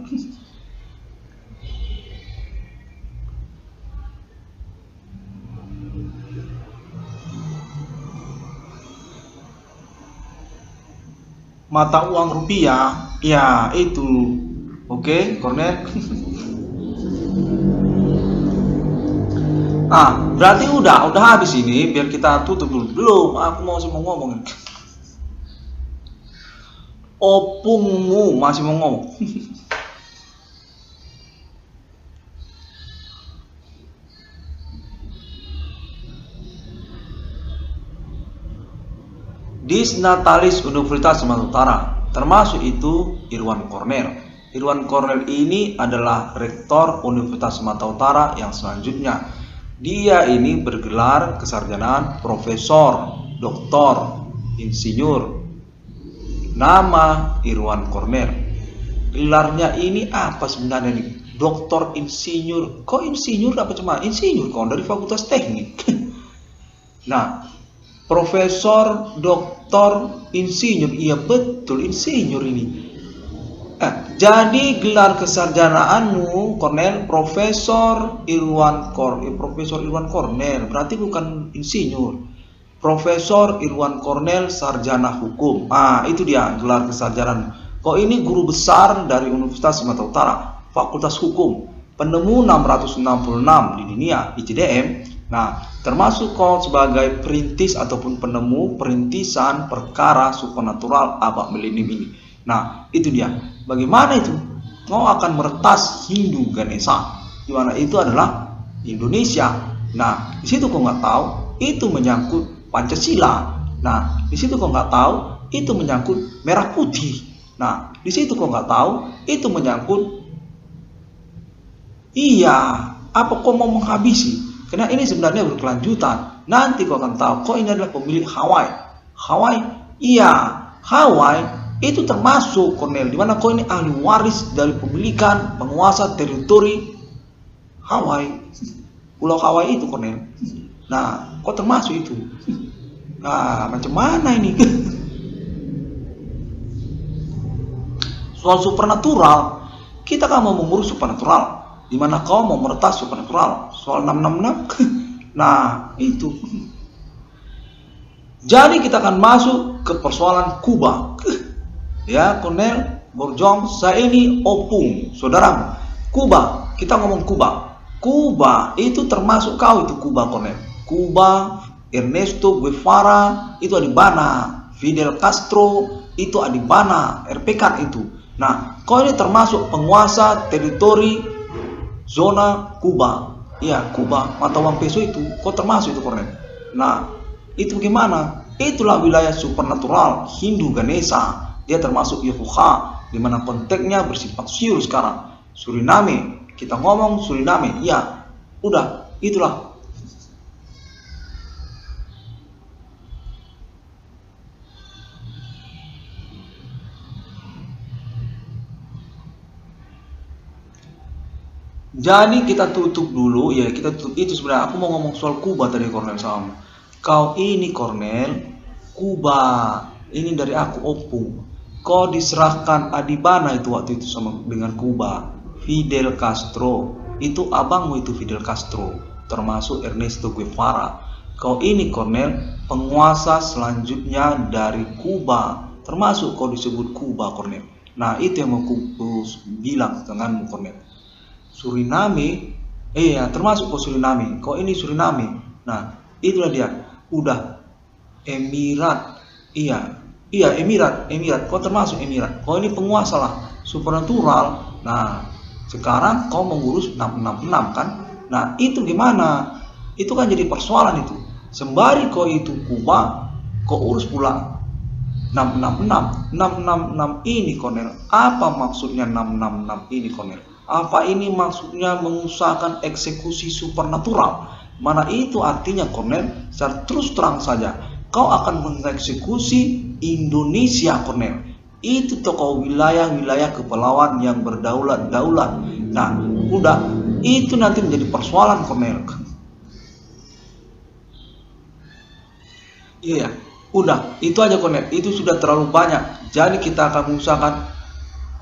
mata uang rupiah. Ya, itu. Oke, Cornel. Berarti udah habis ini. Biar kita tutup dulu. Belum, aku masih mau ngomong. Opungmu masih mau ngomong. Disnatalis Universitas Sumatera Utara, termasuk itu Irwan Cornel. Irwan Cornel ini adalah rektor Universitas Sumatera Utara yang selanjutnya. Dia ini bergelar kesarjanaan profesor, doktor, insinyur. Nama Irwan Cornel. Gelarnya ini apa sebenarnya nih? Doktor insinyur. Kok insinyur apa cuma insinyur? Kok dari Fakultas Teknik? Nah, profesor, doktor, insinyur. Iya betul, insinyur ini. Jadi gelar kesarjanaanmu, Cornel, Profesor Irwan Cornel. Berarti bukan insinyur. Profesor Irwan Cornel, sarjana hukum. Itu dia gelar kesarjanaan. Kok ini guru besar dari Universitas Sumatera Utara, Fakultas Hukum, penemu 666 di dunia, ICDM. Nah, termasuk kau sebagai perintis ataupun penemu perintisan perkara supernatural abad milenium ini. Nah, itu dia. Bagaimana itu? Kau akan meretas Hindu Ganesha, di mana itu adalah Indonesia. Nah, di situ kau nggak tahu itu menyangkut Pancasila. Nah, di situ kau nggak tahu itu menyangkut merah putih. Nah, di situ kau nggak tahu itu menyangkut apa kau mau menghabisi? Karena ini sebenarnya berkelanjutan. Nanti kau akan tahu, kau ini adalah pemilik Hawaii. Hawaii itu termasuk Cornel, dimana kau ini ahli waris dari pemilikan penguasa teritori Hawaii. Pulau Hawaii itu Cornel. Nah, kau termasuk itu. Nah, macam mana ini? Soal supernatural, kita kan mau mengurus supernatural, dimana kau mau meretas supernatural. Soal 666. Nah, itu. Jadi kita akan masuk ke persoalan Kuba. Ya, Cornel, Borjong, saya ini opung, saudara. Kuba, kita ngomong Kuba. Kuba itu termasuk kau itu Kuba, Cornel. Kuba, Ernesto Guevara itu adibana, Fidel Castro itu adibana, RPK itu. Nah, kau ini termasuk penguasa teritori zona Kuba. Iya, Kuba, mata uang peso itu, kau termasuk itu, Cornel. Nah, itu gimana? Itulah wilayah supernatural Hindu Ganesha. Dia termasuk Yehuha, di mana konteksnya bersifat siur sekarang. Suriname, kita ngomong Suriname, ya, udah, itulah. Jadi kita tutup dulu, ya, kita tutup itu sebenarnya. Aku mau ngomong soal Kuba tadi, Cornel, sama kau ini, Cornel. Kuba ini dari aku opung. Kau diserahkan adibana itu waktu itu sama dengan Kuba. Fidel Castro itu abangmu itu Fidel Castro, termasuk Ernesto Guevara. Kau ini Cornel penguasa selanjutnya dari Kuba, termasuk kau disebut Kuba, Cornel. Nah, itu yang mau ku bilang denganmu, Cornel. Suriname, termasuk kau Suriname. Kau ini Suriname. Nah, itulah dia. Udah Emirat. Iya, Emirat. Kau termasuk Emirat. Kau ini penguasa lah, supernatural. Nah, sekarang kau mengurus 666 kan? Nah, itu gimana? Itu kan jadi persoalan itu. Sembari kau itu Kuba, kau urus pula 666. 666 ini, Cornel. Apa maksudnya 666 ini, Cornel? Apa ini maksudnya mengusahakan eksekusi supernatural? Mana itu artinya, Cornel? Secara terus terang saja, kau akan mengeksekusi Indonesia, Cornel. Itu tokoh wilayah-wilayah kepulauan yang berdaulat-daulat. Nah, udah, itu nanti menjadi persoalan, Cornel. Iya, udah, itu aja, Cornel. Itu sudah terlalu banyak. Jadi kita akan mengusahakan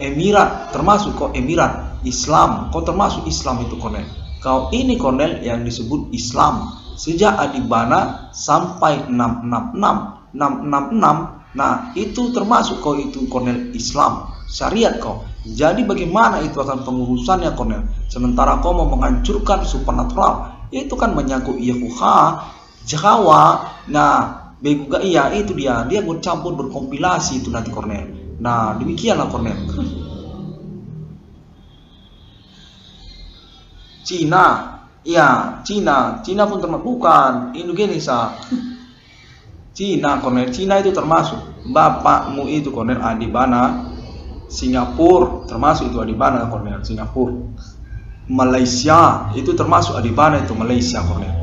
Emirat, termasuk kau Emirat, Islam. Kau termasuk Islam itu, Cornel. Kau ini, Cornel, yang disebut Islam. Sejak adibana sampai 666. Nah, itu termasuk kau itu Kornel Islam, syariat kau. Jadi bagaimana itu akan pengurusannya Kornel? Sementara kau mau menghancurkan supernatural, itu kan menyangkut Yahuha, Jawa. Nah, bego gak iya itu dia bercampur berkompilasi itu nanti Kornel. Nah, demikianlah Kornel. Cina, ya Cina pun termasuk, bukan Indonesia. Cina Kornel, Cina itu termasuk. Bapakmu itu Kornel Adibana, Singapura termasuk itu Adibana Kornel, Singapura. Malaysia itu termasuk Adibana itu Malaysia Kornel.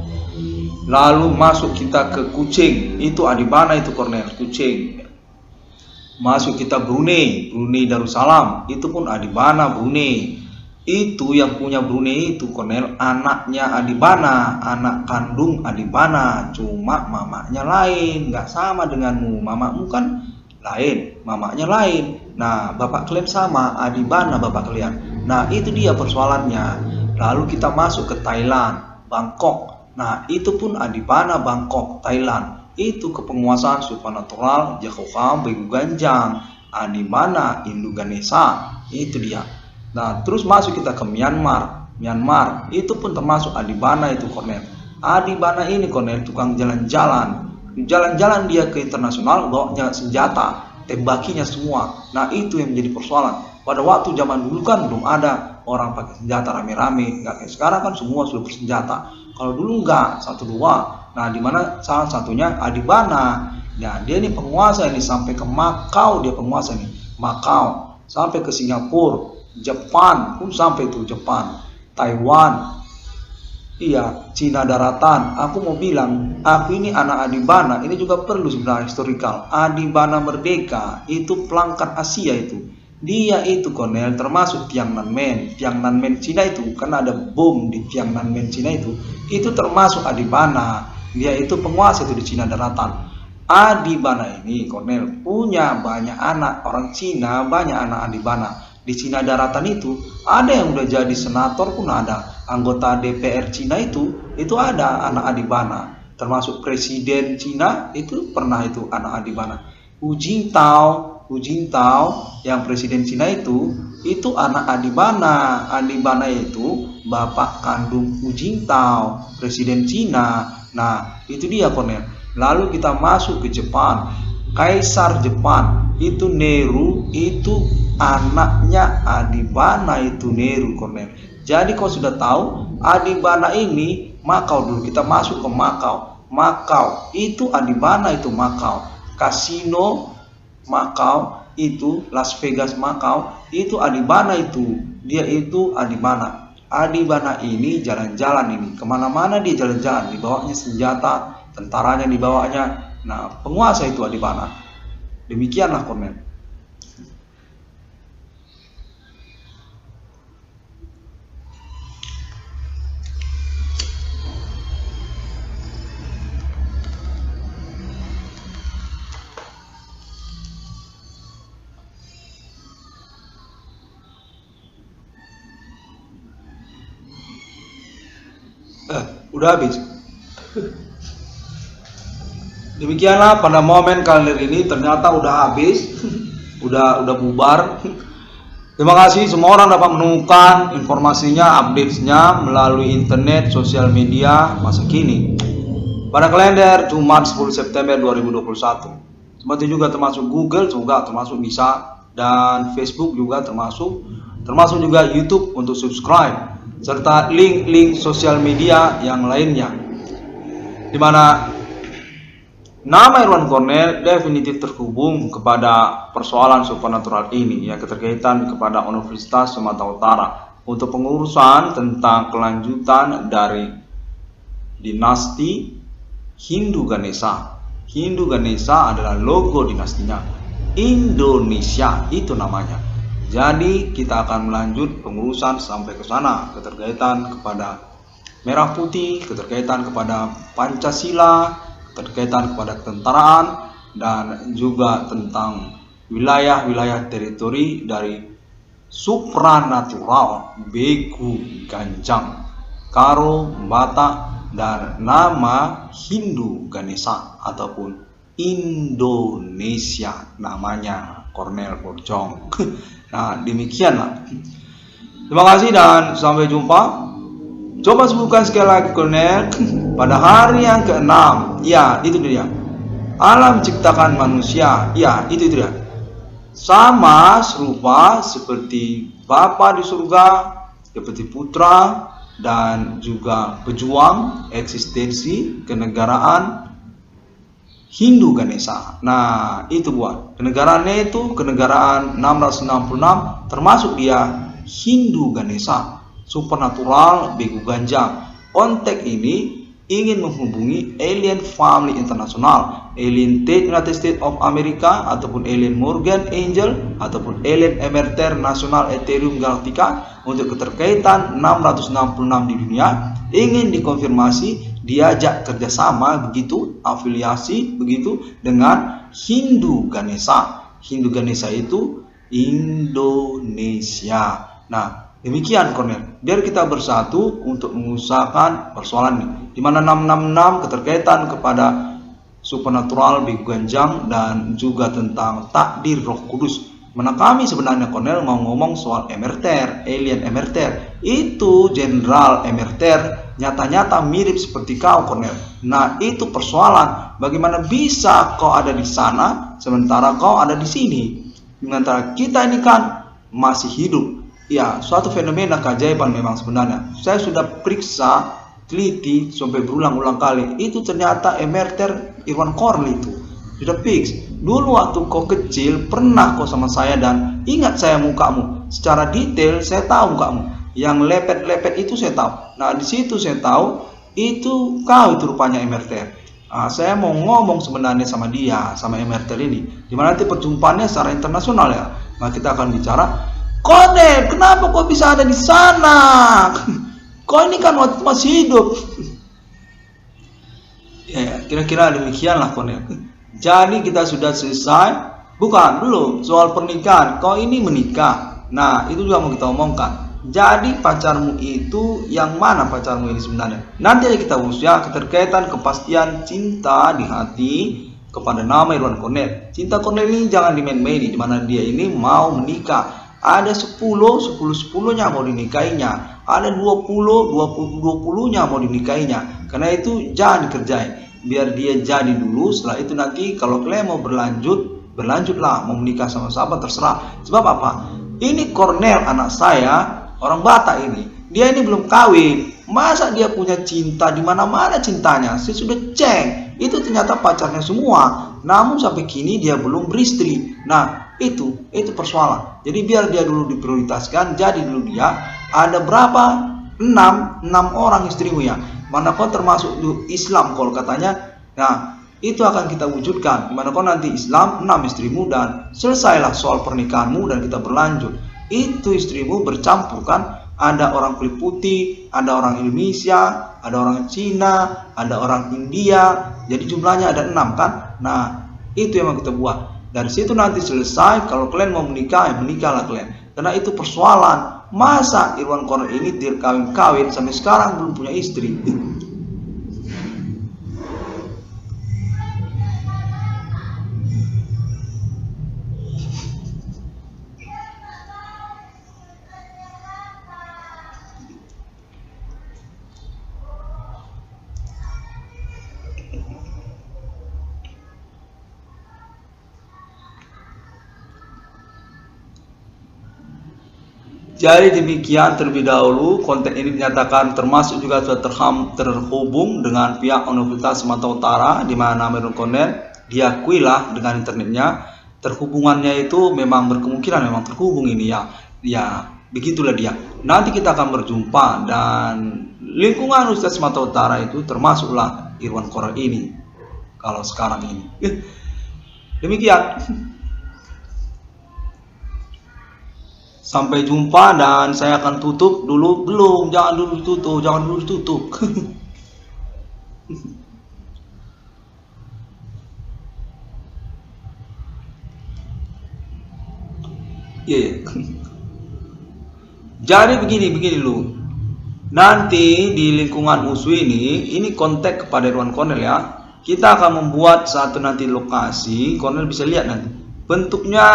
Lalu masuk kita ke Kucing, itu Adibana itu Kornel, Kucing. Masuk kita Brunei Darussalam, itu pun Adibana Brunei. Itu yang punya Brunei itu Kornel anaknya Adibana, anak kandung Adibana, cuma mamanya lain, nggak sama denganmu. Mamamu kan lain, mamanya lain. Nah, bapak kalian sama, Adibana bapak kalian. Nah, itu dia persoalannya. Lalu kita masuk ke Thailand, Bangkok. Nah, itu pun Adibana Bangkok, Thailand. Itu kepenguasaan supernatural Jehovah Begu Ganjang, Adibana Hindu Ganesha. Itu dia. Nah, terus masuk kita ke Myanmar, itu pun termasuk Adibana itu Kornel. Adibana ini Kornel tukang jalan-jalan dia ke internasional, bawanya senjata, tembakinya semua. Nah, itu yang menjadi persoalan. Pada waktu zaman dulu kan belum ada orang pakai senjata rame-rame, nggak kayak sekarang kan semua sudah bersenjata. Kalau dulu nggak, 1-2. Nah, dimana salah satunya Adibana. Nah, dia ini penguasa ini sampai ke Macau, dia penguasa nih, Macau, sampai ke Singapura. Jepang pun sampai itu, Jepang, Taiwan, iya, Cina daratan. Aku mau bilang, aku ini anak Adibana, ini juga perlu sebenarnya historical. Adibana merdeka, itu pelangkat Asia itu. Dia itu Kornel termasuk Tiananmen Cina itu, karena ada bom di Tiananmen Cina itu termasuk Adibana. Dia itu penguasa itu di Cina daratan. Adibana ini Kornel punya banyak anak orang Cina, banyak anak Adibana. Di Cina daratan itu ada yang udah jadi senator pun ada, anggota DPR Cina itu ada anak Adibana, termasuk presiden Cina itu pernah itu anak Adibana. Hu Jintao yang presiden Cina itu anak Adibana. Adibana itu bapak kandung Hu Jintao, presiden Cina. Nah, itu dia Kornel. Lalu kita masuk ke Jepang, Kaisar Jepang itu Nehru, itu anaknya Adibana itu Nehru Kornel. Jadi kau sudah tahu Adibana ini Macau dulu. Kita masuk ke Macau itu Adibana itu Macau. Kasino Macau itu Las Vegas Macau itu Adibana itu. Dia itu Adibana. Adibana ini jalan-jalan ini kemana-mana, dia jalan-jalan, dibawanya senjata, tentaranya dibawanya. Nah, penguasa itu Adibana. Demikianlah Kornel. Udah habis. Demikianlah pada momen kalender ini, ternyata udah habis. udah bubar. Terima kasih semua orang dapat menemukan informasinya, update-nya melalui internet, sosial media masa kini. Pada kalender Jumat 10 September 2021. Seperti juga termasuk Google juga termasuk bisa, dan Facebook juga termasuk juga YouTube untuk subscribe, serta link-link sosial media yang lainnya, di mana nama Irwan Kornel definitif terhubung kepada persoalan supernatural ini, yang keterkaitan kepada Universitas Sumatera Utara untuk pengurusan tentang kelanjutan dari dinasti Hindu Ganesha. Hindu Ganesha adalah logo dinastinya. Indonesia itu namanya. Jadi kita akan melanjut pengurusan sampai ke sana, keterkaitan kepada merah putih, keterkaitan kepada Pancasila, keterkaitan kepada ketentaraan, dan juga tentang wilayah-wilayah teritori dari supranatural Begu Ganjang, Karo, Batak, dan nama Hindu Ganesha ataupun Indonesia, namanya Kornel Pocong. Nah, demikianlah. Terima kasih dan sampai jumpa. Coba sebutkan sekali lagi Kornel. Pada hari yang ke-6, ya itu dia, alam ciptakan manusia, ya itu dia, sama serupa seperti Bapa di surga, seperti Putra, dan juga pejuang eksistensi kenegaraan Hindu Ganesha. Nah, itu buat kenegaraannya itu kenegaraan 666, termasuk dia Hindu Ganesha, supernatural Begu Ganjang. Konteks ini ingin menghubungi alien family internasional, alien United States of America, ataupun alien Morgan Angel, ataupun alien Emerter Nasional Ethereum Galactica untuk keterkaitan 666 di dunia. Ingin dikonfirmasi, diajak kerjasama begitu, afiliasi begitu dengan Hindu Ganesha. Hindu Ganesha itu Indonesia. Nah, demikian Kornel, biar kita bersatu untuk mengusahakan persoalan ini, di mana 666 keterkaitan kepada supernatural Begu Ganjang dan juga tentang takdir Roh Kudus. Mana kami sebenarnya Kornel mau ngomong soal Emerter, alien Emerter, itu Jenderal Emerter nyata-nyata mirip seperti kau Kornel. Nah, itu persoalan, bagaimana bisa kau ada di sana sementara kau ada di sini, sementara kita ini kan masih hidup. Ya, suatu fenomena keajaiban memang sebenarnya. Saya sudah periksa, teliti sampai berulang-ulang kali. Itu ternyata Emerter Irwan Korli itu sudah fix. Dulu waktu kau kecil pernah kau sama saya dan ingat saya mukamu. Secara detail saya tahu mukamu. Yang lepet-lepet itu saya tahu. Nah, di situ saya tahu itu kau itu rupanya Emerter. Nah, saya mau ngomong sebenarnya sama dia, sama Emerter ini. Dimana nanti perjumpaannya secara internasional ya. Nah, kita akan bicara. Kornel, kenapa kau bisa ada di sana? Kau ini kan masih hidup. Ya, kira-kira demikianlah Kornel. Jadi kita sudah selesai, bukan belum soal pernikahan. Kau ini menikah. Nah, itu juga mau kita omongkan. Jadi pacarmu itu yang mana pacarmu ini sebenarnya? Nanti aja kita usia keterkaitan kepastian cinta di hati kepada nama Irwan Kornel. Cinta Kornel ini jangan dimain-maini, di mana dia ini mau menikah. Ada 10-10-10-nya mau dinikahinya, ada 20-20-20-nya mau dinikahinya. Karena itu jangan dikerjain, biar dia jadi dulu. Setelah itu nanti kalau kalian mau berlanjutlah, mau menikah sama-sama terserah. Sebab apa? Ini Kornel anak saya, orang Batak ini, dia ini belum kawin. Masa dia punya cinta? Di mana-mana cintanya. Saya sudah cek, itu ternyata pacarnya semua. Namun sampai kini dia belum beristri. Nah, itu persoalan. Jadi biar dia dulu diprioritaskan. Jadi dulu dia ada berapa? 6 orang istrimu ya. Mana kau termasuk Islam kalau katanya. Nah, itu akan kita wujudkan. Dimana kau nanti Islam 6 istrimu dan selesailah soal pernikahanmu dan kita berlanjut. Itu istrimu bercampur kan. Ada orang kulit putih, ada orang Indonesia, ada orang Cina, ada orang India. Jadi jumlahnya ada 6 kan. Nah, itu yang mau kita buat. Dari situ nanti selesai, kalau kalian mau menikah, ya menikahlah kalian. Karena itu persoalan. Masa Irwan Kornel ini kawin sampai sekarang belum punya istri? Jadi demikian terlebih dahulu, konten ini dinyatakan termasuk juga sudah terhubung dengan pihak Universitas Sumatera Utara, di mana Irwan Kornel diakuilah dengan internetnya. Terhubungannya itu memang berkemungkinan memang terhubung ini ya begitulah dia. Nanti kita akan berjumpa dan lingkungan Universitas Sumatera Utara itu termasuklah Irwan Kornel ini kalau sekarang ini. Demikian. Sampai jumpa dan saya akan tutup dulu. Belum, jangan dulu tutup. Yeah. Jadi begini dulu. Nanti di lingkungan USU ini konteks kepada Irwan Kornel ya. kita akan membuat satu nanti lokasi. Cornel bisa lihat nanti bentuknya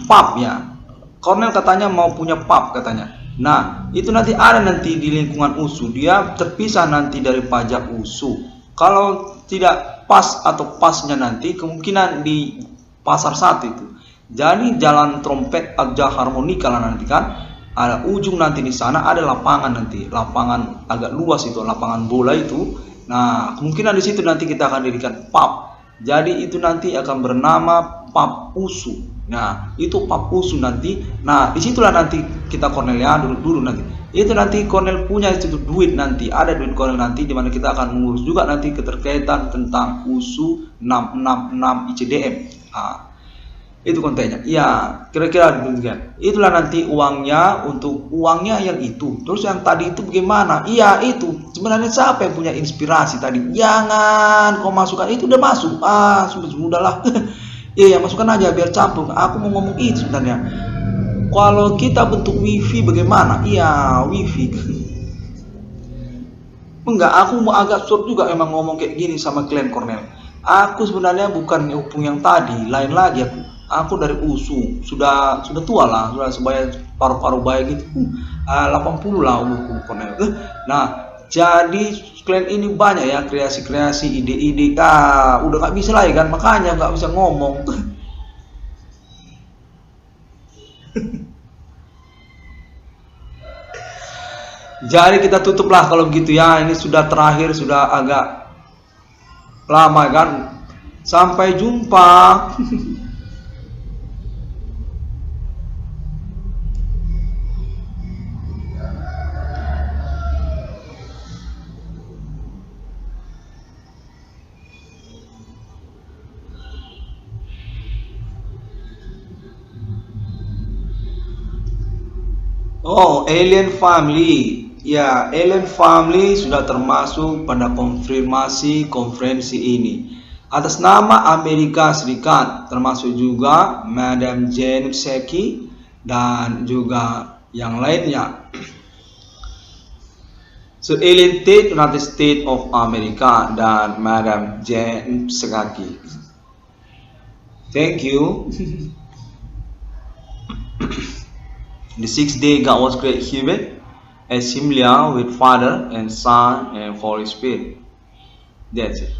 pub ya. Cornel katanya mau punya pub katanya. Nah, itu nanti ada nanti di lingkungan USU. Dia terpisah nanti dari pajak USU. Kalau tidak pas atau pasnya nanti kemungkinan di pasar 1 itu. Jadi jalan trompet aja harmonika lah nanti kan. Ada ujung nanti di sana ada lapangan nanti. Lapangan agak luas itu, lapangan bola itu. Nah, kemungkinan di situ nanti kita akan dirikan pub. Jadi itu nanti akan bernama pub USU. Nah, itu pub USU nanti. Nah, disitulah nanti kita Cornel ya dulu nanti. Itu nanti Cornel punya itu duit nanti. Ada duit Cornel nanti di mana kita akan mengurus juga nanti keterkaitan tentang USU 666 ICDM. Nah, itu kontennya. Ya, kira-kira demikian. Itulah nanti uangnya, untuk uangnya yang itu. Terus yang tadi itu bagaimana? Iya, itu. Sebenarnya siapa yang punya inspirasi tadi? Jangan kau masukkan, itu udah masuk. Sudahlah. Iya, masukkan aja biar campur. Aku mau ngomong itu sebenarnya. Kalau kita bentuk wifi bagaimana? Iya, wifi. Enggak, aku mau agak short juga emang ngomong kayak gini sama klien Cornel. Aku sebenarnya bukan Opung yang tadi, lain lagi aku. Aku dari USU, sudah tua lah, sudah sebaya paru-paru bayi gitu. 80 lah umurku Cornel. Nah, jadi klien ini banyak ya kreasi-kreasi, ide-ide. Udah nggak bisa lagi kan, makanya nggak bisa ngomong. Jadi kita tutuplah kalau begitu ya. Ini sudah terakhir, sudah agak lama kan. Sampai jumpa. Oh, Alien Family. Ya, Alien Family sudah termasuk pada konfirmasi konferensi ini. Atas nama Amerika Serikat, termasuk juga Madam Jane Psaki dan juga yang lainnya. So, Alien State, United States of America dan Madam Jane Psaki. Thank you. The 6th day God was created human as him with Father and Son and Holy Spirit. That's it.